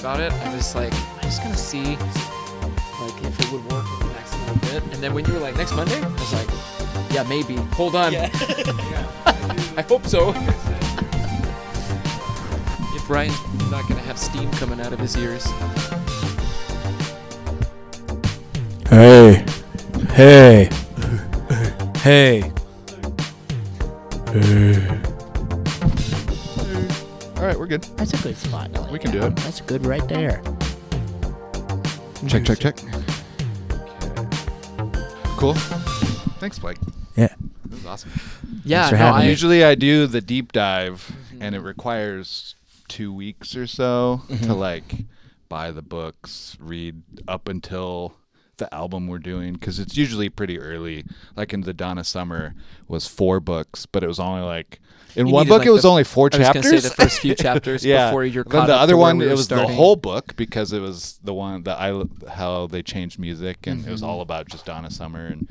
about it. I was like, I'm just gonna see like if it would work in the next little bit. And then when you were like next Monday, I was like, yeah, maybe. Hold on. Yeah. I hope so. If Ryan's not gonna have steam coming out of his ears. Hey. Hey. Hey. All right, we're good. That's a good spot. I like We can that do it. one. That's good right there. Check. Okay. Cool. Thanks, Blake. Yeah. That was awesome. Yeah, for no, having me. Usually I do the deep dive, and it requires 2 weeks or so to like buy the books, read up until the album we're doing, because it's usually pretty early. Like in the Donna Summer was 4 books, but it was only like in You one needed, book like, it was the- only 4 I was chapters. gonna say the first few chapters Yeah. before you're Then caught the up other to where one, we it were was starting. the whole book, because it was the one that how they changed music, and it was all about just Donna Summer, and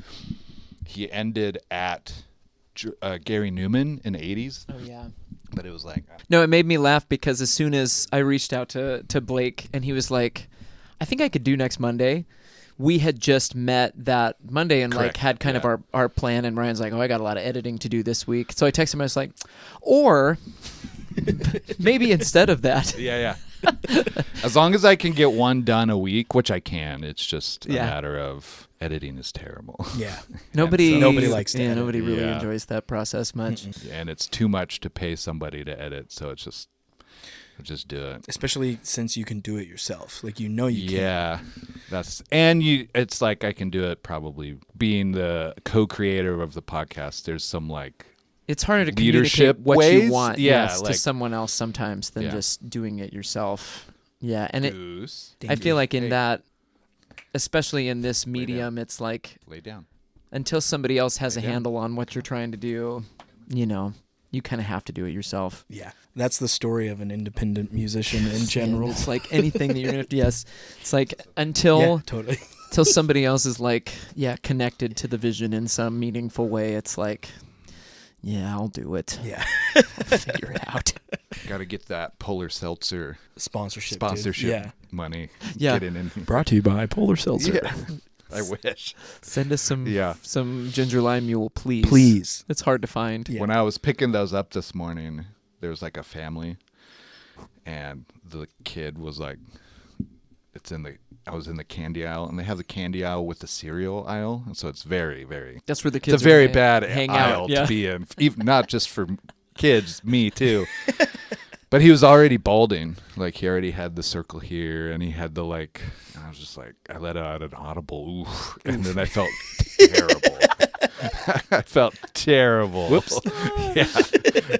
he ended at Gary Newman in the 80s, Oh yeah. but it was like No, it made me laugh because as soon as I reached out to Blake and he was like, I think I could do next Monday. We had just met that Monday and Correct, like had kind yeah. of our plan, and Ryan's like, oh, I got a lot of editing to do this week. So I texted him, I was like, or maybe instead of that. yeah. As long as I can get one done a week, which I can, it's just a Yeah. matter of editing is terrible. Yeah. Nobody likes to edit. nobody really Yeah. enjoys that process much. And it's too much to pay somebody to edit, so it's just do it. Especially since you can do it yourself. Like, you know you can. Yeah, it's like I can do it probably being the co-creator of the podcast. There's some like It's harder to leadership communicate what ways? you want Yeah, to like- someone else sometimes than Yeah. just doing it yourself. Yeah, and goose. I feel like in Hey. that, especially in this medium, it's like Lay down. until somebody else has a Yeah. handle on what you're trying to do, you kind of have to do it yourself. Yeah. That's the story of an independent musician in general. And it's like anything that you're gonna have to. Yes, it's like until Yeah, totally. somebody else is like connected to the vision in some meaningful way. It's like, yeah, I'll do it. Yeah. I'll figure it out. Got to get that Polar Seltzer Sponsorship. dude. sponsorship Yeah. money. Yeah. Get in. Brought to you by Polar Seltzer. Yeah. I wish. Send us some Yeah. some ginger lime mule, please. Please. It's hard to find. Yeah. When I was picking those up this morning, there was like a family, and the kid was like, I was in the candy aisle, and they have the candy aisle with the cereal aisle, and so it's very, very, That's where the kids it's a very are bad hang aisle out. Yeah. to be in, even not just for kids, me too. But he was already balding. Like, he already had the circle here, and he had the, like, and I was just like, I let out an audible oof, and then I felt terrible. I felt terrible. Whoops. Yeah.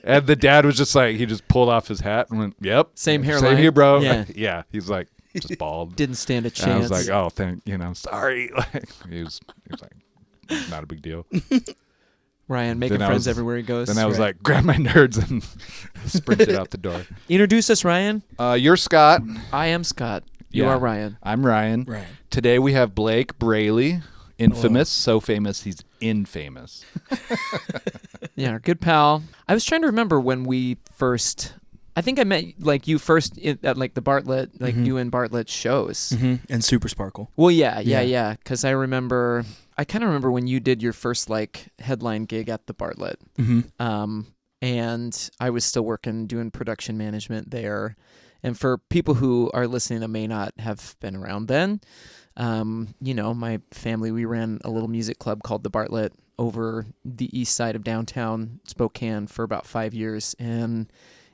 And the dad was just like, he just pulled off his hat and went, yep. Same hairline. Same here, bro. Yeah. Yeah. He's like, just bald. Didn't stand a And chance. I was like, oh, sorry. Like, he was like, not a big deal. Ryan making Then I friends was- everywhere he goes. Then I was like, grab my nerds and sprinted out the door. Introduce us, Ryan. You're Scott. I am Scott. You Yeah. are Ryan. I'm Ryan. Right. Today we have Blake Braley, infamous, so famous he's infamous. Yeah, our good pal. I was trying to remember when we first. I think I met like you first at like the Bartlett, like doing Bartlett shows. And Super Sparkle. Well, yeah. Yeah. Because I kind of remember when you did your first like headline gig at the Bartlett. And I was still working doing production management there. And for people who are listening that may not have been around then, my family, we ran a little music club called the Bartlett over the east side of downtown Spokane for about 5 years. And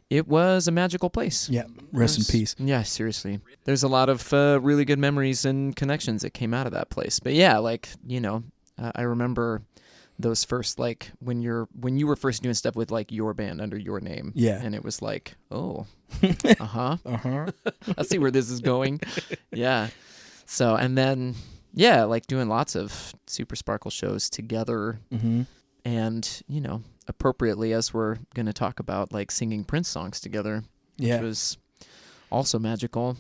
it was a magical place. Yeah. Rest in peace. Yeah, seriously. There's a lot of really good memories and connections that came out of that place. But yeah, I remember those first, like, when you were first doing stuff with like your band under your name. Yeah. And it was like, oh, Uh-huh. I see where this is going. Yeah. So, and then, yeah, like doing lots of Super Sparkle shows together. And, appropriately, as we're going to talk about, like singing Prince songs together, Yeah. which was also magical.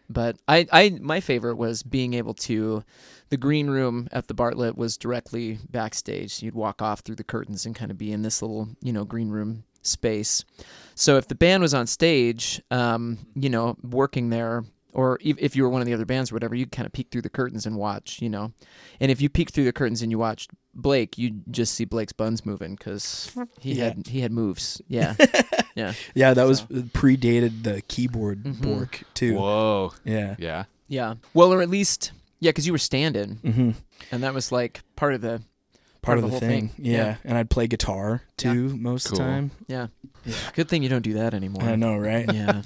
But my favorite was being able to, the green room at the Bartlett was directly backstage. You'd walk off through the curtains and kind of be in this little, green room space. So if the band was on stage, working there, or if you were one of the other bands or whatever, you'd kind of peek through the curtains and watch, And if you peeked through the curtains and you watched Blake, you'd just see Blake's buns moving because he had moves. Yeah. Yeah. Yeah, that was predated the keyboard Bork too. Whoa. Yeah. Yeah. Yeah. Well, or at least, because you were standing, Mm-hmm. and that was like part of the Part of the whole thing. Yeah. And I'd play guitar too most of the Cool. time. Yeah. Good thing you don't do that anymore. I know, right? Yeah.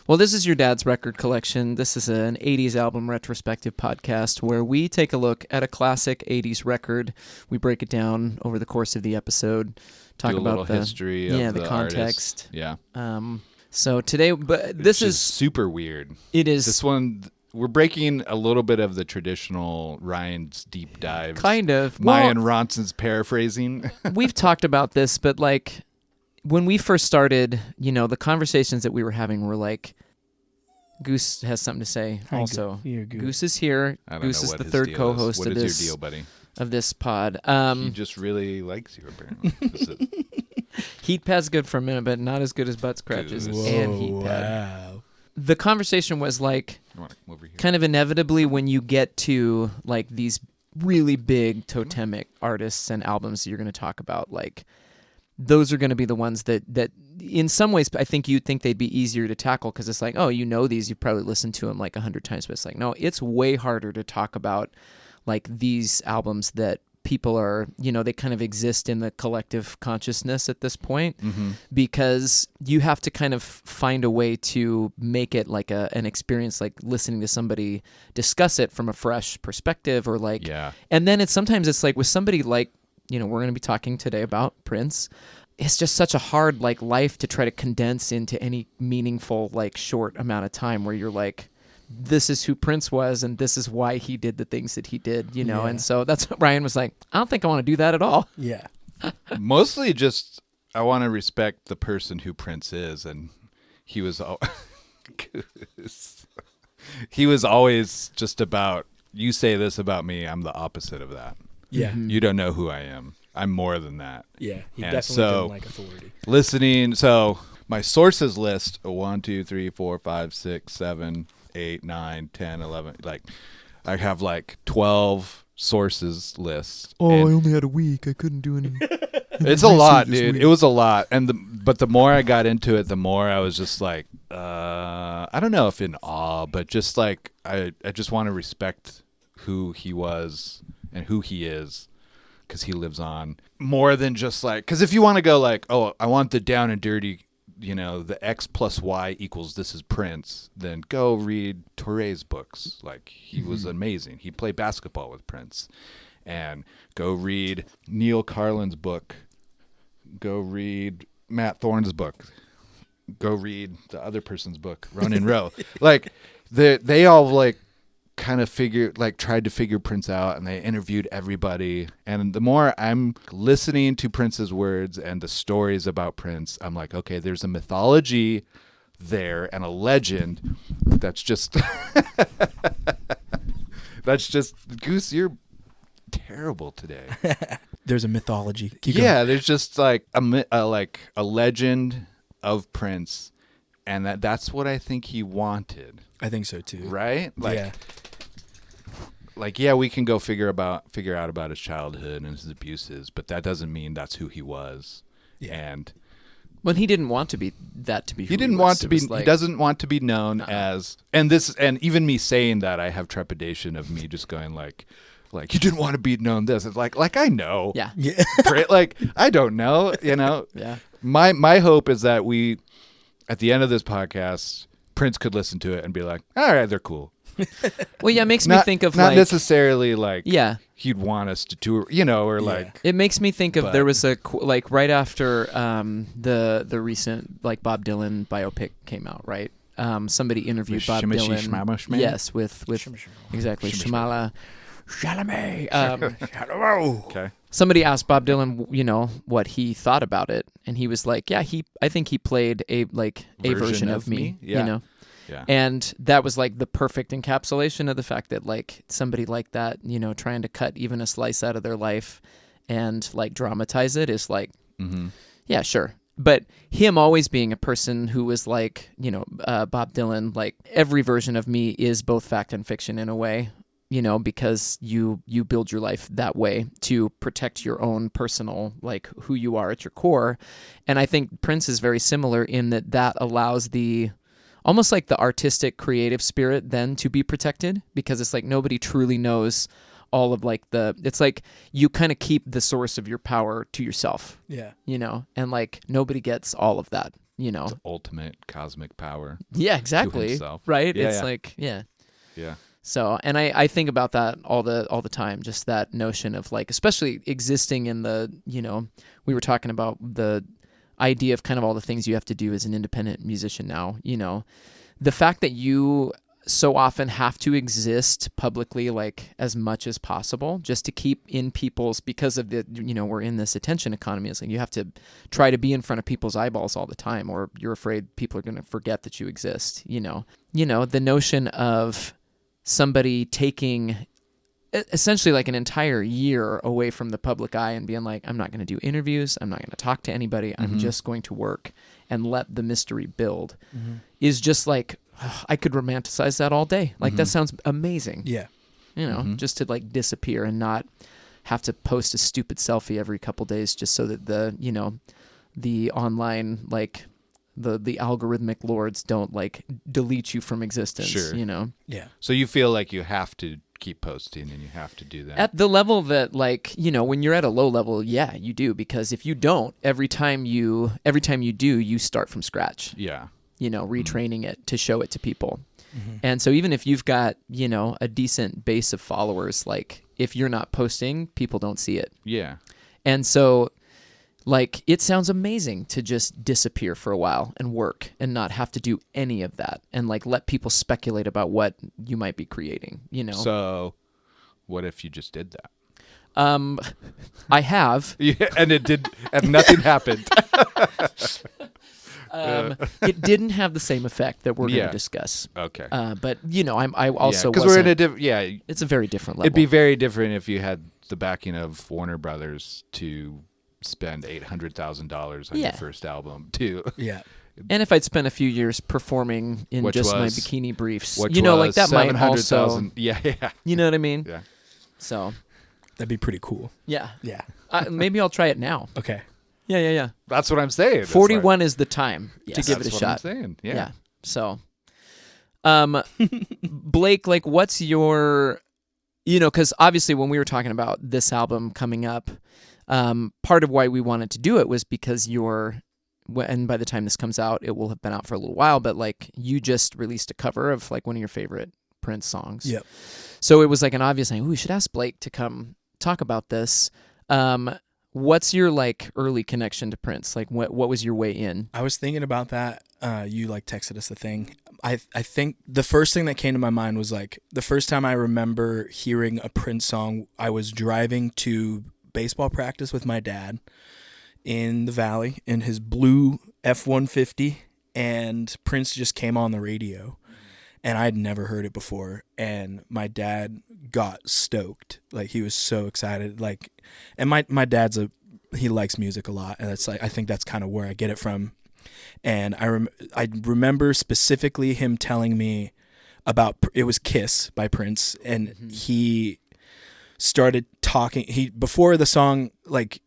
Well, this is your dad's record collection. This is an 80s album retrospective podcast where we take a look at a classic 80s record. We break it down over the course of the episode, talk Do a about little the history of the the context. artist. Yeah. So today, but this Which is super weird. it is This one, we're breaking a little bit of the traditional Ryan's deep dive. kind of Maya and Ronson's paraphrasing. We've talked about this, but like when we first started, the conversations that we were having were like, Goose has something to say Hi, also. Here, Goose. Goose is here. I don't Goose know is what the his third deal co-host is. What of is this your deal, buddy? of this pod. He just really likes you, apparently. Heat pad's good for a minute, but not as good as butt scratches Whoa, and heat pad. Wow. The conversation was like You wanna come over here? kind of inevitably when you get to like these really big totemic artists and albums that you're going to talk about, like those are going to be the ones that in some ways I think you'd think they'd be easier to tackle because it's like, oh, these, you've probably listened to them like 100 times, but it's like, no, it's way harder to talk about like these albums that people are, they kind of exist in the collective consciousness at this point because you have to kind of find a way to make it like an experience, like listening to somebody discuss it from a fresh perspective or like, and then sometimes it's like with somebody like, we're going to be talking today about Prince. It's just such a hard like life to try to condense into any meaningful like short amount of time where you're like, this is who Prince was and this is why he did the things that he did, Yeah. and so that's what Ryan was like, I don't think I want to do that at all. Yeah. Mostly just I want to respect the person who Prince is, and he was he was always just about, you say this about me, I'm the opposite of that. Yeah. You don't know who I am. I'm more than that. Yeah. He And definitely so- didn't like authority. Listening, so my sources list, 1, 2, 3, 4, 5, 6, 7, 8, 9, 10, 11, like I have like 12 sources lists. I and only had a week. I couldn't do any. it's a lot, dude. It was a lot. And but the more I got into it, the more I was just like, I don't know if in awe, but just like I just want to respect who he was and who he is, because he lives on more than just like, because if you want to go like, oh, I want the down and dirty, the X plus Y equals this is Prince, then go read Touré's books. Like, he was amazing. He played basketball with Prince. And go read Neil Carlin's book. Go read Matt Thorne's book. Go read the other person's book, Ronan Rowe. Like, they all like kind of tried to figure Prince out, and they interviewed everybody. And the more I'm listening to Prince's words and the stories about Prince, I'm like, okay, there's a mythology there and a legend that's just Goose, you're terrible today. There's a mythology. Keep Yeah, there's just like a legend of Prince, and that's what I think he wanted. I think so too. Right? Like, yeah. Like, yeah, we can go figure out about his childhood and his abuses, but that doesn't mean that's who he was. Yeah. And Well, he didn't want to be that to be. he who didn't was. want to It be. was like, He doesn't want to be known as. And even me saying that, I have trepidation of me just going like you didn't want to be known this. It's like I know. Yeah. Yeah. Like, I don't know. Yeah. My hope is that we, at the end of this podcast, Prince could listen to it and be like, all right, they're cool. Well, yeah, it makes me think of not like necessarily like yeah. he'd want us to tour, or like It makes me think of But- there was like right after the recent like Bob Dylan biopic came out, right? Somebody interviewed With Bob Shimmy Dylan. Shmama Shmay? Yes, with exactly Shimmy Chalamet. okay. Somebody asked Bob Dylan, what he thought about it, and he was like, "Yeah, I think he played a version of me, Yeah. Yeah. And that was like the perfect encapsulation of the fact that like somebody like that, trying to cut even a slice out of their life and like dramatize it is like, Mm-hmm. yeah, sure. But him always being a person who was like, you know, Bob Dylan, like every version of me is both fact and fiction in a way, you know, because you build your life that way to protect your own personal, like who you are at your core. And I think Prince is very similar in that allows the almost like the artistic creative spirit then to be protected, because it's like nobody truly knows all of like it's like you kind of keep the source of your power to yourself. Yeah. You know, and like nobody gets all of that, you know. It's ultimate cosmic power. Yeah, exactly. To himself. Right? Yeah, it's yeah. like, yeah. Yeah. So, and I think about that all the time, just that notion of like, especially existing in the, you know, we were talking about the idea of kind of all the things you have to do as an independent musician now, you know, the fact that you so often have to exist publicly like as much as possible just to keep in people's, because of the, you know, we're in this attention economy. It's like you have to try to be in front of people's eyeballs all the time, or you're afraid people are going to forget that you exist, you know, the notion of somebody taking essentially like an entire year away from the public eye and being like, I'm not going to do interviews, I'm not going to talk to anybody, I'm just going to work and let the mystery build, is just like, I could romanticize that all day. Like that sounds amazing. Yeah. You know, just to like disappear and not have to post a stupid selfie every couple days just so that the, you know, the online, like the algorithmic lords don't like delete you from existence, Sure. you know? Yeah. So you feel like you have to keep posting and you have to do that. At the level that, like, you know, when you're at a low level, yeah, you do, because if you don't, every time you do, you start from scratch. Yeah. You know, retraining it to show it to people. And so even if you've got, you know, a decent base of followers, like if you're not posting, people don't see it. Yeah. And so like it sounds amazing to just disappear for a while and work and not have to do any of that and like let people speculate about what you might be creating, you know. So what if you just did that? I have. Yeah, and nothing happened. It didn't have the same effect that we're going to discuss. Okay. But you know, I also because we're in a it's a very different level. It'd be very different if you had the backing of Warner Brothers to spend $800,000 on your first album too. Yeah. And if I'd spent a few years performing in Which just my was- bikini briefs, Which you know, was like that might also, 700,000. Yeah. you know what I mean? Yeah. So, That'd be pretty cool. yeah. Yeah. Maybe I'll try it now. Okay. Yeah. That's what I'm saying. It's 41 is the time to Yes. give it a that's shot. what I'm saying. Yeah. So, Blake, like, what's your, you know, because obviously when we were talking about this album coming up, part of why we wanted to do it was because and by the time this comes out, it will have been out for a little while, but like you just released a cover of like one of your favorite Prince songs. Yep. So it was like an obvious thing, we should ask Blake to come talk about this. What's your like early connection to Prince? Like what was your way in? I was thinking about that. You like texted us the thing. I think the first thing that came to my mind was like the first time I remember hearing a Prince song, I was driving to baseball practice with my dad in the valley in his blue F-150, and Prince just came on the radio. And I'd never heard it before, and my dad got stoked. Like he was so excited. Like, and my dad's he likes music a lot, and it's like I think that's kind of where I get it from. And I remember specifically him telling me about it was "Kiss" by Prince, and he started talking. Before the song like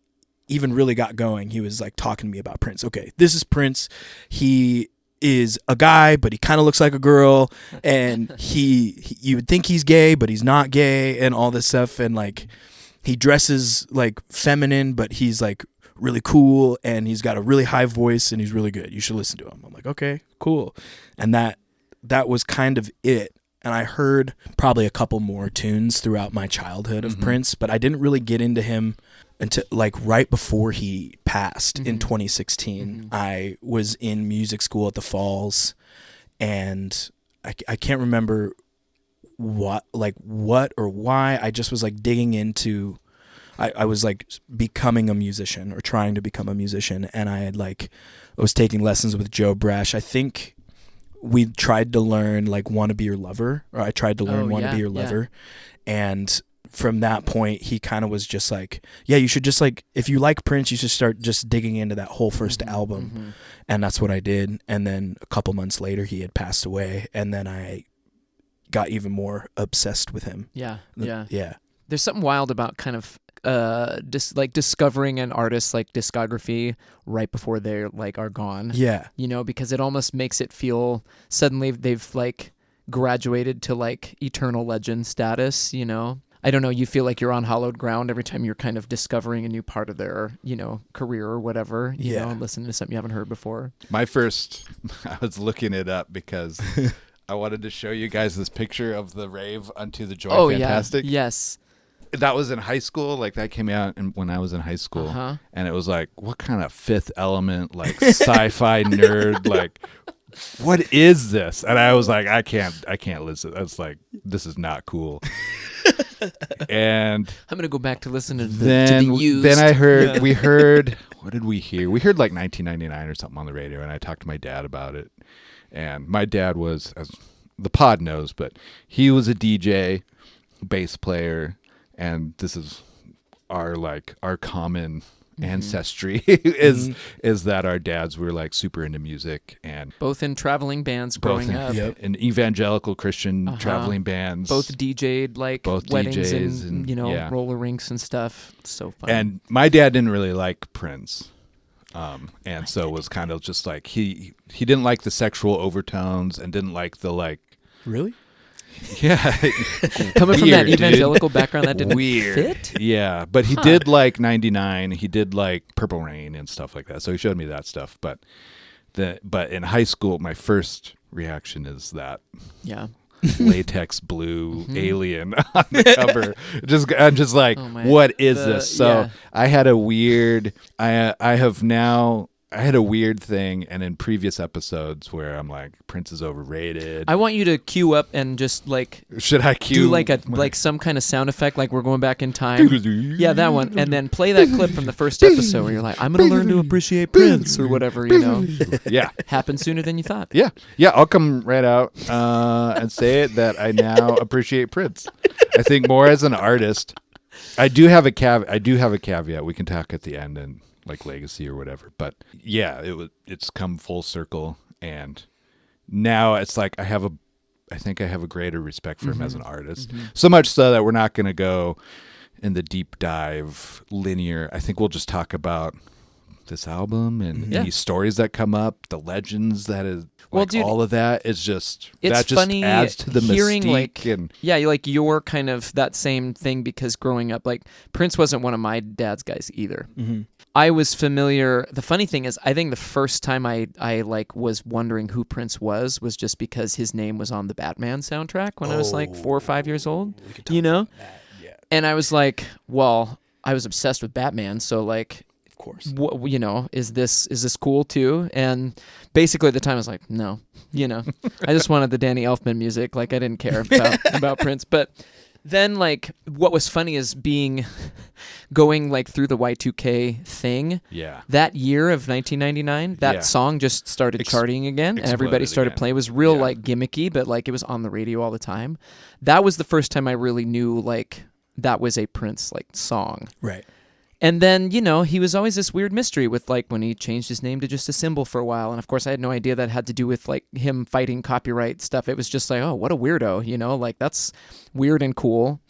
even really got going, he was like talking to me about Prince. Okay, this is Prince. He is a guy, but he kind of looks like a girl, and you would think he's gay, but he's not gay, and all this stuff, and like he dresses like feminine, but he's like really cool, and he's got a really high voice, and he's really good. You should listen to him. I'm like, okay, cool. And that was kind of it. And I heard probably a couple more tunes throughout my childhood of Prince, but I didn't really get into him until like right before he passed in 2016. I was in music school at the Falls, and I can't remember what or why. I just was like digging into, I was like becoming a musician or trying to become a musician, and I was taking lessons with Joe Brash. I think we tried to learn like "Wanna Be Your Lover," or I tried to learn "Wanna Be Your Lover," and from that point, he kind of was just like, yeah, you should just like, if you like Prince, you should start just digging into that whole first album. And that's what I did. And then a couple months later, he had passed away. And then I got even more obsessed with him. Yeah. There's something wild about kind of discovering an artist's like discography right before they're like are gone. Yeah. Because it almost makes it feel suddenly they've like graduated to like eternal legend status, I don't know, you feel like you're on hallowed ground every time you're kind of discovering a new part of their, career or whatever, you know, and listening to something you haven't heard before. I was looking it up because I wanted to show you guys this picture of the rave Unto the Joy Fantastic. Yeah. Yes. That was in high school. Like that came out when I was in high school. And it was like, what kind of Fifth Element, like sci-fi nerd, like what is this? And I was like, I can't listen. I was like, this is not cool. And I'm gonna go back to listen to the used. Then I heard we heard what did we hear? We heard like 1999 or something on the radio, and I talked to my dad about it. And my dad was, as the pod knows, but he was a DJ, bass player, and this is our common ancestry is that our dads were like super into music, and both in traveling bands growing up, in evangelical Christian traveling bands, both DJ'd like both weddings DJs and roller rinks and stuff. It's so fun. And my dad didn't really like Prince, and so was kind of just like he didn't like the sexual overtones and didn't like the like really. Yeah, coming from that evangelical background, that didn't weird fit. Yeah, but he did like 99. He did like Purple Rain and stuff like that. So he showed me that stuff. But in high school, my first reaction is that latex blue alien on the cover. I'm just like, what is this? So I had a weird. I had a weird thing, and in previous episodes where I'm like, Prince is overrated. I want you to cue up and just like, should I cue do like some kind of sound effect, like we're going back in time? Yeah, that one, and then play that clip from the first episode where you're like, I'm gonna learn to appreciate Prince or whatever, Yeah, happened sooner than you thought. Yeah, I'll come right out and say it that I now appreciate Prince. I think more as an artist. I do have a caveat. We can talk at the end and like legacy or whatever, but yeah, it's come full circle, and now it's like I think I have a greater respect for him as an artist, so much so that we're not going to go in the deep dive linear. I think we'll just talk about this album and any stories that come up, the legends that is all of that is just it's that funny just adds to the hearing mystique like you're kind of that same thing, because growing up, like Prince wasn't one of my dad's guys either. I was familiar. The funny thing is, I think the first time I like was wondering who Prince was just because his name was on the Batman soundtrack when I was like 4 or 5 years old, and I was like, well, I was obsessed with Batman, so like, of course, is this cool too? And basically at the time I was like, no, I just wanted the Danny Elfman music. Like I didn't care about Prince. But then like what was funny is going like through the Y2K thing. Yeah. That year of 1999, that song just started charting again, and everybody started playing. It was real like gimmicky, but like it was on the radio all the time. That was the first time I really knew like that was a Prince like song. Right. And then, he was always this weird mystery with like when he changed his name to just a symbol for a while. And of course I had no idea that had to do with like him fighting copyright stuff. It was just like, oh, what a weirdo, like that's weird and cool.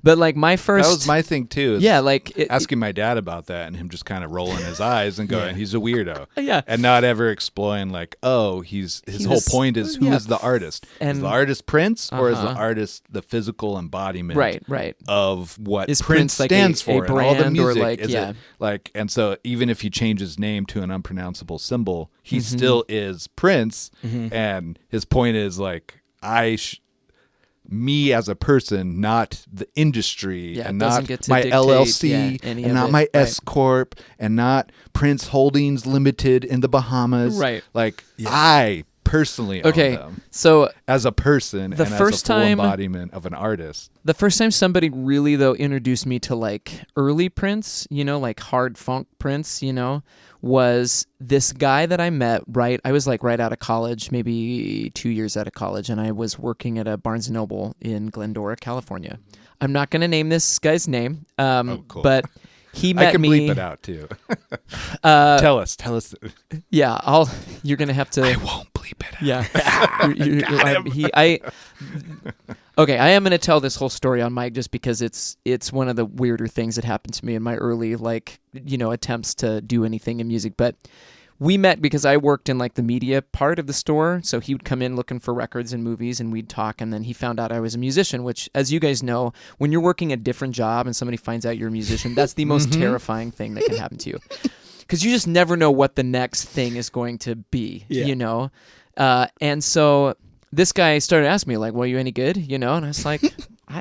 But like my first... That was my thing too. Like... asking my dad about that and him just kind of rolling his eyes and going, he's a weirdo. Yeah. And not ever exploring like, oh, his whole point is who is the artist? And, is the artist Prince or is the artist the physical embodiment right. of what is Prince stands for a brand, and all the music? Or like, is it like, and so even if he changes name to an unpronounceable symbol, he still is Prince, and his point is like, me as a person, not the industry, and not my dictate, LLC, and not my S Corp, and not Prince Holdings Limited in the Bahamas. Right. Like I personally own them. So as a person, the and first as a full time, embodiment of an artist. The first time somebody really though introduced me to like early Prince, like hard funk Prince, was this guy that I met I was like right out of college, maybe 2 years out of college, and I was working at a Barnes & Noble in Glendora, California. I'm not going to name this guy's name, cool. but he met I can me. bleep it out too. Tell us. Yeah, you're going to have to. I won't bleep it out. Yeah. Okay, I am going to tell this whole story on mic just because it's one of the weirder things that happened to me in my early attempts to do anything in music. But we met because I worked in the media part of the store. So he would come in looking for records and movies, and we'd talk. And then he found out I was a musician, which, as you guys know, when you're working a different job and somebody finds out you're a musician, that's the most terrifying thing that can happen to you. Because you just never know what the next thing is going to be, And so this guy started asking me, well, are you any good? And I was like,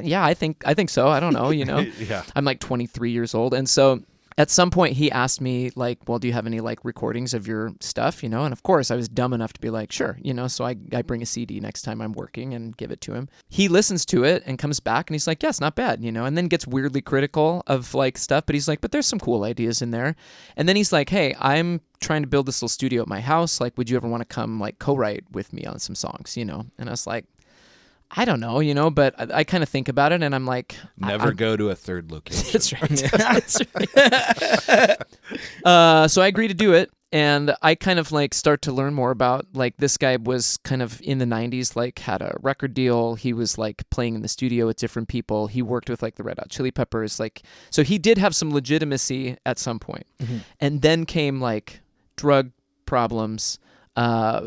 yeah, I think so. I don't know, Yeah. I'm 23 years old. And so at some point he asked me well, do you have any recordings of your stuff? And of course I was dumb enough to be sure, so I bring a CD next time I'm working and give it to him. He listens to it and comes back and he's like, yeah, it's not bad, and then gets weirdly critical of stuff, but he's like, but there's some cool ideas in there. And then he's like, hey, I'm trying to build this little studio at my house. Would you ever want to come co-write with me on some songs? And I was like, I don't know, but I kind of think about it, and I'm like, never go to a third location. That's right. That's right. So I agree to do it, and I kind of start to learn more about this guy was kind of in the 90s, had a record deal. He was playing in the studio with different people. He worked with the Red Hot Chili Peppers, so he did have some legitimacy at some point. And then came drug problems.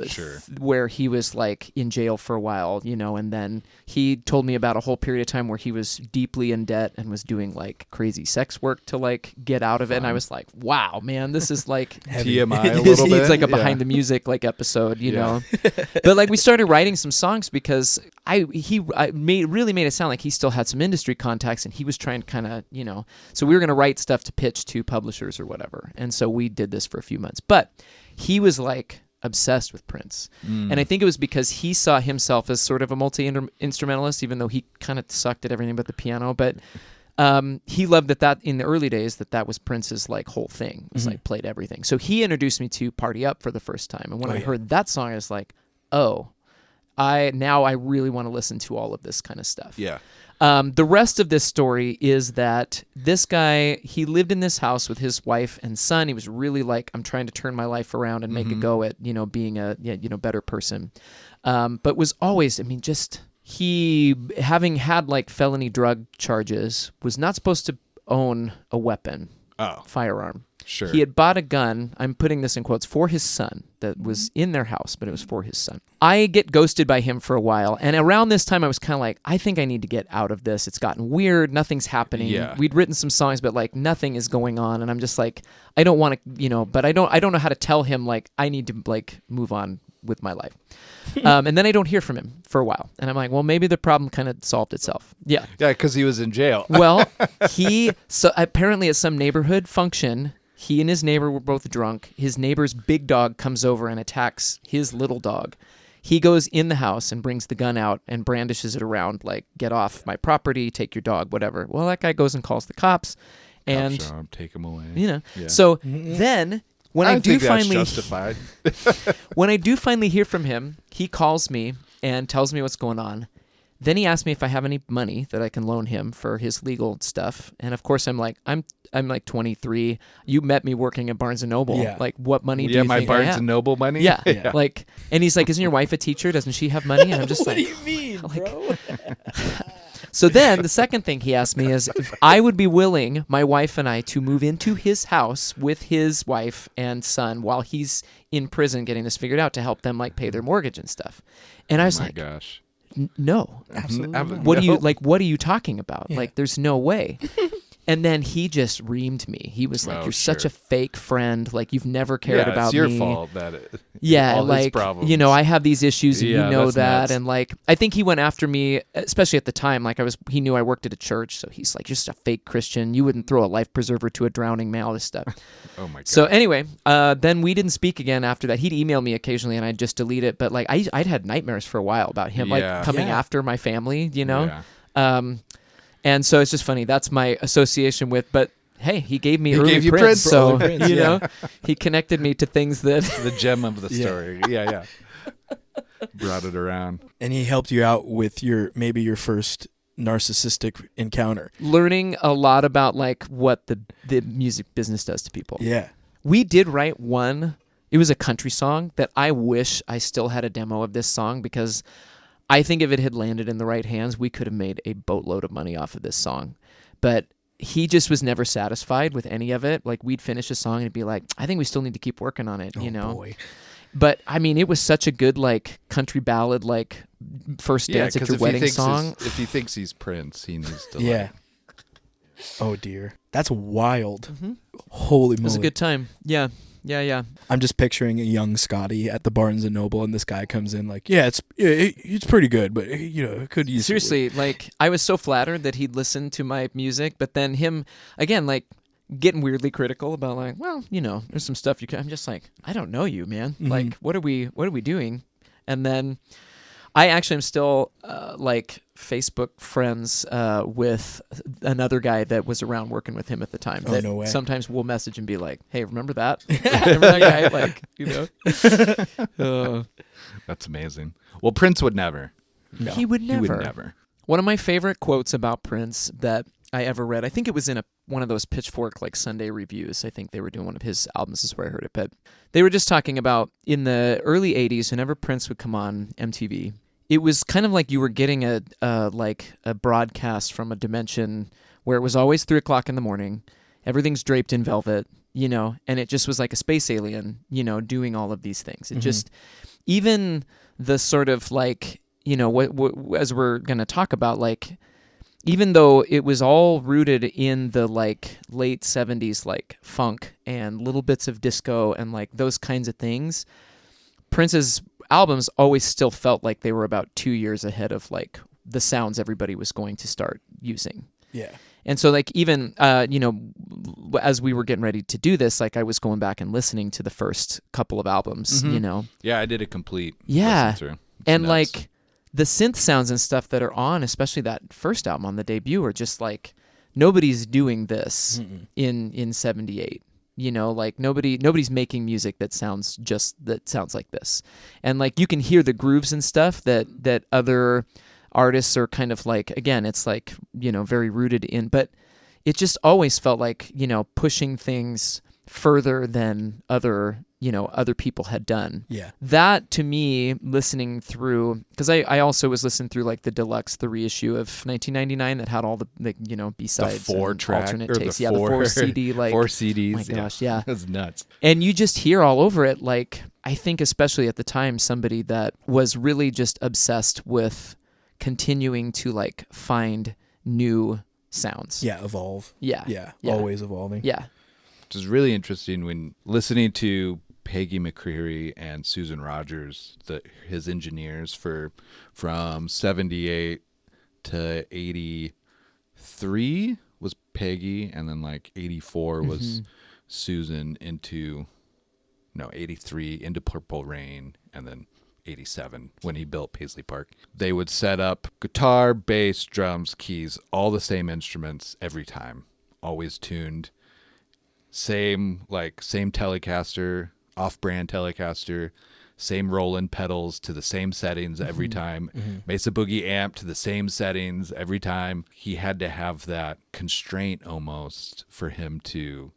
Sure. Where he was in jail for a while, and then he told me about a whole period of time where he was deeply in debt and was doing crazy sex work to get out of it. And I was like, wow, man, this is TMI a this little needs bit. a behind the music episode, you know. But we started writing some songs because he really made it sound like he still had some industry contacts, and he was trying to kind of, so we were going to write stuff to pitch to publishers or whatever. And so we did this for a few months, but he was obsessed with Prince. And I think it was because he saw himself as sort of a multi-instrumentalist, even though he kind of sucked at everything but the piano. But he loved that in the early days that was Prince's whole thing. It was played everything. So he introduced me to Party Up for the first time. And when I heard that song, I was like, oh, I really want to listen to all of this kind of stuff. Yeah. The rest of this story is that this guy, he lived in this house with his wife and son. He was really I'm trying to turn my life around and make a go at, being a, better person. But was always, he, having had felony drug charges, was not supposed to own a weapon, firearm. Sure. He had bought a gun, I'm putting this in quotes, for his son that was in their house, but it was for his son. I get ghosted by him for a while, and around this time I was kind of I think I need to get out of this. It's gotten weird, nothing's happening. Yeah. We'd written some songs, but nothing is going on, and I'm just I don't want to, but I don't know how to tell him I need to move on with my life. And then I don't hear from him for a while, and I'm like, well, maybe the problem kind of solved itself. Yeah. Yeah, because he was in jail. Well, so apparently at some neighborhood function, he and his neighbor were both drunk. His neighbor's big dog comes over and attacks his little dog. He goes in the house and brings the gun out and brandishes it around, get off my property, take your dog, whatever. Well, that guy goes and calls the cops, and take him away. Yeah. So then when I do finally justified. when I do finally hear from him, he calls me and tells me what's going on. Then he asked me if I have any money that I can loan him for his legal stuff. And of course I'm 23. You met me working at Barnes & Noble. Yeah. What money do you my think I Barnes have? & Noble money? Yeah. And he's like, isn't your wife a teacher? Doesn't she have money? And I'm just what do you mean, bro? So then the second thing he asked me is if I would be willing, my wife and I, to move into his house with his wife and son while he's in prison getting this figured out to help them pay their mortgage and stuff. And I was like, gosh. No. Absolutely. What are you what are you talking about? Yeah. There's no way. And then he just reamed me. He was like, "You're such a fake friend. You've never cared about it's your me." fault that it, Yeah, all his problems. I have these issues, and you know that's that. nuts. And I think he went after me, especially at the time. He knew I worked at a church, so he's like, "You're just a fake Christian. You wouldn't throw a life preserver to a drowning man." All this stuff. Oh my god. So anyway, then we didn't speak again after that. He'd email me occasionally, and I'd just delete it. But I'd had nightmares for a while about him, coming after my family. Yeah. And so it's just funny. That's my association with. But hey, he gave me early gave you Prince, Prince, so early Prince, he connected me to things that. The gem of the Yeah. story. Yeah. Brought it around. And he helped you out with maybe your first narcissistic encounter. Learning a lot about like what the music business does to people. Yeah. We did write one. It was a country song that I wish I still had a demo of this song, because I think if it had landed in the right hands, we could have made a boatload of money off of this song. But he just was never satisfied with any of it. Like, we'd finish a song and he'd be like, I think we still need to keep working on it, you know? Boy. But I mean, it was such a good like country ballad, like first dance at your wedding song. If he thinks he's Prince, he needs to. Yeah. Oh dear, that's wild. Holy moly! It was a good time. Yeah. I'm just picturing a young Scotty at the Barnes and Noble, and this guy comes in like, it's pretty good, but you know, it could use Seriously, like, I was so flattered that he'd listen to my music, but then him again, like, getting weirdly critical about like, well, you know, there's some stuff you can. I'm just like, I don't know you, man. Like, what are we doing? And then I actually am still like Facebook friends with another guy that was around working with him at the time. Oh, no way. Sometimes we'll message and be like, hey, remember that? Remember that guy? Like, you know. That's amazing. Well, Prince would never. No. He would never. He would never. One of my favorite quotes about Prince that I ever read, I think it was in one of those Pitchfork like Sunday reviews. I think they were doing one of his albums is where I heard it. But they were just talking about in the early 80s, whenever Prince would come on MTV, it was kind of like you were getting a broadcast from a dimension where it was always 3:00 in the morning. Everything's draped in velvet, you know, and it just was like a space alien, you know, doing all of these things. It just, even the sort of like, you know, what as we're going to talk about, like, even though it was all rooted in the like late 70s like funk and little bits of disco and like those kinds of things, Prince's albums always still felt like they were about 2 years ahead of like the sounds everybody was going to start using. Yeah. And so like even you know, as we were getting ready to do this, like I was going back and listening to the first couple of albums, you know. Yeah, I did a complete Yeah. listen through. It's And nuts. like the synth sounds and stuff that are on, especially that first album on the debut, are just like nobody's doing this in 78. You know, like nobody's making music that sounds like this. And like you can hear the grooves and stuff that other artists are kind of like, again, it's like, you know, very rooted in, but it just always felt like, you know, pushing things further than other people had done. Yeah. That to me, listening through, because I also was listening through like the deluxe, the reissue of 1999 that had all the you know, B-sides, the 4 and track alternate or takes. the Yeah, the 4 CD, like 4 CDs. oh my gosh, yeah. That's nuts. And you just hear all over it, like, I think especially at the time, somebody that was really just obsessed with continuing to like find new sounds. Yeah. Evolve. Yeah. Yeah. Yeah. Always evolving. Yeah. Which is really interesting when listening to Peggy McCreary and Susan Rogers, his engineers from 78 to 83 was Peggy, and then like 84 was Susan into 83 into Purple Rain, and then 87 when he built Paisley Park. They would set up guitar, bass, drums, keys, all the same instruments every time, always tuned. Same Telecaster, off-brand Telecaster, same Roland pedals to the same settings every time. Mesa Boogie amp to the same settings every time. He had to have that constraint almost for him to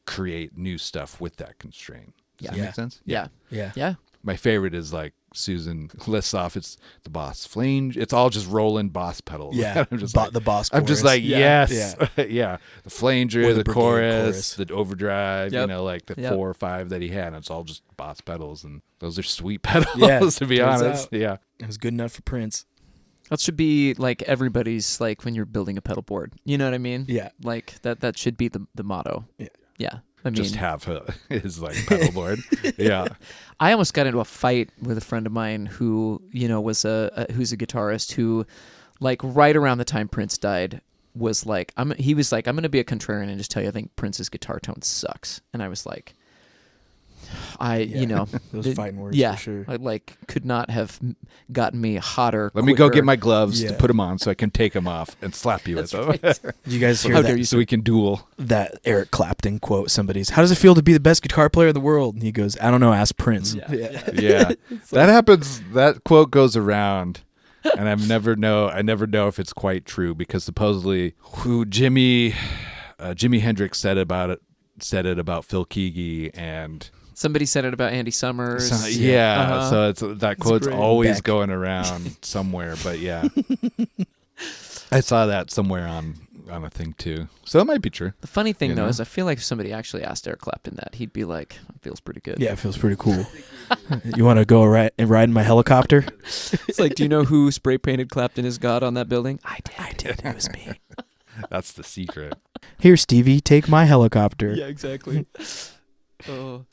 create new stuff with that constraint. Does that make sense? Yeah. Yeah. Yeah. My favorite is like Susan lists off, it's the Boss Flange. It's all just Roland Boss pedals. Yeah. I'm just the Boss I'm just chorus. like, Yeah. yes. Yeah. The flanger, Or the Brigade chorus, the overdrive, Yep. you know, like the Yep. 4 or 5 that he had. It's all just Boss pedals. And those are sweet pedals, Yeah, to be turns honest. out. Yeah. It was good enough for Prince. That should be like everybody's, like when you're building a pedal board. You know what I mean? Yeah. Like that should be the motto. Yeah. Yeah. I mean, Just have his like pedal board. Yeah. I almost got into a fight with a friend of mine who, you know, was who's a guitarist who, like, right around the time Prince died, was like, I'm going to be a contrarian and just tell you I think Prince's guitar tone sucks. And I was like, you know, Those fighting words yeah, for sure. I like could not have gotten me hotter. Let me go quicker. get my gloves to Yeah. put them on so I can take them off and slap you with them. Did you guys hear How dare you, So we can duel. that Eric Clapton quote? Somebody's, how does it feel to be the best guitar player in the world? And he goes, I don't know, ask Prince. Yeah. Yeah. That happens. That quote goes around And I never know if it's quite true because supposedly who Jimi Hendrix said it about Phil Keaggy and Somebody said it about Andy Summers. So it's that quote's great. always Beck. going around somewhere. But yeah, I saw that somewhere on a thing too, so it might be true. The funny thing You though know? is I feel like if somebody actually asked Eric Clapton that, he'd be like, "It feels pretty good." Yeah, it feels pretty cool. You want to go ride in my helicopter? It's like, do you know who spray painted Clapton as God on that building? I did. It was me. That's the secret. Here, Stevie, take my helicopter. Yeah, exactly. Oh.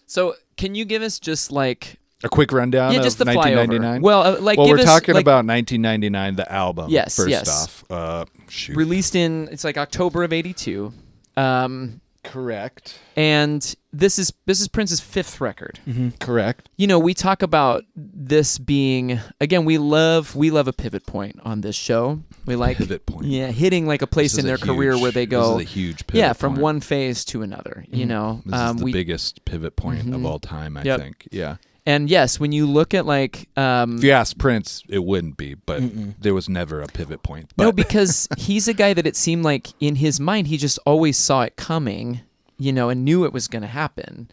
So, can you give us just like A quick rundown just of the 1999. flyover? Well, We're give us, talking like, about 1999, the album. Yes, first yes. off. Shoot. released in it's like October of '82, Correct. and this is Prince's 5th record. Correct. You know, we talk about this being, again, we love a pivot point on this show. We like Pivot point. Yeah, hitting like a place This in is their a career huge- where they go, This is a huge pivot from point. one phase to another. You know, This is the we biggest pivot point of all time, I Yep. think. Yeah. and yes, when you look at like If you ask Prince, it wouldn't be, but there was never a pivot point. no, But because he's a guy that it seemed like in his mind he just always saw it coming, you know, and knew it was going to happen.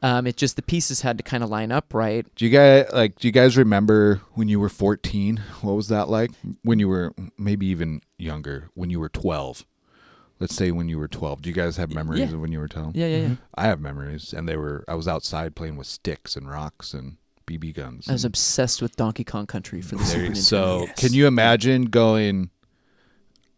It just the pieces had to kind of line up right. do you guys remember when you were 14? What was that like? When you were maybe even younger, when you were 12? Let's say when you were 12. Do you guys have memories Yeah. of when you were 12? Yeah. I have memories, and I was outside playing with sticks and rocks and BB guns. I was obsessed with Donkey Kong Country for the Super Nintendo. So Yes. can you imagine going,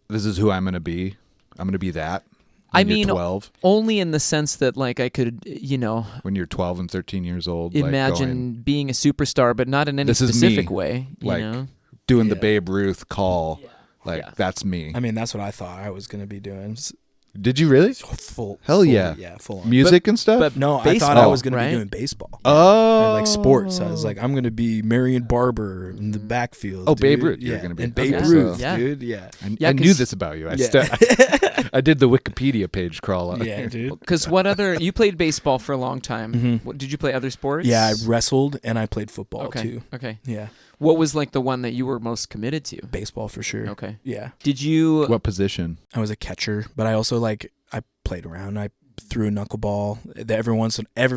this is who I'm going to be? I'm going to be that. When you're 12, only in the sense that like I could, you know, when you're 12 and 13 years old, imagine like going, being a superstar, but not in any This is specific me. way. You like know, doing the Yeah. Babe Ruth call. Like Yeah. that's me. I mean, that's what I thought I was gonna be doing. Did you really? Full. Hell full- yeah. Yeah, full on. Music and stuff? but No, I thought I baseball, was gonna right? be doing baseball. Oh. And like sports. I was like, I'm gonna be Marion Barber in the backfield. Oh, dude. Babe Ruth. You're Yeah, gonna be- and Babe okay, Ruth, so- Yeah. dude. Yeah. I knew 'cause- this about you. Yeah. I did the Wikipedia page crawl on Yeah, dude. Because what other you played baseball for a long time? Mhm. What, did you play other sports? Yeah, I wrestled and I played football okay. too. Okay. Yeah, What was like the one that you were most committed to? baseball for sure. Okay. Yeah, Did you? What position? I was a catcher, but I also I played around. I threw a knuckleball. Every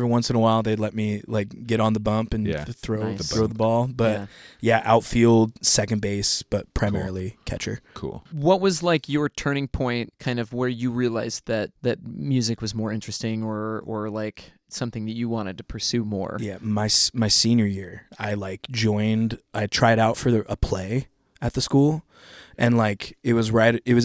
once in a while, they'd let me like get on the bump and Yeah. throw Nice. the ball. But yeah, outfield, second base, but primarily catcher. Cool. What was like your turning point, kind of where you realized that music was more interesting, or like something that you wanted to pursue more? Yeah, my senior year, I tried out for a play at the school, and like it was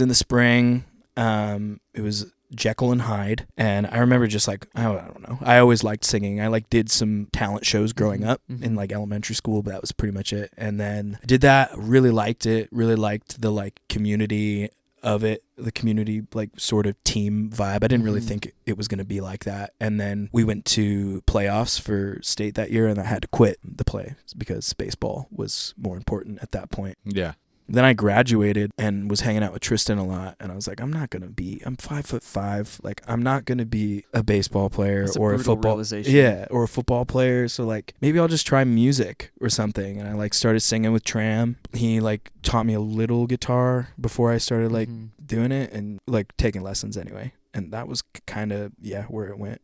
in the spring. It was Jekyll and Hyde, and I remember just like I don't know. I always liked singing. I like did some talent shows growing up in like elementary school, but that was pretty much it. And then I did that. Really liked it. Really liked the like community of it, the community like sort of team vibe. I didn't really think it was going to be like that. And then we went to playoffs for state that year, and I had to quit the play because baseball was more important at that point. Yeah. Then I graduated and was hanging out with Tristan a lot, and I was like, I'm 5'5", like I'm not gonna be a baseball player That's a or a brutal football realization. or a football player. So like maybe I'll just try music or something. And I like started singing with Tram. He like taught me a little guitar before I started like doing it and like taking lessons anyway. And that was kind of where it went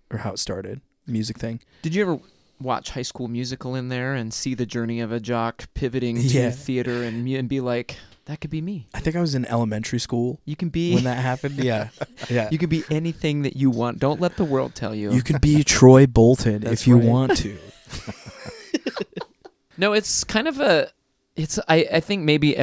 or how it started, music thing. Did you ever watch High School Musical in there and see the journey of a jock pivoting to Yeah. theater and be like, that could be me. I think I was in elementary school You can be when that happened. Yeah. you can be anything that you want. Don't let the world tell you. You could be Troy Bolton That's if you right. want to. No, it's kind of I think maybe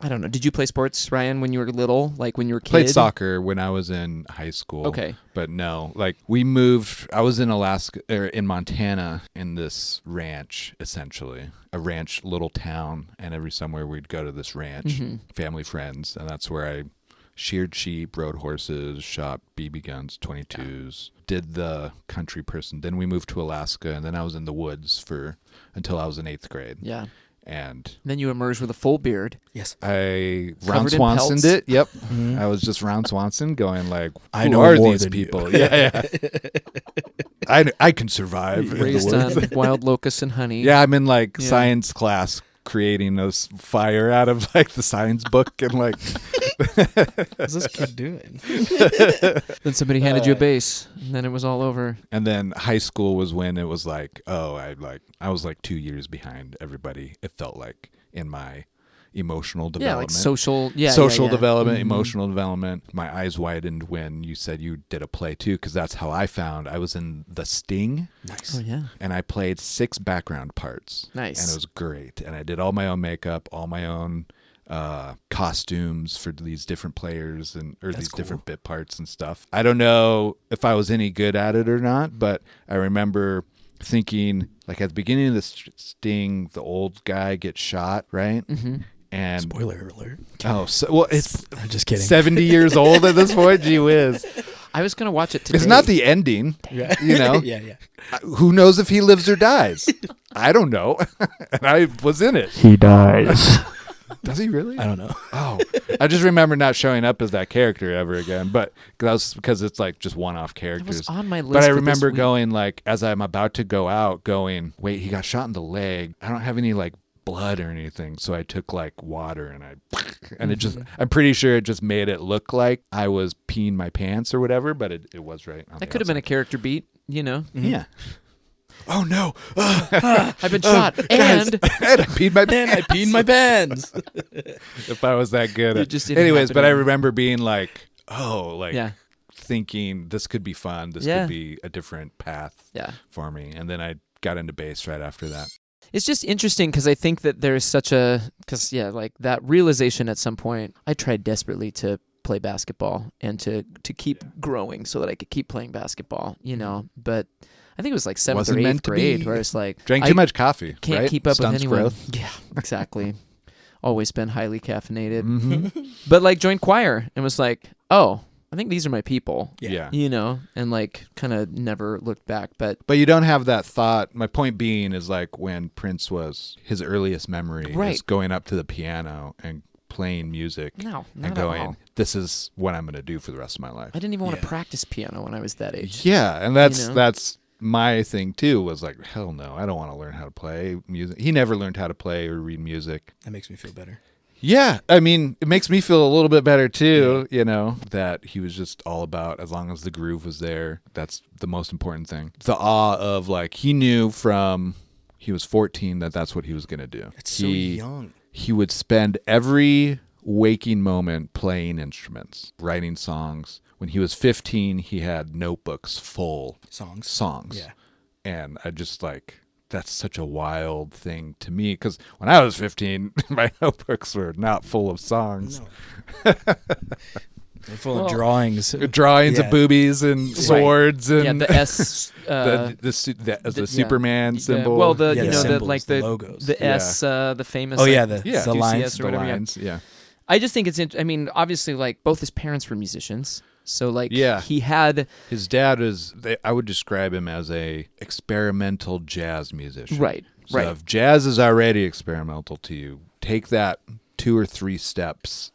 I don't know. Did you play sports, Ryan, when you were little? Like when you were a kid? Played soccer when I was in high school. Okay. But no, like we moved, I was in Alaska, or in Montana, in this ranch, essentially. A ranch, little town, and every summer we'd go to this ranch, family friends, and that's where I sheared sheep, rode horses, shot BB guns, 22s, did the country person. Then we moved to Alaska, and then I was in the woods until I was in 8th grade. Yeah. And Then you emerged with a full beard. Yes. I Covered Ron in Swanson pelts. it. Yep. Mhm. I was just Ron Swanson going like, I who know are more these than you. people? Yeah. I can survive in the Raised woods. on wild locusts and honey. Yeah, I'm in like Yeah. science class creating a fire out of like the science book and like. What's this kid doing? Then somebody handed you a bass, and then it was all over. And then high school was when it was like, I was like 2 years behind everybody. It felt like in my emotional development. Like social development, emotional development. My eyes widened when you said you did a play too, because that's how I found. I was in The Sting. Nice. Oh yeah. And I played 6 background parts. Nice. And it was great. And I did all my own makeup, all my own costumes for these different players these different bit parts and stuff. I don't know if I was any good at it or not, but I remember thinking, like at the beginning of the Sting, the old guy gets shot, right? Mm-hmm. And Spoiler alert. Oh, it's I'm just kidding. 70 years old at this point. Gee whiz. I was gonna watch it today. It's not the ending, Yeah. you know. Yeah. Who knows if he lives or dies? I don't know. And I was in it. He dies. Does he really? I don't know. Oh, I just remember not showing up as that character ever again. But because it's like just one-off It characters. was on my list. But I for this remember week. going like, as I'm about to go out, going, wait, he got shot in the leg. I don't have any like blood or anything, so I took like water and it just, I'm pretty sure it just made it look like I was peeing my pants or whatever, but it was right. That could have been a character beat, you know. Yeah. Oh no! I've been shot, Guys, and I peed my Man, I pants. peed my pants. If I was that good, It just didn't anyways. happen But I anymore. remember being like, yeah, thinking this could be fun. This Yeah. could be a different path yeah. for me. And then I got into bass right after that. It's just interesting because I think that there's such like that realization at some point. I tried desperately to play basketball and to keep growing so that I could keep playing basketball, you know. But I think it was like 7th Wasn't or 8th meant to grade be. where it's like Drank I too much coffee. can't right? keep up Stunts with anyone. growth. Yeah, exactly. Always been highly caffeinated. Mm-hmm. But like joined choir and was like, oh, I think these are my people. Yeah. You know, and like kind of never looked back. But But you don't have that thought. My point being is like when Prince was, his earliest memory Right. is going up to the piano and playing music no, not and at going, all. this is what I'm going to do for the rest of my life. I didn't even want to Yeah. practice piano when I was that age. Yeah, and that's You know? that's my thing too, was like, hell no, I don't want to learn how to play music. He never learned how to play or read music. That makes me feel better. Yeah, I mean, it makes me feel a little bit better too, you know, that he was just all about, as long as the groove was there, that's the most important thing. The awe of like, he knew from he was 14 that that's what he was going to do. It's so young. He would spend every waking moment playing instruments, writing songs. When he was 15, he had notebooks full songs. Yeah. And I just like, that's such a wild thing to me, because when I was 15, my notebooks were not full of songs. No. They're full of drawings. Drawings Yeah. of boobies and swords and Yeah, the S. the Superman symbol. Well, the Yeah, you the know the symbols, like the the logos. the Yeah. S, the famous. Oh like, yeah, the Yeah. the QCS lines. or the whatever. Yeah. lines, yeah. I just think it's. I mean, obviously, like both his parents were musicians, so like Yeah. he had His dad is, I would describe him as a experimental jazz musician. right. So if jazz is already experimental to you, take that 2 or 3 steps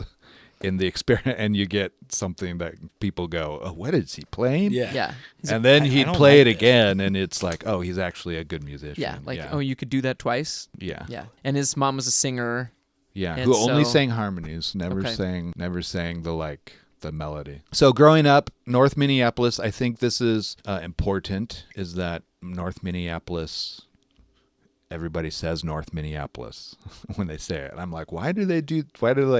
in the experiment and you get something that people go, oh, what is he playing? Yeah. Yeah. He's And like, then I he'd don't play like it this. again and it's like, oh, he's actually a good musician. yeah, like yeah. oh, you could do that twice. Yeah. Yeah, and his mom was a singer. Yeah, And who only so- sang harmonies, never Okay. sang the melody. So growing up, North Minneapolis, I think this is important, is that North Minneapolis, everybody says North Minneapolis when they say it. And I'm like, why do they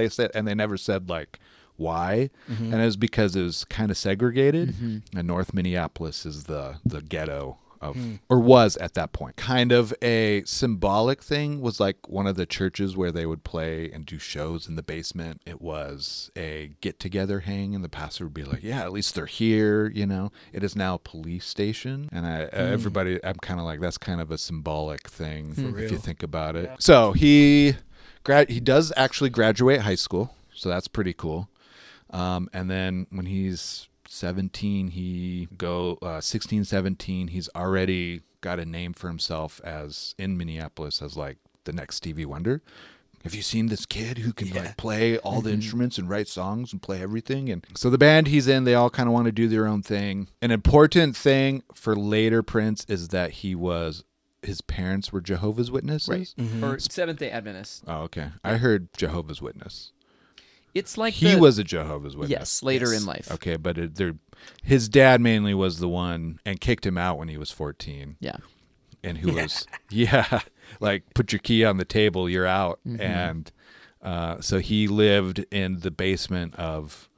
say it? And they never said like why. Mm-hmm. And it was because it was kind of segregated. And North Minneapolis is the ghetto of, or was at that point. Kind of a symbolic thing, was like one of the churches where they would play and do shows in the basement. It was a get-together hang, and the pastor would be like, yeah, at least they're here, you know. It is now a police station. And everybody, I'm kind of like, that's kind of a symbolic thing if real. you think about it. So he does actually graduate high school, so that's pretty cool. And then when he's 17, 16, 17, he's already got a name for himself as in Minneapolis as like the next Stevie Wonder. Have you seen this kid who can like play all the instruments and write songs and play everything? And so the band he's in, they all kind of want to do their own thing. An important thing for later Prince is that he was his parents were Jehovah's Witnesses. Right. Mm-hmm. Or Seventh-day Adventist. Oh, okay. I heard Jehovah's Witness. It's like He was a Jehovah's Witness. Yes, later Yes. in life. Okay, but his dad mainly was the one and kicked him out when he was 14. Yeah. And who was, like, put your key on the table, you're out. Mm-hmm. And so he lived in the basement of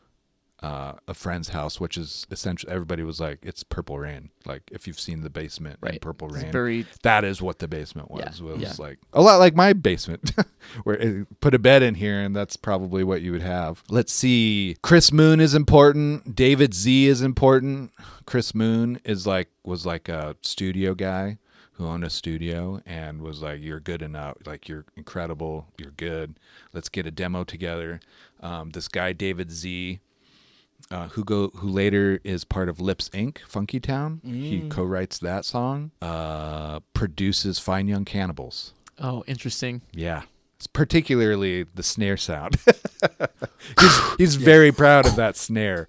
a friend's house, which is essentially, everybody was like, it's Purple Rain. Like, if you've seen the basement in Right. Purple It's Rain, very that is what the basement was. Yeah, It was yeah. like a lot like my basement, where it, put a bed in here, and that's probably what you would have. Let's see. Chris Moon is important. David Z is important. Chris Moon was like a studio guy who owned a studio and was like, you're good enough. Like, you're incredible. You're good. Let's get a demo together. This guy, David Z, who later is part of Lips Inc., Funky Town. He co-writes that song. Produces Fine Young Cannibals. Oh, interesting. Yeah. It's particularly the snare sound. he's very proud of that snare.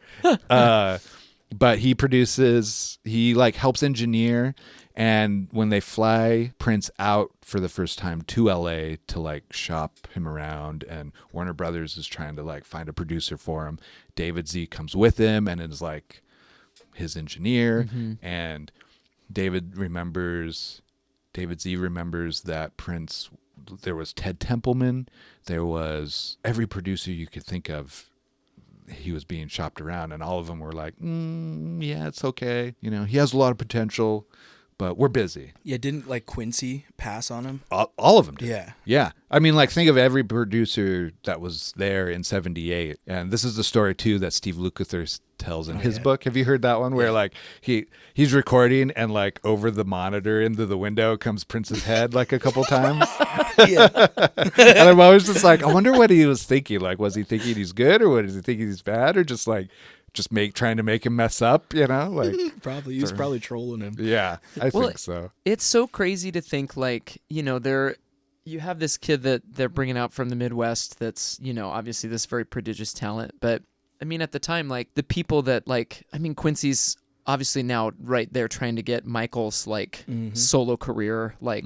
But he like helps engineer. And when they fly Prince out for the first time to LA to like shop him around, and Warner Brothers is trying to like find a producer for him, David Z comes with him and is like his engineer. Mm-hmm. And David Z remembers that Prince, there was Ted Templeman, there was every producer you could think of. He was being shopped around, and all of them were like, yeah, it's okay. You know, he has a lot of potential, but we're busy. Yeah, didn't like Quincy pass on him? All of them did. Yeah. Yeah. I mean, like, think of every producer that was there in 78. And this is the story, too, that Steve Lukather tells in his book. Have you heard that one? Where, like, he's recording, and, like, over the monitor into the window comes Prince's head, like, a couple times. Yeah. And I'm always just like, I wonder what he was thinking. Like, was he thinking he's good, or was he thinking he's bad, or just, like, trying to make him mess up, you know? Like, Probably. He was probably trolling him. yeah, I Well, think so. It's so crazy to think, like, you know, you have this kid that they're bringing out from the Midwest that's, you know, obviously this very prodigious talent. But, I mean, at the time, like, the people that, like, I mean, Quincy's obviously now right there trying to get Michael's, like, solo career, like,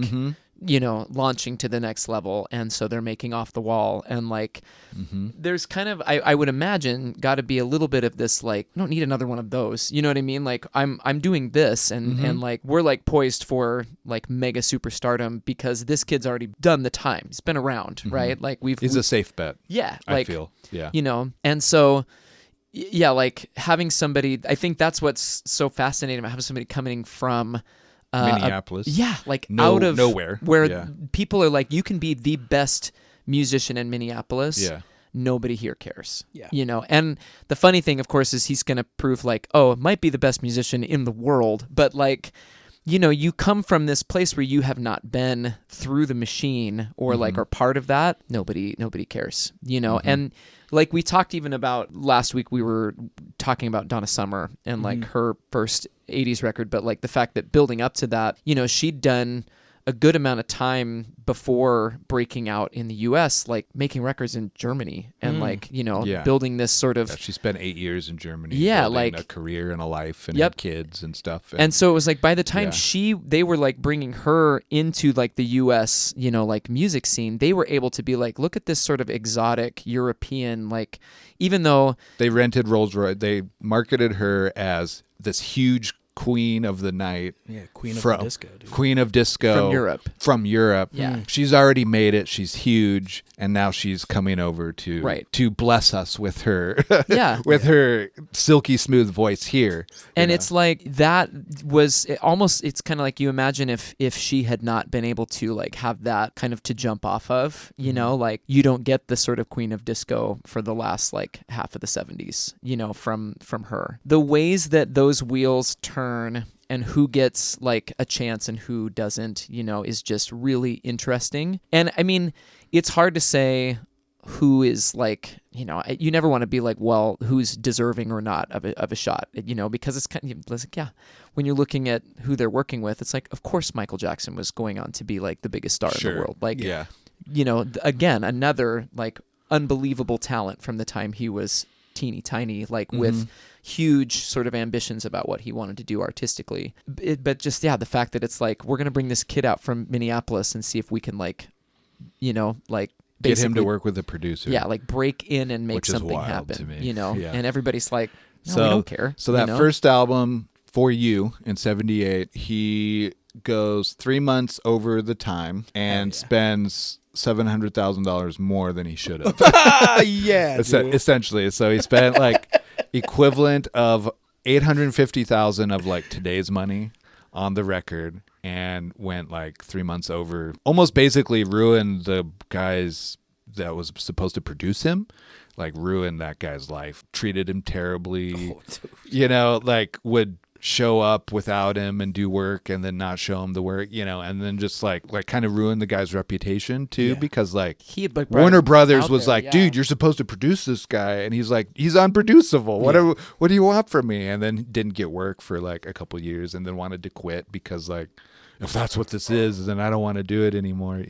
you know, launching to the next level. And so they're making Off the Wall. And, like, there's kind of, I would imagine, got to be a little bit of this, like, I don't need another one of those. You know what I mean? Like, I'm doing this, and like, we're, like, poised for, like, mega superstardom because this kid's already done the time. He's been around, right? Like, He's a safe bet. yeah, I like, feel. Yeah. you know, and so, yeah, like, having somebody, I think that's what's so fascinating about having somebody coming from Minneapolis. like No- out of nowhere. where Yeah. people are like, you can be the best musician in Minneapolis. Yeah. Nobody here cares. Yeah. You know, and the funny thing, of course, is he's going to prove like, oh, it might be the best musician in the world, but like, you know, you come from this place where you have not been through the machine or like are part of that. Nobody cares, you know, and like we talked even about last week, we were talking about Donna Summer and like her first 80s record, but like the fact that building up to that, you know, she'd done a good amount of time before breaking out in the US, like making records in Germany and like, you know, Yeah. building this sort of, Yeah, she spent 8 years in Germany. Yeah, building like- a career and a life and Yep. had kids and stuff. and so it was like by the time Yeah. they were like bringing her into like the US, you know, like music scene, they were able to be like, look at this sort of exotic European, like, even though, they rented Rolls Royce. They marketed her as this huge queen of the night. Yeah, Queen of from the Disco, dude. Queen of Disco From Europe. From Europe. Yeah. She's already made it. She's huge, and now she's coming over to Right. to bless us with her Yeah. with her silky smooth voice here. and you know? it's like that was almost, it's kind of like you imagine if she had not been able to like have that kind of to jump off of, you know, like you don't get the sort of Queen of Disco for the last like half of the 70s, you know, from her. The ways that those wheels turn and who gets like a chance and who doesn't, you know, is just really interesting. And I mean, it's hard to say who is like, you know, you never want to be like, well, who's deserving or not of a shot, you know, because it's kind of like, yeah, when you're looking at who they're working with, it's like, of course, Michael Jackson was going on to be like the biggest star in the world. Like, yeah. you know, again, another like unbelievable talent from the time he was teeny tiny, like with huge sort of ambitions about what he wanted to do artistically. But just, the fact that it's like, we're going to bring this kid out from Minneapolis and see if we can like, like get him to work with the producer. Yeah, like break in and make which is something wild happen, to me. Yeah. And everybody's like, no, we don't care. So that first album, For You, in 78, he goes 3 months over the time and spends $700,000 more than he should have. Yeah, essentially. So he spent like equivalent of $850,000 of like today's money on the record, and went like 3 months over. Almost basically ruined the guys that was supposed to produce him. Like ruined that guy's life. Treated him terribly. Like would show up without him and do work and then not show him the work, and then just like kind of ruined the guy's reputation too, because like he had, like, Warner Brothers was there, like, dude, you're supposed to produce this guy, and he's like, he's unproducible. What do you want from me? And then didn't get work for like a couple years, and then wanted to quit because like, if that's what this is, then I don't want to do it anymore.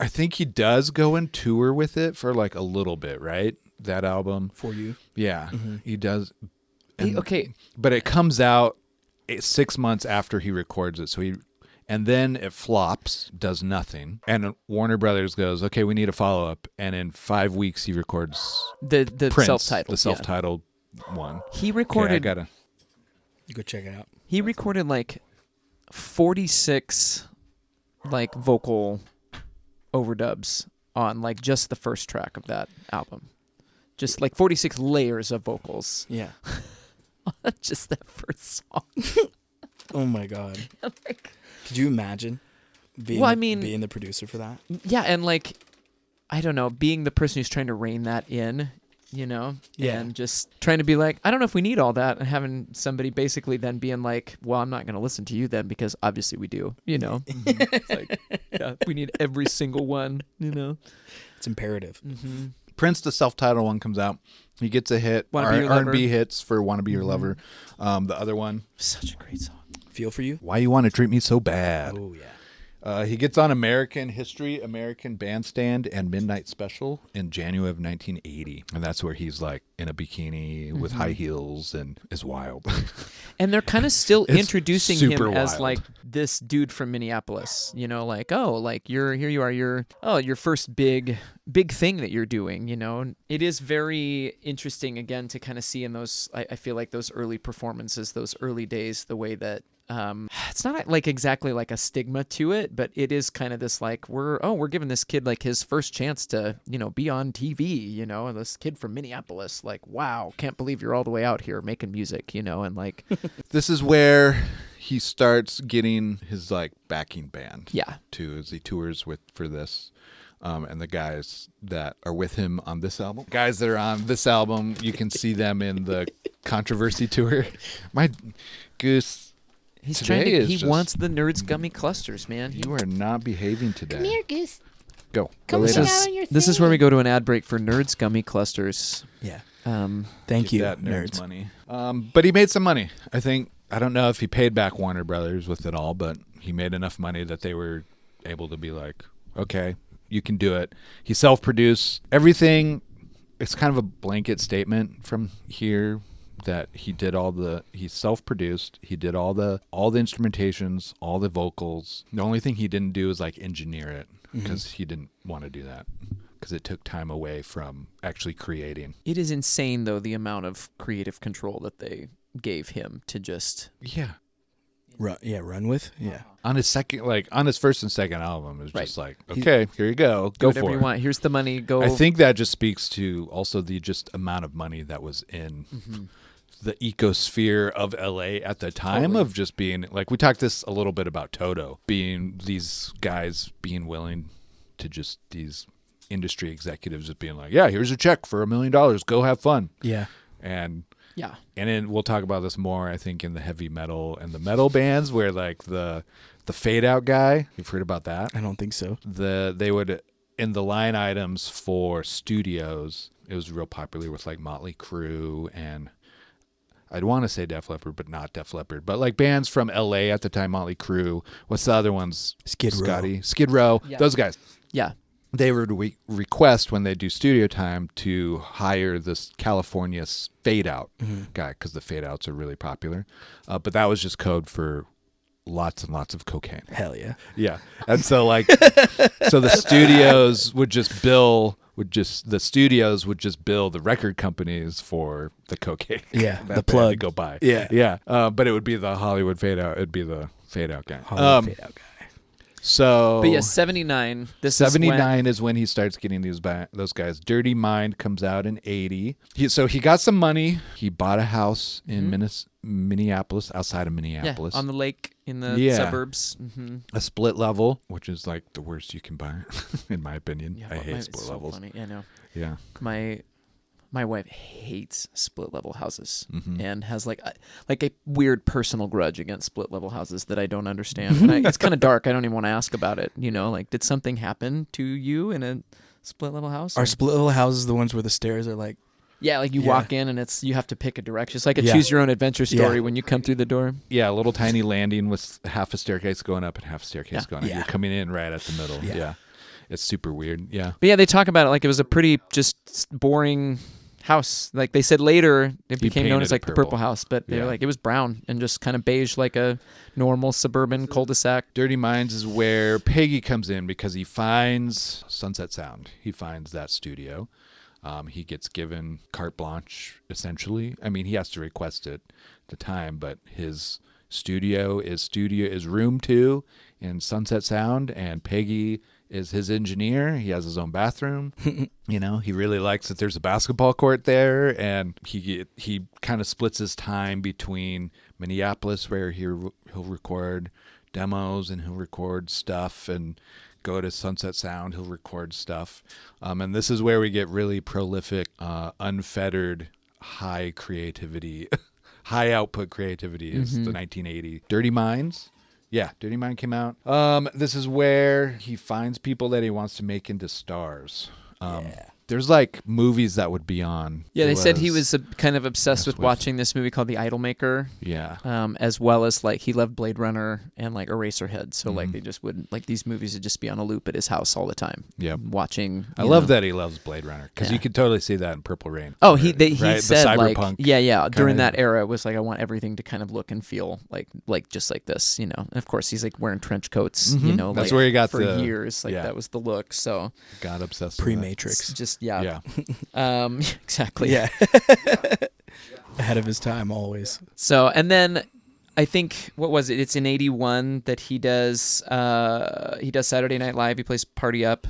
I think he does go and tour with it for like a little bit, right? That album, For You. Yeah, he does. Okay, but it comes out 6 months after he records it, and then it flops, does nothing, and Warner Brothers goes, okay, we need a follow up, and in 5 weeks he records the Prince, self-titled, the self-titled one. He recorded. Okay, You go check it out. He recorded like 46 like vocal overdubs on like just the first track of that album. Just like 46 layers of vocals. Yeah. Just that first song. Oh my God. Could you imagine being the producer for that? Yeah, and like, I don't know, being the person who's trying to rein that in, and just trying to be like, I don't know if we need all that, and having somebody basically then being like, well, I'm not going to listen to you then, because obviously we do, It's like, yeah, we need every single one, It's imperative. Mm-hmm. Prince, the self-titled one, comes out. He gets a hit. R&B hits for Wanna Be Your Lover. The other one, such a great song. Feel For You. Why You Want to Treat Me So Bad. Oh, yeah. He gets on American History, American Bandstand, and Midnight Special in January of 1980. And that's where he's like in a bikini with high heels and is wild. And they're kind of still introducing him super as wild. like this dude from Minneapolis, like, oh, like here you are, your first big thing that you're doing, And it is very interesting again to kind of see in those, I feel like those early performances, those early days, the way that it's not like exactly like a stigma to it, but it is kind of this like we're giving this kid like his first chance to be on TV, and this kid from Minneapolis, like, wow, can't believe you're all the way out here making music, and like This is where he starts getting his like backing band too, as he tours for this. And the guys that are with him on this album, you can see them in the Controversy tour. My Goose. He's Today trying to. is He just- wants the Nerds gummy clusters, man. You are not behaving today. Come here, Goose. Go. Come lay sit down. down on your This is thing. where we go to an ad break for Nerds gummy clusters. Yeah. Get Thank you, that nerds. money. But he made some money. I don't know if he paid back Warner Brothers with it all, but he made enough money that they were able to be like, okay, you can do it. He self-produced everything. It's kind of a blanket statement from here that he self-produced. He did all the instrumentations, all the vocals. The only thing he didn't do is like engineer it, because he didn't want to do that, because it took time away from actually creating. It is insane, though, the amount of creative control that they gave him to just. Yeah. Run with. Yeah. On his first and second album, it was just like, okay, here you go. Do Go whatever for you it. want. Here's the money. Go. I think that just speaks to also the just amount of money that was in the ecosphere of LA at the time, Totally. of just being like, we talked this a little bit about Toto, being these guys being willing to just these industry executives just being like, yeah, here's a check for $1 million. Go have fun. Yeah. And Yeah. And then we'll talk about this more, I think, in the heavy metal and the metal bands, where like the fade out guy, you've heard about that? I don't think so. They would, in the line items for studios, it was real popular with like Motley Crue and I'd want to say Def Leppard, but not Def Leppard. But like bands from LA at the time, Motley Crue. What's the other ones? Skid Row. Scotty. Skid Row. Yeah. Those guys. Yeah. they would request when they do studio time to hire this California fade out guy because the fade outs are really popular. But that was just code for lots and lots of cocaine. Hell yeah. Yeah. And so so the studios would just bill the record companies for the cocaine. Yeah, that the they had to plug. go buy. Yeah. Yeah. But it would be the Hollywood fade out. It'd be the fade out guy. Hollywood fade out guy. So But yeah, 79. This 79 is when he starts getting those guys. Dirty Mind comes out in 80. So he got some money. He bought a house in Minneapolis, outside of Minneapolis. on the lake in the suburbs. A split level, which is like the worst you can buy, in my opinion. Yeah, I hate it's split so levels. funny. Yeah, no. Yeah. My wife hates split level houses and has like a weird personal grudge against split level houses that I don't understand. And it's kind of dark. I don't even want to ask about it. Like, did something happen to you in a split level house? Are split level houses the ones where the stairs are like? Yeah, like you walk in and you have to pick a direction. It's like a choose your own adventure story when you come through the door. Yeah, a little tiny landing with half a staircase going up and half a staircase going up. Yeah. You're coming in right at the middle. Yeah. It's super weird. Yeah. But yeah, they talk about it like it was a pretty just boring house. Like they said later, it became known painted as like it the purple. purple house, but they were Yeah. like it was brown and just kind of beige, like a normal suburban cul-de-sac. Dirty Minds is where Peggy comes in because he finds Sunset Sound. He finds that studio. He gets given carte blanche, essentially. I mean, he has to request it at the time, but his studio is room 2 in Sunset Sound, and Peggy is his engineer. He has his own bathroom. He really likes that there's a basketball court there, and he kind of splits his time between Minneapolis, where he'll record demos and he'll record stuff, and go to Sunset Sound, he'll record stuff. And this is where we get really prolific, unfettered, high creativity, high output creativity is the 1980 Dirty Minds. Yeah, Dirty Mind came out. This is where he finds people that he wants to make into stars. There's like movies that would be on. Yeah, they said he was kind of obsessed with watching this movie called The Idolmaker. Yeah. As well as like he loved Blade Runner and like Eraserhead. So like they just wouldn't like these movies would just be on a loop at his house all the time. Yeah. Watching. I love that he loves Blade Runner because you could totally see that in Purple Rain. Oh, he right? said the like cyberpunk during that era it was like I want everything to kind of look and feel like just like this, And of course he's like wearing trench coats, That's like, where he got for years. Like that was the look. So got obsessed Pre-Matrix. with just Yeah. exactly. Yeah. Ahead of his time always. So and then I think what was it? It's in 81 that he does Saturday Night Live. He plays Party Up.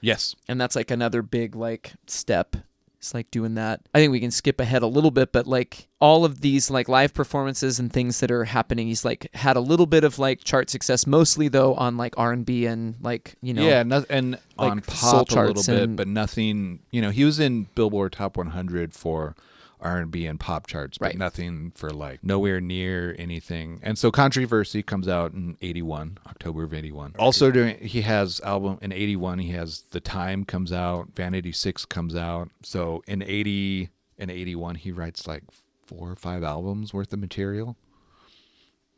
Yes. And that's like another big like step. It's like doing that. I think we can skip ahead a little bit, but like all of these like live performances and things that are happening, he's like had a little bit of like chart success, mostly though on like R&B and like, Yeah, and like on soul pop a little charts bit, and- but nothing, he was in Billboard Top 100 for R&B and pop charts, but Right. nothing for like nowhere near anything. And so Controversy comes out in 81, October of 81. Also he has album in 81, he has The Time comes out, Vanity 6 comes out. So in 80 and 81 he writes like 4 or 5 albums worth of material.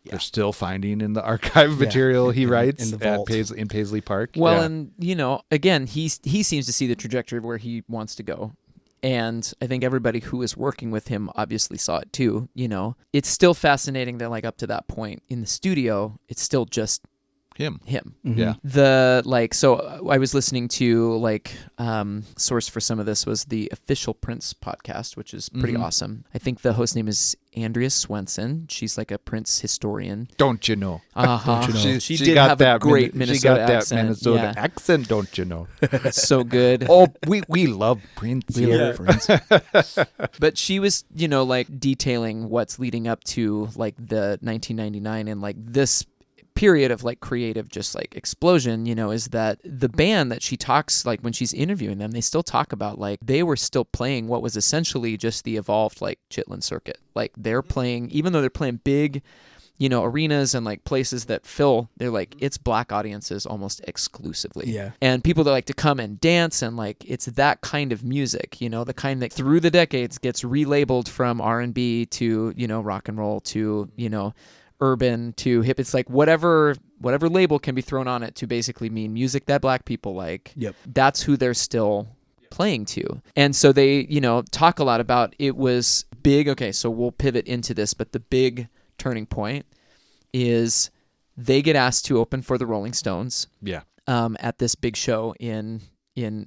They're still finding in the archive material he writes in the at vault. in Paisley Park. Well, Yeah. and again, he seems to see the trajectory of where he wants to go. And I think everybody who is working with him obviously saw it too, It's still fascinating that like up to that point in the studio, it's still just him. Mm-hmm. Yeah. So I was listening to source for some of this was the Official Prince podcast, which is pretty awesome. I think the host name is Andrea Swenson. She's like a Prince historian. Don't you know? Uh-huh. Don't you know? She did have a great Minnesota accent. Minnesota accent, don't you know? So good. Oh, we love Prince. We love Prince. But she was, like detailing what's leading up to like the 1999 and like this period of like creative just like explosion, is that the band that she talks like when she's interviewing them, they still talk about like they were still playing what was essentially just the evolved like Chitlin circuit. Like they're playing, even though they're playing big, arenas and like places that fill, they're like it's black audiences almost exclusively. Yeah. And people that like to come and dance and like it's that kind of music, the kind that through the decades gets relabeled from R&B to, rock and roll to, urban to hip. It's like whatever label can be thrown on it to basically mean music that black people like. Yep. That's who they're still playing to. And so they, talk a lot about it was big. Okay, so we'll pivot into this, but the big turning point is they get asked to open for the Rolling Stones. Yeah. At this big show in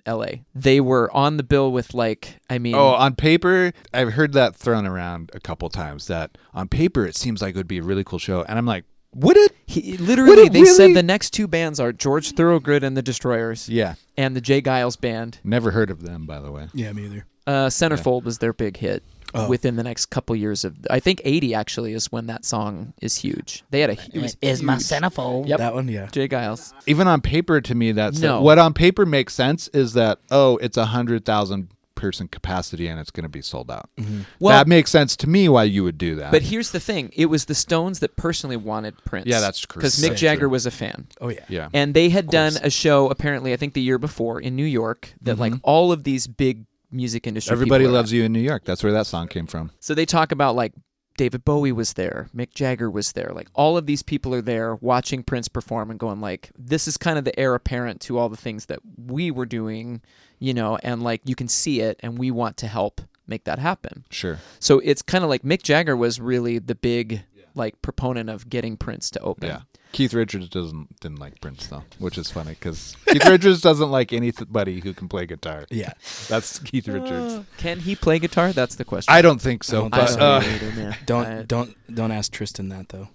LA. They were on the bill with on paper, I've heard that thrown around a couple times, that on paper it seems like it would be a really cool show. And I'm like, would it? They said the next two bands are George Thorogood and the Destroyers. Yeah. And the Jay Giles Band. Never heard of them, by the way. Yeah, me either. Centerfold was their big hit. Within the next couple years of, I think 80 actually is when that song is huge. They had it was my centerfold. Yep. That one, yeah. Jay Giles. Even on paper, to me, that's No. what on paper makes sense is that, it's 100,000 person capacity and it's going to be sold out. Mm-hmm. Well, that makes sense to me why you would do that. But here's the thing. It was the Stones that personally wanted Prince. Yeah, that's true. Because Mick Jagger was a fan. Oh, yeah. Yeah. And they had done a show, apparently, I think the year before in New York, that like all of these big music industry Everybody people Loves You in New York. That's where that song came from. So they talk about like David Bowie was there, Mick Jagger was there, like all of these people are there watching Prince perform and going like, this is kind of the heir apparent to all the things that we were doing, and like you can see it and we want to help make that happen. Sure. So it's kind of like Mick Jagger was really the big like proponent of getting Prince to open. Yeah. Keith Richards didn't like Prince though, which is funny because Keith Richards doesn't like anybody who can play guitar. Yeah. That's Keith Richards. Can he play guitar? That's the question. I don't think so. I don't But think so either, Don't ask Tristan that though.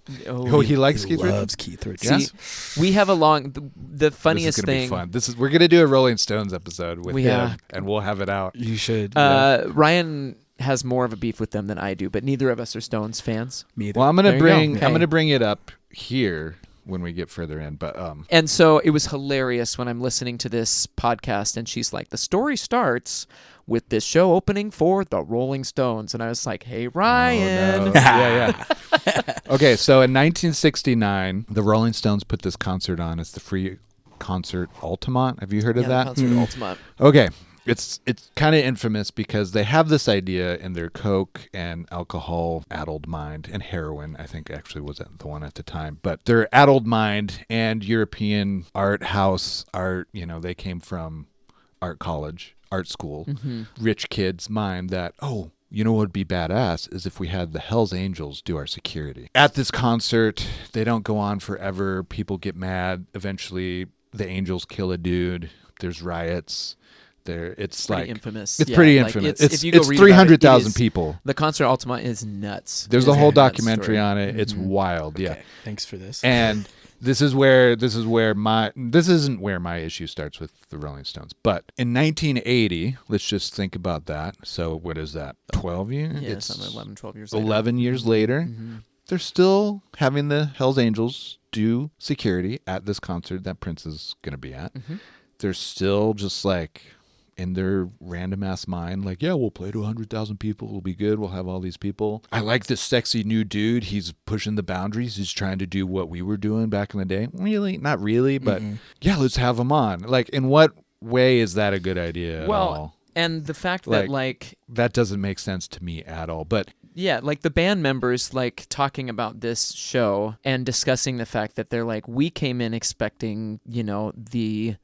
he likes Keith Richards. Loves Keith Richards. See, we have the funniest this is thing. Be fun. We're gonna do a Rolling Stones episode with Yeah. him, and we'll have it out. You should. Ryan has more of a beef with them than I do, but neither of us are Stones fans. Me either. Well, I'm gonna There you go. Okay. I'm gonna bring it up here when we get further in, but And so it was hilarious when I'm listening to this podcast and she's like, the story starts with this show opening for the Rolling Stones. And I was like, hey, Ryan. Oh, no. yeah. Okay, so in 1969, the Rolling Stones put this concert on. It's the free concert Altamont. Have you heard of that? Concert Altamont. Okay. It's kind of infamous because they have this idea in their coke and alcohol addled mind, and heroin, I think actually was the one at the time, but their addled mind and European art house art, they came from art college, art school, rich kids' mind that, you know what would be badass is if we had the Hells Angels do our security. At this concert, they don't go on forever. People get mad. Eventually, the Angels kill a dude. There's riots. It's pretty like infamous. It's Yeah, pretty like, infamous. if you go It's read about it, 300,000 it is- people. The concert Altamont is nuts. There's It a is whole a nuts documentary story. on it. It's wild. Yeah. Okay, thanks for this. And this isn't where my issue starts with the Rolling Stones. But in 1980, let's just think about that. So what is that? 12 years? Yeah, something 11, 12 years later. 11 years later. They're still having the Hells Angels do security at this concert that Prince is going to be at. They're still just like in their random ass mind, like, yeah, we'll play to 100,000 people. We'll be good. We'll have all these people. I like this sexy new dude. He's pushing the boundaries. He's trying to do what we were doing back in the day. Really? Not really, but yeah, let's have him on. Like, in what way is that a good idea at all? And the fact that that doesn't make sense to me at all. But yeah, like the band members like talking about this show and discussing the fact that they're like, we came in expecting, the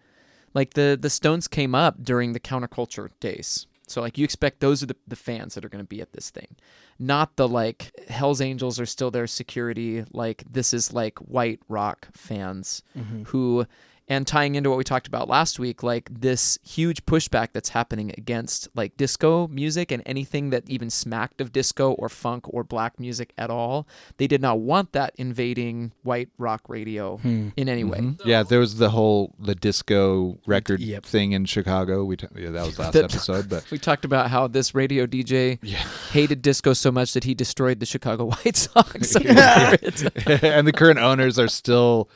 Stones came up during the counterculture days. So like you expect those are the fans that are going to be at this thing. Not the like Hells Angels are still their security. Like this is like white rock fans who, and tying into what we talked about last week, like this huge pushback that's happening against like disco music and anything that even smacked of disco or funk or black music at all. They did not want that invading white rock radio in any way. yeah, there was the disco record Yep. thing in Chicago. That was last episode, but We talked about how this radio DJ hated disco so much that he destroyed the Chicago White Sox. and the current owners are still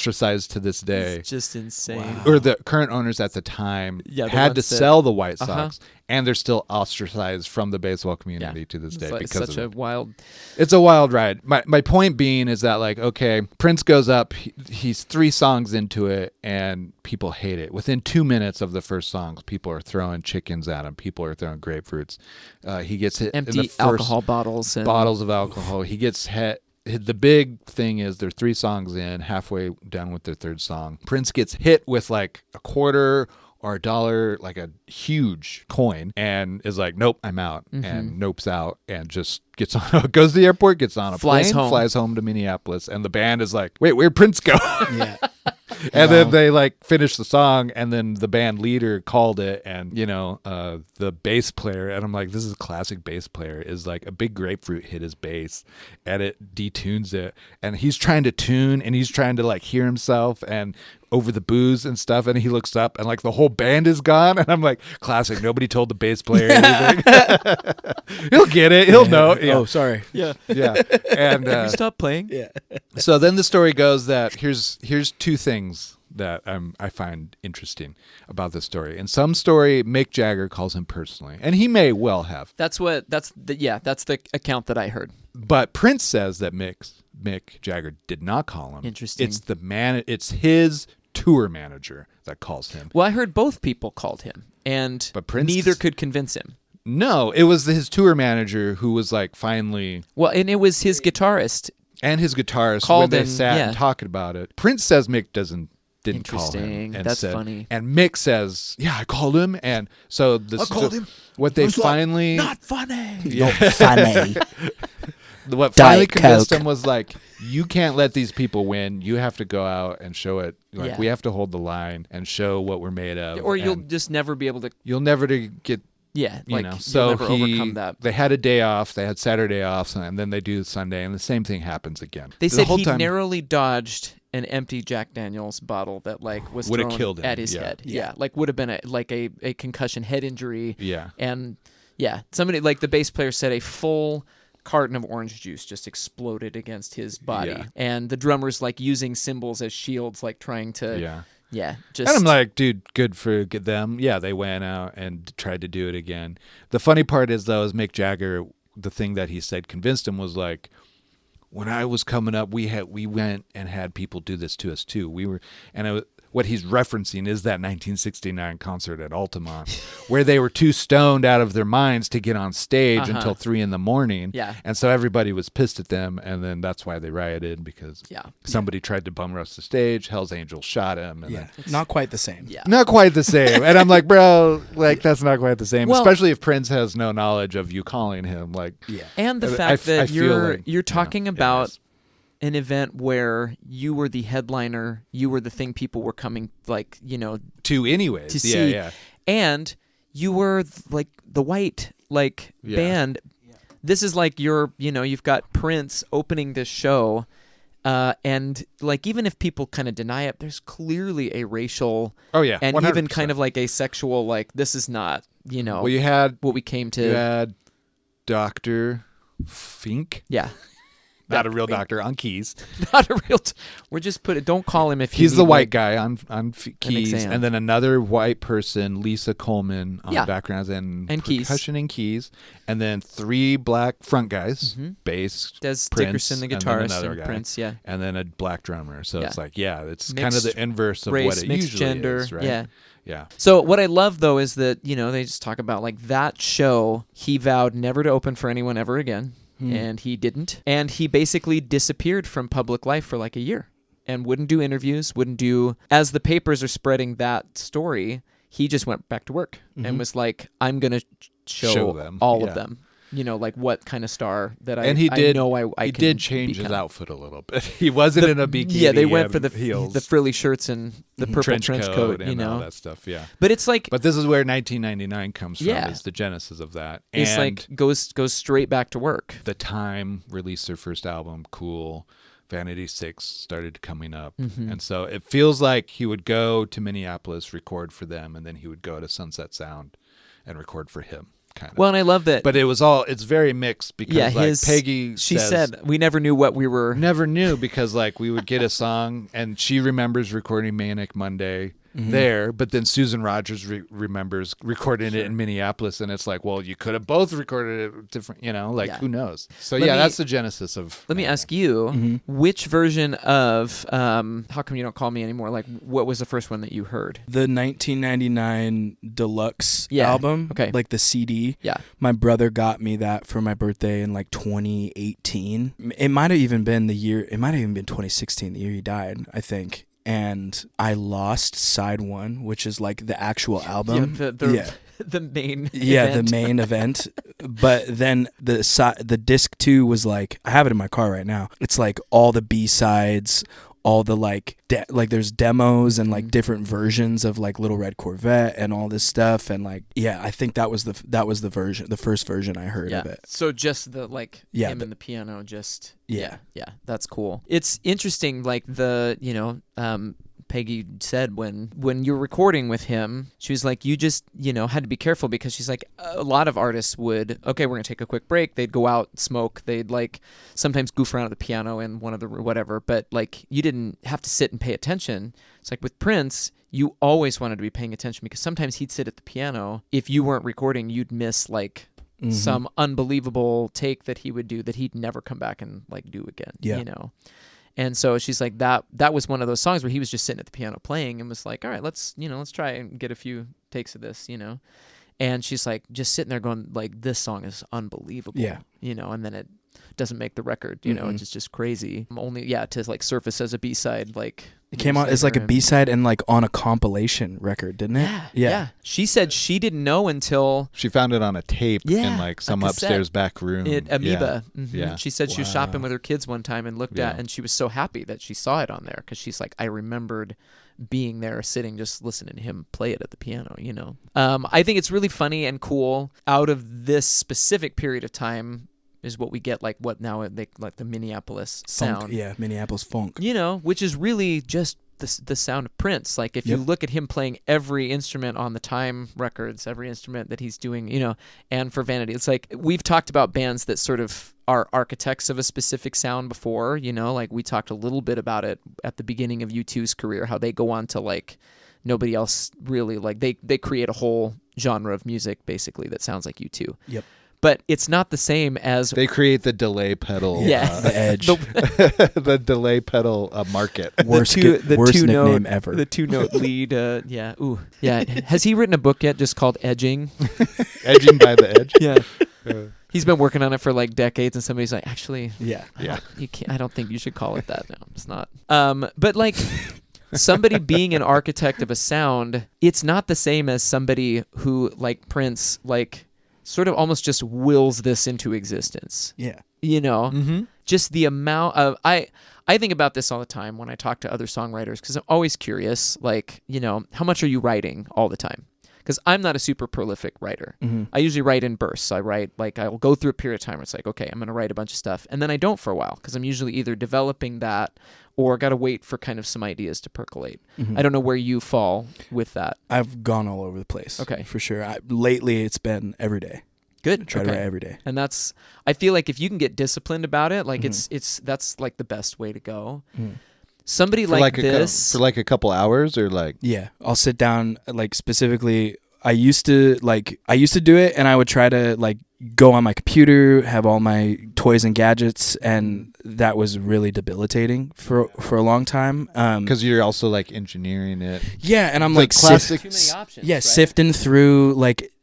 ostracized to this day. It's just insane. Or the current owners at the time Yeah, the had to ones that- sell the White Sox, and they're still ostracized from the baseball community to this day It's because such of a it. wild. It's a wild ride. My point being is that, like, okay, Prince goes up, he's 3 songs into it, and people hate it. Within 2 minutes of the first songs, people are throwing chickens at him. People are throwing grapefruits. He gets hit in the Empty first alcohol bottles. And bottles of alcohol. He gets hit. The big thing is they're 3 songs in, halfway done with their 3rd song. Prince gets hit with like a quarter or $1, like a huge coin, and is like, nope, I'm out, and nopes out, and just gets on, goes to the airport, gets on a plane, flies home to Minneapolis, and the band is like, wait, where'd Prince go? Yeah. And then they like finish the song, and then the band leader called it, and the bass player, and I'm like, this is a classic bass player, is like a big grapefruit hit his bass, and it detunes it, and he's trying to tune, and he's trying to like hear himself, and over the booze and stuff, and he looks up, and like the whole band is gone, and I'm like, classic. Nobody told the bass player anything. He'll get it. He'll know. Yeah. Oh, sorry. yeah. Yeah. And You stop playing. Yeah. so then the story goes that here's 2 things that I find interesting about this story. In some story, Mick Jagger calls him personally, and he may well have. That's the account that I heard. But Prince says that Mick Jagger did not call him. Interesting. It's his tour manager that calls him. Well, I heard both people called him, and But Prince neither could convince him. No, it was his tour manager who was like finally, Well, and it was his guitarist. and his guitarist when Called they him, sat yeah. and talked about it. Prince says Mick didn't call him. Interesting. And That's said, funny. And Mick says, yeah, I called him. And so I called him. What they It's like, finally, not funny. yeah, Funny. what finally Diet convinced Coke. him was like, you can't let these people win. You have to go out and show it. Like Yeah. we have to hold the line and show what we're made of. Or you'll And just never be able to. you'll never to get. Yeah, You like know, you'll so never overcome that. they had a day off. They had Saturday off, and then they do Sunday, and the same thing happens again. They The said whole he time- narrowly dodged an empty Jack Daniels bottle that like was Would've thrown killed him, at his yeah. head. Yeah, like would have been a concussion head injury. Yeah. And yeah, somebody like the bass player said a full carton of orange juice just exploded against his body, Yeah. and the drummer's like using cymbals as shields, like trying to just. And I'm like, dude, good for them. Yeah, they went out and tried to do it again. The funny part is, though, is Mick Jagger, the thing that he said convinced him was like, when I was coming up, we went and had people do this to us too. What he's referencing is that 1969 concert at Altamont, where they were too stoned out of their minds to get on stage until 3 a.m. Yeah. And so everybody was pissed at them, and then that's why they rioted, because somebody tried to bum rush the stage. Hell's Angels shot him. And Yeah. Not quite the same. Yeah. not quite the same. And I'm like, bro, like that's not quite the same. Well- Especially if Prince has no knowledge of you calling him. Like, Yeah. And the I fact feel that like, you're talking it about is. an event where you were the headliner, you were the thing people were coming to anyways. to yeah, see, yeah. and you were like the white Yeah. band. This is like you've got Prince opening this show, and like even if people kind of deny it, there's clearly a racial Oh yeah. and 100%. even kind of like a sexual, like this is not Well, you had what we came to. Dr. Fink. Yeah. Not a real doctor on keys. Not a real. We're just don't call him if He's you the need, white like, guy on keys, exam. and then another white person, Lisa Coleman, on Yeah. backgrounds and keys. percussion and keys, and then 3 black front guys, bass, Des Prince, Dickerson, the and then guitarist, another and guy, Prince. Yeah. and then a black drummer. So it's Yeah. like, it's Mixed kind of the inverse of race, what it mixed usually gender. is, right? Yeah. Yeah. So what I love though is that they just talk about like that show. He vowed never to open for anyone ever again. And he didn't. And he basically disappeared from public life for like a year and wouldn't do interviews, as the papers are spreading that story, he just went back to work and was like, I'm going to show them. all Yeah. of them, like what kind of star that And he did. I know I he can did change his become. outfit a little bit. He wasn't in a bikini. Yeah, they went for the heels, frilly shirts and the purple trench coat, and all that stuff. Yeah. But it's like But this is where 1999 comes from. Yeah. Is the genesis of that. it's And like goes straight back to work. The Time released their first album, Cool. Vanity 6 started coming up. And so it feels like he would go to Minneapolis, record for them, and then he would go to Sunset Sound and record for him. Kind of. Well, and I love that. But it's very mixed because like Peggy she says, said we never knew what we were. never knew because like we would get a song and she remembers recording Manic Monday there, but then Susan Rogers remembers recording it in Minneapolis, and it's like, well, you could have both recorded it different, who knows? So that's the genesis of. Let me ask you, which version of How Come You Don't Call Me Anymore? Like, what was the first one that you heard? The 1999 deluxe album, like the CD. Yeah, my brother got me that for my birthday in like 2018. It might have even been 2016, the year he died, I think. And I lost side 1, which is like the actual album. The main event. The main event. But then the disc 2 was like, I have it in my car right now. It's like all the B-sides, all the like there's demos and like different versions of like Little Red Corvette and all this stuff, and like I think that was the first version I heard of it. So just the him and the piano, just that's cool. It's interesting, like Peggy said when you're recording with him, she was like, you just, had to be careful, because she's like, a lot of artists would, okay, we're going to take a quick break. They'd go out, smoke. They'd sometimes goof around at the piano and one of the whatever, but you didn't have to sit and pay attention. It's like with Prince, you always wanted to be paying attention, because sometimes he'd sit at the piano. If you weren't recording, you'd miss some unbelievable take that he would do that he'd never come back and do again, And so she's like, that was one of those songs where he was just sitting at the piano playing and was like, all right, let's try and get a few takes of this, And she's like, just sitting there going, this song is unbelievable, and then it doesn't make the record, it's just crazy. Only, to surface as a B-side, it came out as like a B-side and on a compilation record, didn't it? Yeah. She said she didn't know until she found it on a tape in some upstairs back room. Amoeba. Yeah. Yeah. She said she was shopping with her kids one time and looked at, and she was so happy that she saw it on there, because she's like, I remembered being there, sitting, just listening to him play it at the piano, I think it's really funny and cool. Out of this specific period of time is what we get, what now they the Minneapolis sound. Funk, Minneapolis funk. Which is really just the sound of Prince. If you look at him playing every instrument on the Time records, every instrument that he's doing, and for Vanity, it's like we've talked about bands that sort of are architects of a specific sound before, we talked a little bit about it at the beginning of U2's career, how they go on to nobody else really, they create a whole genre of music basically that sounds like U2. Yep. But it's not the same as... They create the delay pedal. The edge. The delay pedal market. Worst nickname ever. The 2-note lead. Ooh. Yeah. Has he written a book yet just called Edging? Edging by the Edge? Yeah. He's been working on it for decades, and somebody's like, actually... Yeah. I don't think you should call it that. No, it's not. But somebody being an architect of a sound, it's not the same as somebody who, like Prince, sort of almost just wills this into existence. Yeah. Just the amount of... I think about this all the time when I talk to other songwriters, because I'm always curious, how much are you writing all the time? Because I'm not a super prolific writer. I usually write in bursts. I write, I'll go through a period of time where it's okay, I'm going to write a bunch of stuff. And then I don't for a while, because I'm usually either developing that or got to wait for kind of some ideas to percolate. I don't know where you fall with that. I've gone all over the place. Okay. For sure. Lately, it's been every day. Good. Try to write every day. And I feel like if you can get disciplined about it, that's the best way to go. Somebody for this... For a couple hours or Yeah. I'll sit down, specifically... I used to do it, and I would try to go on my computer, have all my toys and gadgets, and that was really debilitating for a long time. Because you're also engineering it. Yeah, and I'm classic. Too many options. Yeah, right? Sifting through